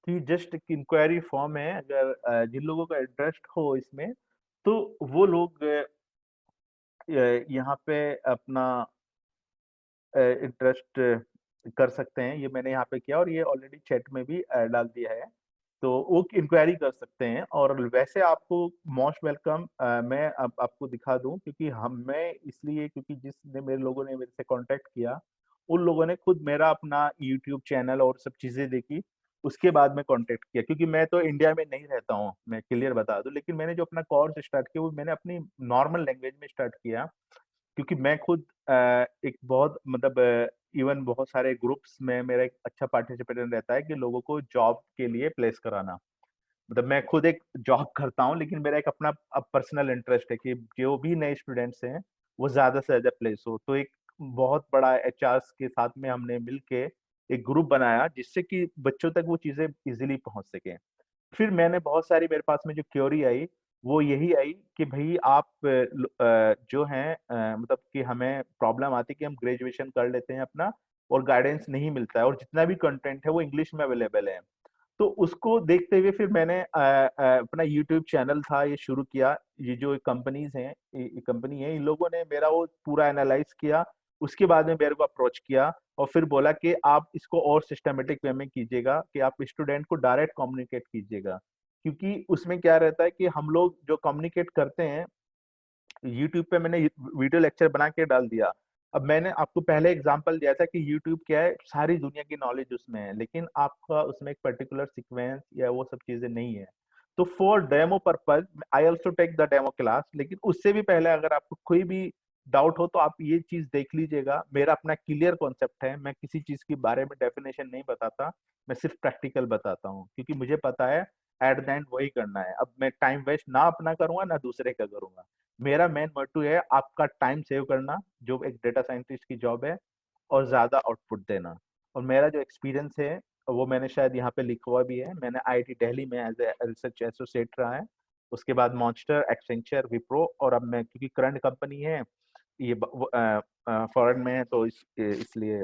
S1: तो ये जस्ट एक इंक्वायरी फॉर्म है, अगर जिन लोगों का इंटरेस्ट हो इसमें, तो वो लोग यहाँ पे अपना इंटरेस्ट कर सकते हैं। ये मैंने यहाँ पे किया, और ये ऑलरेडी चैट में भी डाल दिया है, तो वो इंक्वायरी कर सकते हैं। और वैसे आपको मोस्ट वेलकम, मैं अब आपको दिखा दूं, क्योंकि हम मैं इसलिए, क्योंकि जिसने मेरे लोगों ने मेरे से कांटेक्ट किया, उन लोगों ने खुद मेरा अपना यूट्यूब चैनल और सब चीजें देखी, उसके बाद में कांटेक्ट किया। क्योंकि मैं तो इंडिया में नहीं रहता हूँ, मैं क्लियर बता दूं, लेकिन मैंने जो अपना कोर्स स्टार्ट किया वो मैंने अपनी नॉर्मल लैंग्वेज में स्टार्ट किया। क्योंकि मैं खुद एक बहुत, मतलब इवन बहुत सारे ग्रुप्स में मेरा एक अच्छा पार्टिसिपेशन रहता है कि लोगों को जॉब के लिए प्लेस कराना। मतलब मैं खुद एक जॉब करता हूँ, लेकिन मेरा एक अपना पर्सनल इंटरेस्ट है कि जो भी नए स्टूडेंट्स हैं वो ज्यादा से ज्यादा प्लेस हो। तो एक बहुत बड़ा एचआर के साथ में हमने मिलके एक ग्रुप बनाया, जिससे कि बच्चों तक वो चीजें इजीली पहुंच सके। फिर मैंने बहुत सारी, मेरे पास में जो क्योरी आई वो यही आई कि भाई आप जो हैं, मतलब कि हमें प्रॉब्लम आती है कि हम ग्रेजुएशन कर लेते हैं अपना, और गाइडेंस नहीं मिलता है, और जितना भी कंटेंट है वो इंग्लिश में अवेलेबल है। तो उसको देखते हुए फिर मैंने अपना यूट्यूब चैनल था ये शुरू किया। ये जो कंपनीज हैं, ये कंपनी है, इन लोगों ने मेरा वो पूरा एनालाइज किया। उसके बाद में मेरे को अप्रोच किया और फिर बोला कि आप इसको और सिस्टमेटिक वे में कीजिएगा, कि आप स्टूडेंट को डायरेक्ट कम्युनिकेट कीजिएगा। क्योंकि उसमें क्या रहता है कि हम लोग जो कम्युनिकेट करते हैं, यूट्यूब पे मैंने वीडियो लेक्चर बना के डाल दिया। अब मैंने आपको पहले एग्जांपल दिया था कि यूट्यूब क्या है, सारी दुनिया की नॉलेज उसमें है, लेकिन आपका उसमें एक पर्टिकुलर सीक्वेंस या वो सब चीजें नहीं है। तो for demo purpose I also take the demo class, लेकिन उससे भी पहले अगर आपको कोई भी डाउट हो तो आप ये चीज देख लीजिएगा। मेरा अपना क्लियर कॉन्सेप्ट है, मैं किसी चीज के बारे में डेफिनेशन नहीं बताता, मैं सिर्फ प्रैक्टिकल बताता हूँ, क्योंकि मुझे पता है एट द एंड वही करना है। अब मैं टाइम वेस्ट ना अपना करूंगा ना दूसरे का करूंगा। मेरा मेन मोटिव है आपका टाइम सेव करना, जो एक डेटा साइंटिस्ट की जॉब है, और ज्यादा आउटपुट देना। और मेरा जो एक्सपीरियंस है वो मैंने शायद यहाँ पे लिखा हुआ भी है। मैंने आईआईटी दिल्ली में एज ए रिसर्च एसोसिएट रहा है, उसके बाद मॉन्स्टर, एक्सेंचर, विप्रो, और अब मैं, क्योंकि करंट कंपनी है ये फॉरेन में है, तो इसलिए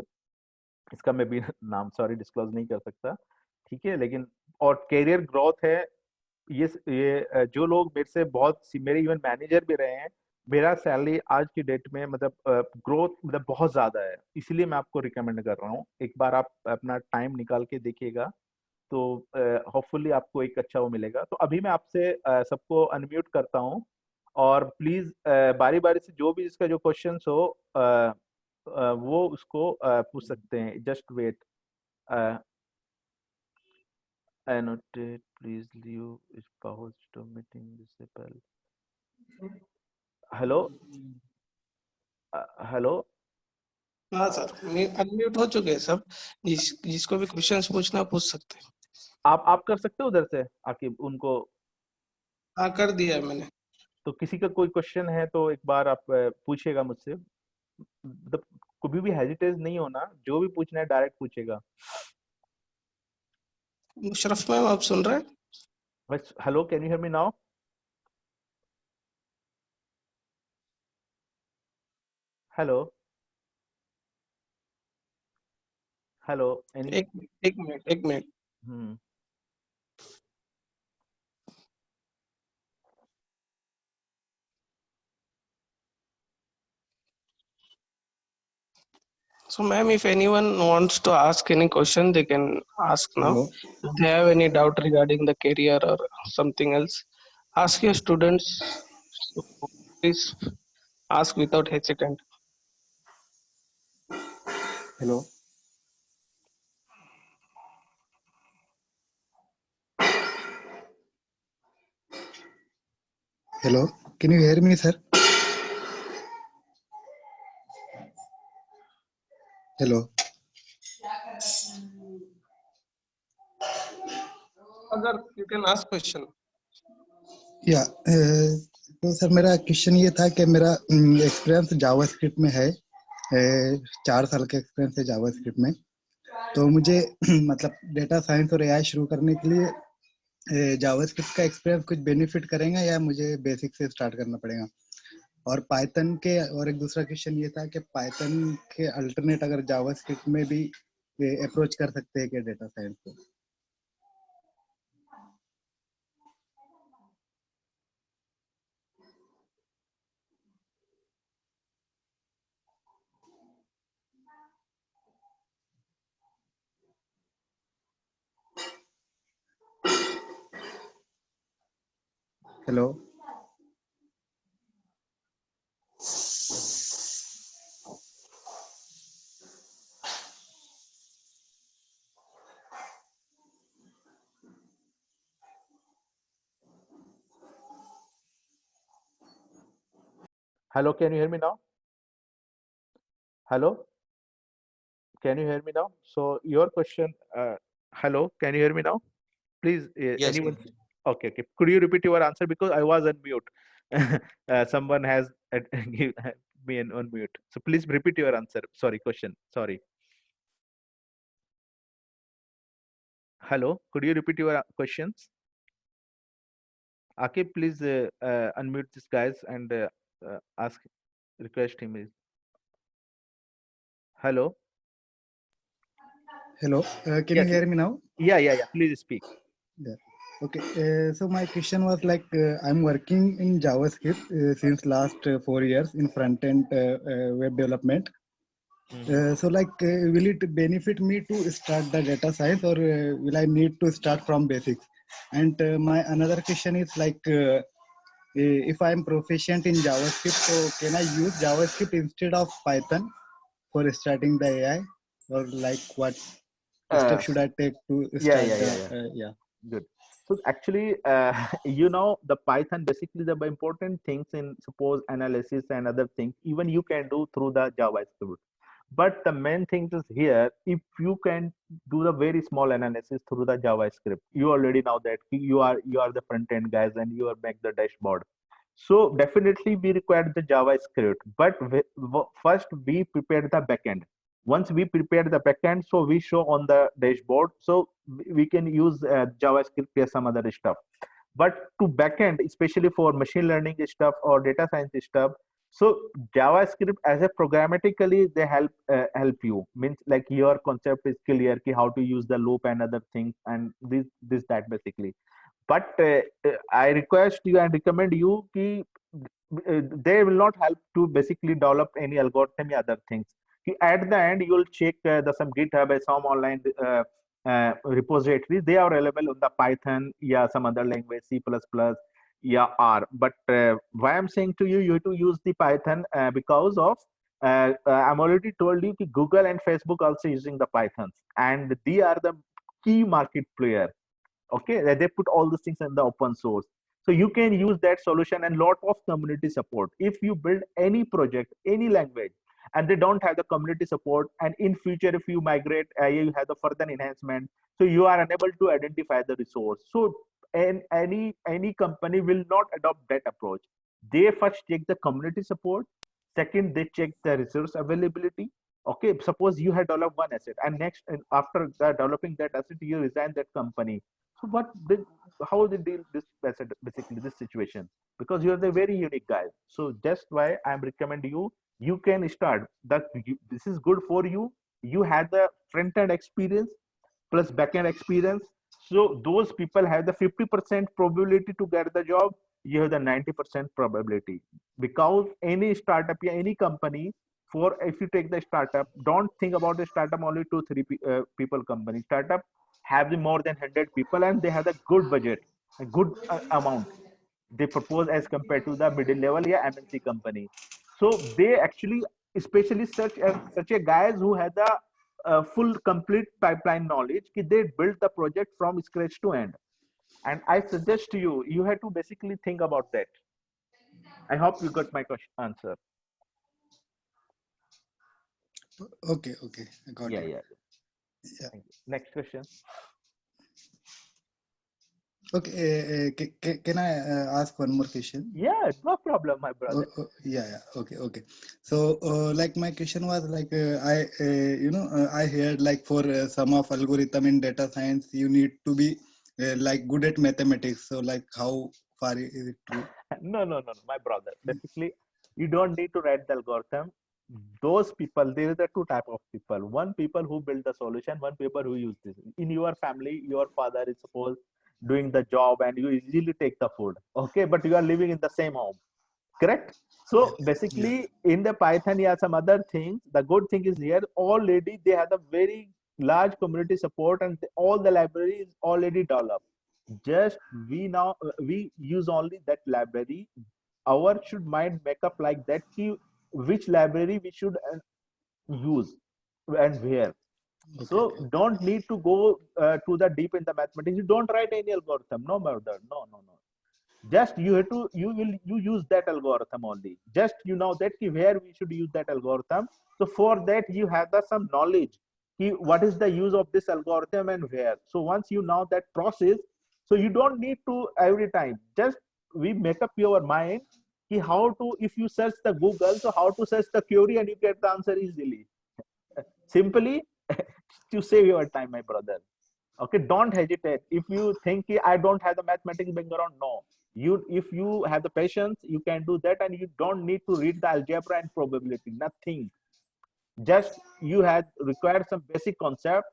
S1: इसका मैं भी नाम सॉरी डिस्क्लोज नहीं कर सकता, ठीक है। लेकिन और कैरियर ग्रोथ है, ये जो लोग मेरे से बहुत मेरे इवन मैनेजर भी रहे हैं, मेरा सैलरी आज की डेट में मतलब ग्रोथ मतलब बहुत ज्यादा है। इसलिए मैं आपको रिकमेंड कर रहा हूँ, एक बार आप अपना टाइम निकाल के देखिएगा, तो होपफुली आपको एक अच्छा वो मिलेगा। तो अभी मैं आपसे सबको अनम्यूट करता हूँ, और प्लीज बारी बारी से जो भी इसका जो क्वेश्चंस हो वो उसको पूछ सकते हैं। Just wait, annotate, please leave is pause to meeting disable. Hello, hello.
S2: हाँ सर, अनम्यूट हो चुके हैं सब। जिसको भी क्वेश्चंस पूछना पूछ सकते हैं।
S1: आप कर सकते हो उधर से आके उनको।
S2: हाँ, कर दिया है मैंने।
S1: तो किसी का कोई क्वेश्चन है तो एक बार आप पूछिएगा मुझसे, मतलब कभी भी हेजिटेट नहीं होना, जो भी पूछना है डायरेक्ट पूछेगा।
S2: मुशरफ मैम, आप सुन रहे हैं?
S1: बस, hello, can you hear me now? Hello, hello, any?
S2: एक मिनट, एक minute.
S1: Hmm.
S2: So, ma'am, if anyone wants to ask any question, they can ask now.
S3: Hello.
S2: If they have any doubt regarding the career or something else, ask your students. So please ask without hesitant.
S3: Hello. Hello. Can you hear me, sir? Hello.
S2: Agar you can ask question.
S3: या तो sir मेरा question ये था कि मेरा experience JavaScript में है, 4 साल का एक्सपीरियंस है जावास्क्रिप्ट में। तो मुझे मतलब डेटा साइंस और एआई शुरू करने के लिए जावास्क्रिप्ट का एक्सपीरियंस कुछ बेनिफिट करेगा या मुझे बेसिक से स्टार्ट करना पड़ेगा? और पाइथन के, और एक दूसरा क्वेश्चन ये था कि पाइथन के अल्टरनेट अगर जावास्क्रिप्ट में भी अप्रोच कर सकते हैं क्या डेटा साइंस को? Hello.
S1: Hello, can you hear me now? Hello, can you hear me now? So your question, hello, can you hear me now? Please,
S4: Yes.
S1: anyone? Okay, okay. Could you repeat your answer because I was on mute? Someone has give me an on mute. So please repeat your answer. Sorry, question. Sorry. Hello, could you repeat your questions? Akib, please unmute this guys and ask, request him. Hello.
S3: Hello. Can you
S1: Yes.
S3: hear me now?
S1: Yeah. Please speak.
S3: Yeah. Okay. So my question was like I'm working in JavaScript since last 4 years in front end web development. So like, will it benefit me to start the data science, or will I need to start from basics? And my another question is like, if I'm proficient in JavaScript, so can I use JavaScript instead of Python for starting the AI, or like what step
S1: Uh,
S3: should I take to
S1: yeah,
S3: start
S1: yeah,
S3: the
S1: yeah, yeah.
S3: yeah?
S1: Good. So actually, the Python basically the important things in suppose analysis and other things, even you can do through the JavaScript. But the main thing is here, if you can do the very small analysis through the JavaScript, you already know that you are the front end guys and you are make the dashboard. So definitely we require the JavaScript, but first we prepare the backend. Once we prepare the backend, so we show on the dashboard. So we can use JavaScript or some other stuff. But to backend, especially for machine learning stuff or data science stuff, so JavaScript as a programmatically they help you, means like your concept is clear ki how to use the loop and other things and this that basically. But I request you and recommend you ki they will not help to basically develop any algorithm or other things. At the end you will check the some GitHub or some online repositories, they are available on the Python, yeah, some other language, C++, yeah, R. But why I'm saying to you, you have to use the Python because of I'm already told you that Google and Facebook also using the Pythons, and they are the key market player. Okay, they put all these things in the open source, so you can use that solution and lot of community support. If you build any project, any language, and they don't have the community support, and in future if you migrate, you have the further enhancement, so you are unable to identify the resource. So and any company will not adopt that approach. They first check the community support, second they check the resource availability. Okay, suppose you had developed one asset, and next and after developing that asset you resign that company. So how they deal this asset, basically this situation, because you're the very unique guy. So just why I'm recommend you, you can start that. This is good for you. You had the front end experience plus back end experience. So those people have the 50% probability to get the job. You have the 90% probability, because any startup or any company, for if you take the startup, don't think about the startup only 2 3 people company. Startup have the more than 100 people and they have a good budget, a good amount they propose as compared to the middle level, yeah, MNC company. So they actually, especially such a guys who had the full complete pipeline knowledge, they build the project from scratch to end. And I suggest to you, you have to basically think about that. I hope you got my question answer.
S3: Okay, okay, I got
S1: Yeah,
S3: it.
S1: yeah.
S3: Yeah.
S1: Thank you. Next question.
S3: Okay, can I ask one more question?
S1: Yeah, no problem, my brother.
S3: Yeah, yeah. Okay, okay. So, like my question was like, I heard like for some of algorithm in data science, you need to be like good at mathematics. So, like, how far is it true?
S1: No, my brother. Basically, you don't need to write the algorithm. Those people, there is a two type of people. One people who build the solution, one people who use this. In your family, your father is suppose doing the job and you easily take the food. Okay, but you are living in the same home. Correct?
S3: Yeah,
S1: So
S3: yeah.
S1: basically in the Python, yeah, some other things, the good thing is here already they have a very large community support and all the library is already developed. Just we use only that library. Our should mind make up like that which library we should use and where.
S3: Okay,
S1: So
S3: okay, okay.
S1: don't need to go to the deep in the mathematics. You don't write any algorithm. No, brother. No. Just you have to you use that algorithm only. Just that where we should use that algorithm. So for that you have some knowledge what is the use of this algorithm and where. So once you know that process, so you don't need to every time. Just we make up your mind how to, if you search the Google, so how to search the query and you get the answer easily. Simply to save your time, my brother. Okay, don't hesitate. If you think I don't have the mathematics background, no. If you have the patience, you can do that, and you don't need to read the algebra and probability. Nothing. Just you had required some basic concept,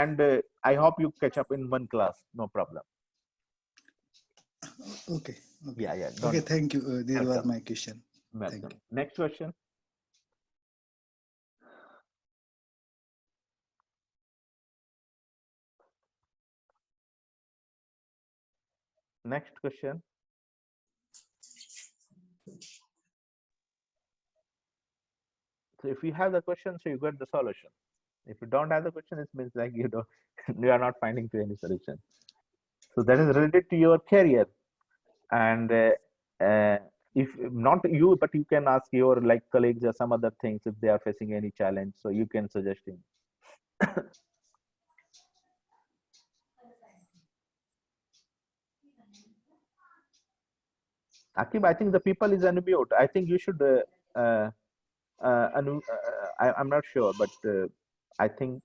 S1: and I hope you catch up in one class, no problem.
S3: Okay.
S1: Yeah,
S3: Okay.
S1: don't.
S3: Okay. Thank you. This was
S1: Welcome.
S3: my question. Thank
S1: Welcome.
S3: you.
S1: Next question. Next question. So if you have the question, so you got the solution. If you don't have the question, it means like you don't, you are not finding to any solution. So that is related to your career, and if not you, but you can ask your like colleagues or some other things if they are facing any challenge. So you can suggest him. Akib, I think the people is unmute. I think you should. I'm not sure, but I think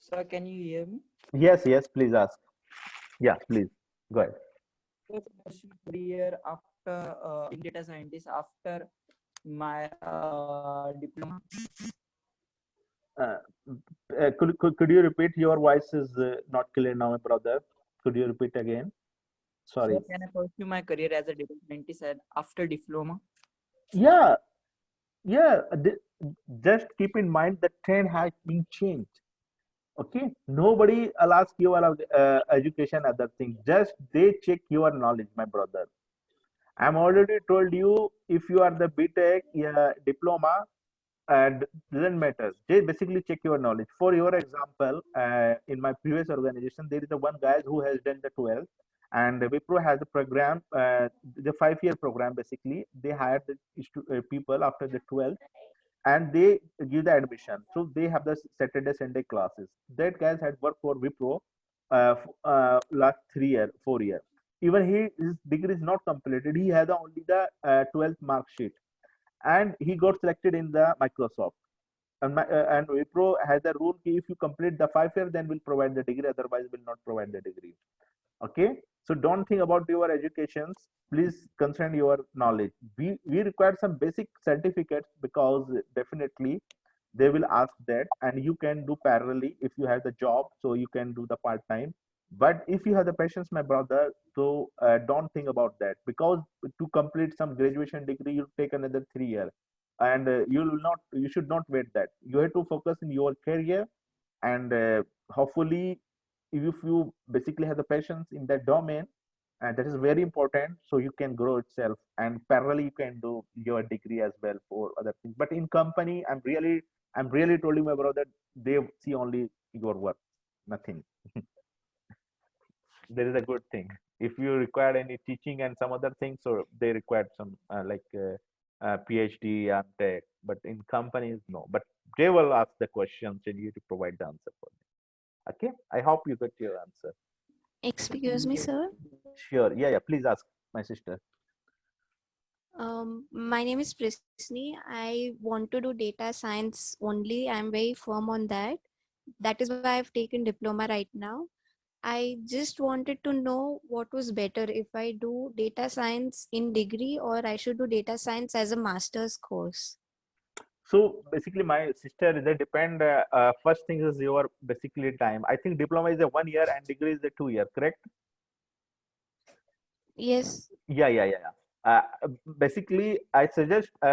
S4: Sir, can you hear me?
S1: yes, yes. Please ask. Yeah, please go ahead.
S4: Career after in data scientist after my diploma.
S1: Uh, could you repeat? Your voice is not clear now, my brother. Could you repeat again? Sorry.
S4: Sir, can I pursue my career as a data scientist after diploma?
S1: Yeah, yeah. Just keep in mind the trend has been changed. Okay, nobody will ask you about education, other things. Just they check your knowledge, my brother. I'm already told you if you are the BTech diploma, doesn't matter. They basically check your knowledge. For your example, in my previous organization, there is a one guy who has done the 12th, and Wipro has a program, the 5-year program. Basically, they hired the people after the 12th, and they give the admission. So they have the Saturday Sunday classes. That guys had worked for Wipro last 3 year, 4 year. Even his degree is not completed. He has only the 12th mark sheet, and he got selected in the Microsoft. And Wipro has a rule: if you complete the 5 year, then we'll provide the degree. Otherwise, will not provide the degree. Okay, so don't think about your educations. Please concern your knowledge. We require some basic certificates because definitely they will ask that, and you can do parallelly if you have the job, so you can do the part time. But if you have the patience, my brother, so don't think about that, because to complete some graduation degree you take another 3 years, and you should not wait that. You have to focus in your career, and hopefully if you basically have the patience in that domain, and that is very important, so you can grow itself, and parallelly you can do your degree as well for other things. But in company, I'm really told you, my brother, they see only your work, nothing. There is a good thing. If you require any teaching and some other things, so they require some PhD and tech, but in companies, no. But they will ask the questions and you to provide the answer for them. Okay, I hope you got your answer.
S5: Excuse me, sir.
S1: Sure. Yeah, yeah. Please ask, my sister.
S5: My name is Prisni. I want to do data science only. I'm very firm on that. That is why I've taken diploma right now. I just wanted to know what was better, if I do data science in degree or I should do data science as a master's course.
S1: So basically, my sister, they depend. First thing is your basically time. I think diploma is a 1 year and degree is a 2 year, correct?
S5: Yes.
S1: Yeah, yeah, yeah, yeah. Basically, I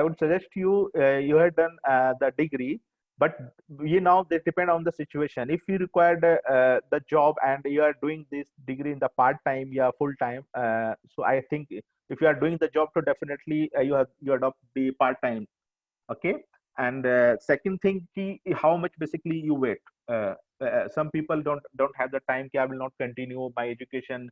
S1: would suggest you, you had done the degree, but they depend on the situation. If you required the job and you are doing this degree in the part time, yeah, full time. So I think if you are doing the job, so definitely you adopt the part time. Okay, and second thing, how much basically you wait. Some people don't have the time. I will not continue my education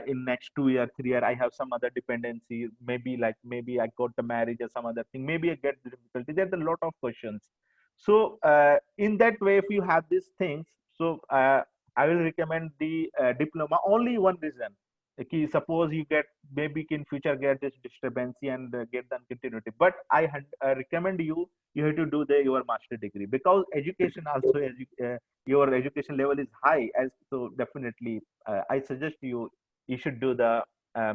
S1: in next 2 year, 3 year. I have some other dependency, maybe I got the marriage or some other thing, maybe I get the difficulty. There's a lot of questions. So in that way, if you have these things, so I will recommend the diploma. Only one reason: suppose you get, maybe in future get this disturbance and get the continuity. But I had recommend you have to do your master degree, because education also, your education level is high, as so definitely I suggest you should do the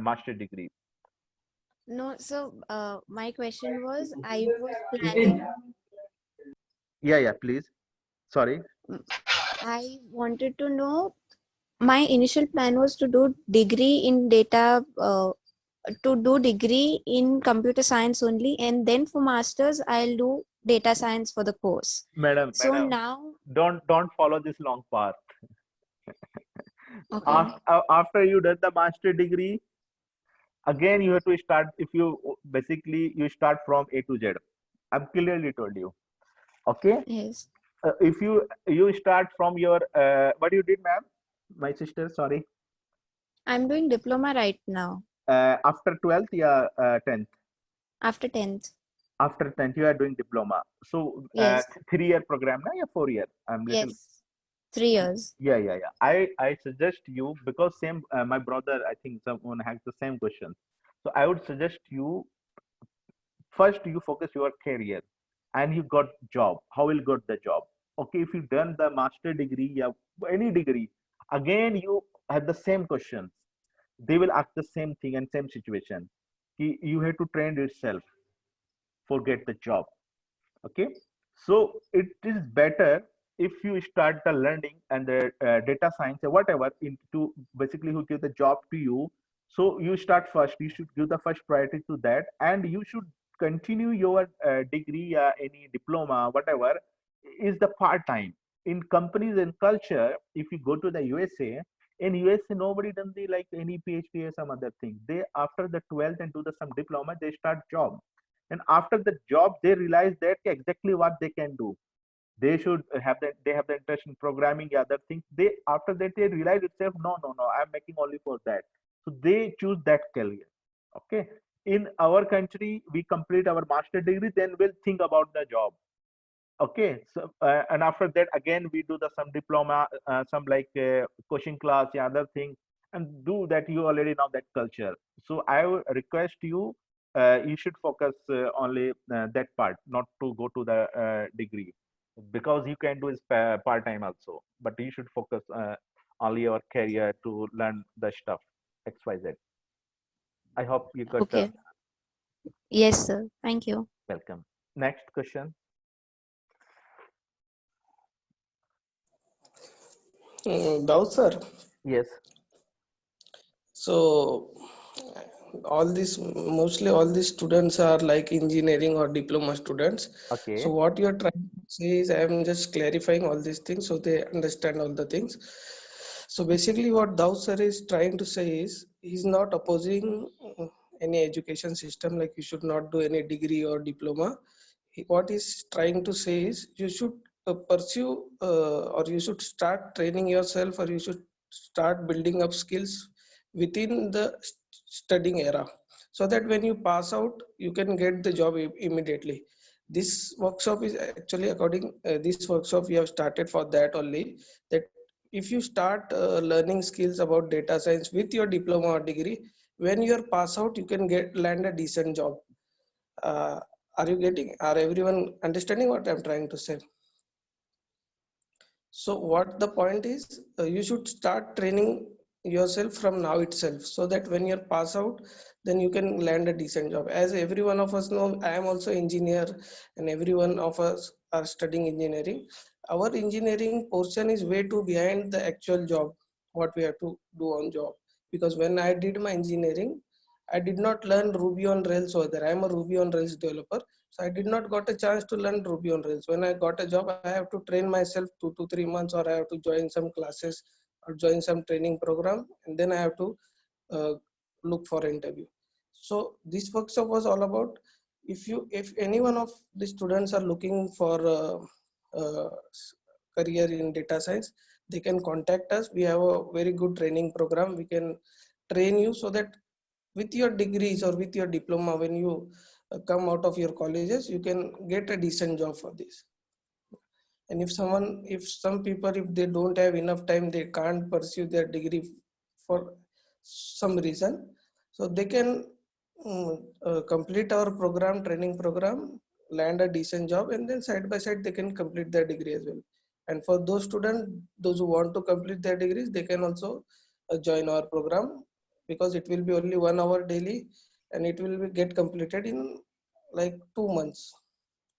S1: master degree.
S5: No, so my question was, I was planning,
S1: Yeah, please. Sorry.
S5: I wanted to know, my initial plan was to do degree in data, to do degree in computer science only, and then for masters, I'll do data science for the course.
S1: Madam,
S5: So now,
S1: don't follow this long path.
S5: okay,
S1: After you done the master degree, again you have to start. If you basically you start from A to Z. I'm clearly told you. Okay.
S5: yes,
S1: If you start from your what you did, ma'am, my sister, sorry,
S5: I'm doing diploma right now
S1: after 12th, yeah, 10th,
S5: after 10th.
S1: after 10th you are doing diploma, so
S5: Yes,
S1: 3-year program now, yeah, 4-year, I'm little.
S5: yes, 3 years.
S1: Yeah. I suggest you, because same my brother, I think someone has the same question, so I would suggest you, first you focus your career, and you got job, how will got the job. Okay, if you done the master degree, yeah, any degree, again you have the same questions, they will ask the same thing and same situation. You have to train yourself for get the job. Okay, so it is better if you start the learning and the data science or whatever into basically who give the job to you. So you start first, you should give the first priority to that, and you should continue your degree, any diploma, whatever is the part time in companies and culture. If you go to the USA, in USA nobody done the like any PhD or some other thing. They after the 12th and do the some diploma, they start job, and after the job they realize that exactly what they can do. They should have that, they have the interest in programming, other things. They after that they realize itself, no, I'm making only for that, so they choose that career. Okay, in our country we complete our master degree, then we'll think about the job. Okay, so and after that again we do the some diploma, some like coaching class, yeah, other thing, and do that. You already know that culture, so I would request you, you should focus only that part, not to go to the degree, because you can do is part time also, but you should focus only your career to learn the stuff XYZ. I hope you got the
S5: Okay, yes, sir. Thank you.
S1: welcome. Next question.
S2: Daud sir,
S1: Yes.
S2: so mostly all these students are like engineering or diploma students.
S1: Okay.
S2: So what you're trying to say is, I'm just clarifying all these things so they understand all the things. So basically what Daud sir is trying to say is, he's not opposing any education system, like you should not do any degree or diploma. What he's trying to say is, you should pursue or you should start training yourself, or you should start building up skills within the studying era, so that when you pass out you can get the job immediately. This workshop is actually according this workshop we have started for that only, that if you start learning skills about data science with your diploma or degree, when you are pass out you can get land a decent job. uh, are everyone understanding what I'm trying to say? So what the point is, you should start training yourself from now itself, so that when you're pass out, then you can land a decent job. As every one of us know, I am also engineer, and every one of us are studying engineering. Our engineering portion is way too behind the actual job, what we have to do on job. Because when I did my engineering, I did not learn Ruby on Rails over there. I am a Ruby on Rails developer. So I did not got a chance to learn Ruby on Rails. When I got a job, I have to train myself 2 to 3 months, or I have to join some classes or join some training program, and then I have to uh, look for an interview. So this workshop was all about, if any one of the students are looking for career in data science, they can contact us. We have a very good training program. We can train you so that with your degrees or with your diploma, when you come out of your colleges, you can get a decent job for this. And if some people, if they don't have enough time, they can't pursue their degree for some reason, so they can complete our program, training program, land a decent job, and then side by side they can complete their degree as well. And for those students, those who want to complete their degrees, they can also join our program, because it will be only 1 hour daily, and it will be get completed in like 2 months,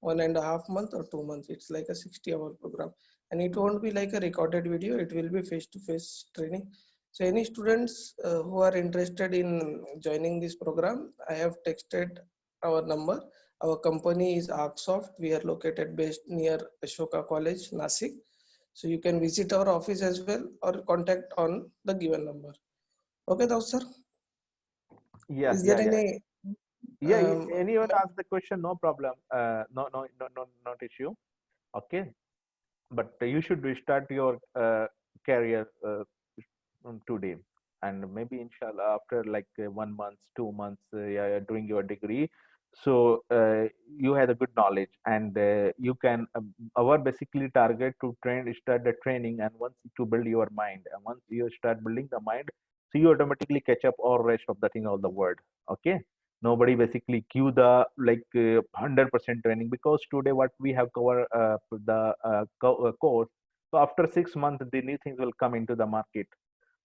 S2: 1.5 months or 2 months. It's like a 60-hour program, and it won't be like a recorded video. It will be face-to-face training. So any students who are interested in joining this program, I have texted our number. Our company is Arcsoft. We are located based near Ashoka College, Nasik. So you can visit our office as well or contact on the given number. Okay, Daud sir.
S1: Yeah,
S2: Is
S1: yeah,
S2: there
S1: yeah.
S2: any
S1: Yeah,
S2: um,
S1: anyone ask the question, no problem. Not issue. Okay, but you should restart your career today, and maybe inshallah after like 1 month, 2 months, yeah, you're doing your degree. So you had a good knowledge, and you can. Our basically target to start the training, and once to build your mind, and once you start building the mind, so you automatically catch up all rest of the thing, all the word. Okay, nobody basically queue the like 100% training, because today what we have covered the course. So after 6 months, the new things will come into the market.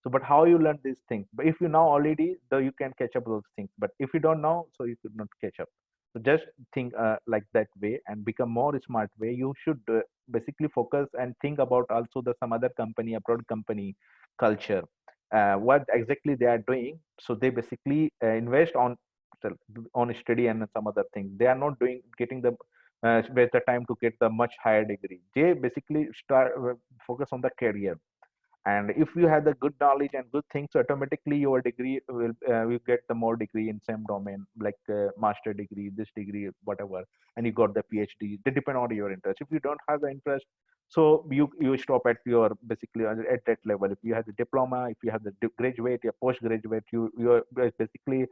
S1: So but how you learn these things? But if you know already, though, you can catch up those things, but if you don't know, so you could not catch up. So just think like that way and become more smart way. You should basically focus and think about also the some other company, abroad company culture, what exactly they are doing. So they basically invest on study and some other things. They are not doing getting the with the time to get the much higher degree. They basically start focus on the career. And if you have the good knowledge and good things, automatically your degree will you get the more degree in same domain, like master degree, this degree, whatever, and you got the PhD. They depend on your interest. If you don't have the interest, so you stop at your basically at that level. If you have the diploma, if you have the graduate, your postgraduate, you are basically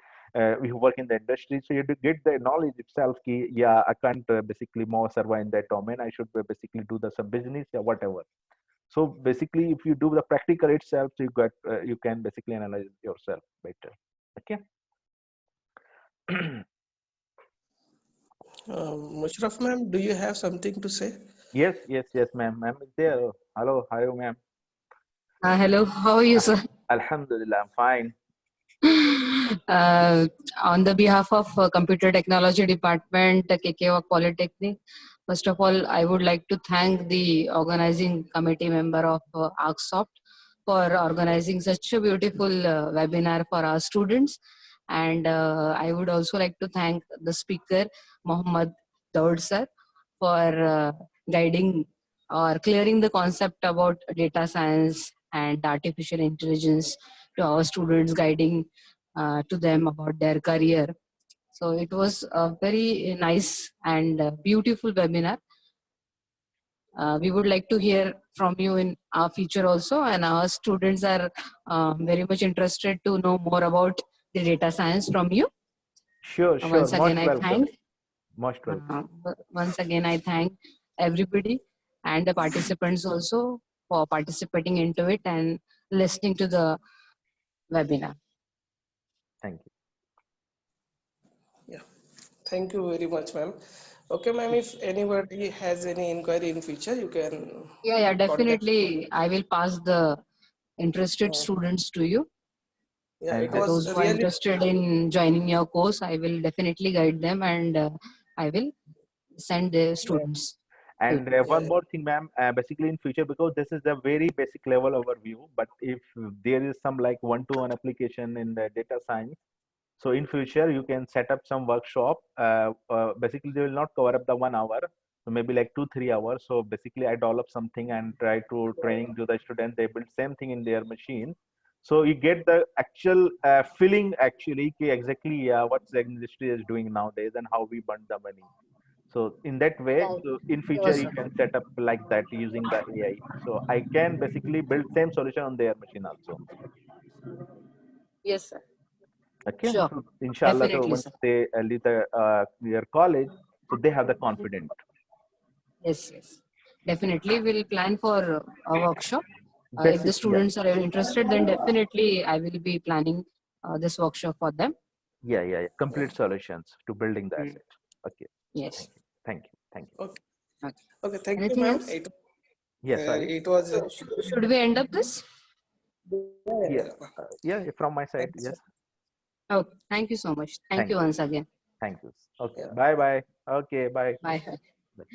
S1: you work in the industry, so you have to get the knowledge itself. Ki, yeah, I can't basically more survive in that domain. I should basically do the some business or whatever. So basically, if you do the practical itself, so you can basically analyze yourself better. Okay.
S2: Mushraf ma'am, do you have something to say?
S1: Yes, yes, yes, ma'am. Ma'am is there. Hello, ma'am.
S6: Hello, how are you, sir?
S1: Alhamdulillah, I'm fine.
S6: Uh, on the behalf of Computer Technology Department, KKO Polytechnic, first of all, I would like to thank the organizing committee member of Arcsoft for organizing such a beautiful webinar for our students. And I would also like to thank the speaker, Mohammad Daud sir, for guiding or clearing the concept about data science and artificial intelligence to our students, guiding to them about their career. So it was a very nice and beautiful webinar. We would like to hear from you in our future also, and our students are very much interested to know more about the data science from you.
S1: Sure, sure.
S6: Once again,
S1: Most
S6: I
S1: welcome.
S6: thank.
S1: Most welcome.
S6: Once again, I thank everybody and the participants also for participating into it and listening to the webinar.
S1: Thank you.
S2: Yeah. Thank you very much, ma'am. Okay, ma'am, if anybody has any inquiry in future, you can
S6: Yeah,
S2: contact.
S6: definitely. I will pass the interested students to you.
S2: Yeah, it
S1: And
S2: was
S6: Those who are
S2: really
S6: interested in joining your course, I will definitely guide them, and I will send the students to you.
S1: one more thing, ma'am. Basically, in future, because this is a very basic level overview, but if there is some like one-to-one application in the data science, so in future you can set up some workshop. Basically, they will not cover up the 1 hour, so maybe like 2-3 hours. So basically, I develop something and try to training to the student. They build same thing in their machine, so you get the actual feeling actually exactly what the industry is doing nowadays and how we burn the money. So in that way, so in
S6: Sure,
S1: future you
S6: sir.
S1: can set up like that using the AI. So I can basically build same solution on their machine also.
S6: Yes, sir.
S1: Okay,
S6: Sure.
S1: so inshallah, so
S6: Definitely,
S1: once
S6: sir.
S1: they leave their college, so they have the confidence.
S6: Yes, yes. Definitely, we'll plan for a workshop. If the
S1: Basic, yeah,
S6: students are interested, then definitely I will be planning this workshop for them.
S1: yeah. Complete solutions to building the
S6: Mm.
S1: asset. Okay,
S6: Yes.
S1: thank you.
S2: okay.
S6: Okay.
S2: Okay, thank you,
S6: Anything
S2: ma'am.
S6: else?
S1: Yeah, sorry.
S2: It was
S6: So, should we end up this?
S1: Yeah,
S2: yeah.
S1: yeah. From my side,
S2: Thank you, sir.
S1: yes.
S6: Okay. Thank you so much. Thank
S1: Thank
S6: you
S1: you.
S6: once again.
S1: Thank you. Okay.
S2: Yeah.
S1: Bye bye. Okay. Bye.
S6: Bye.
S1: Bye.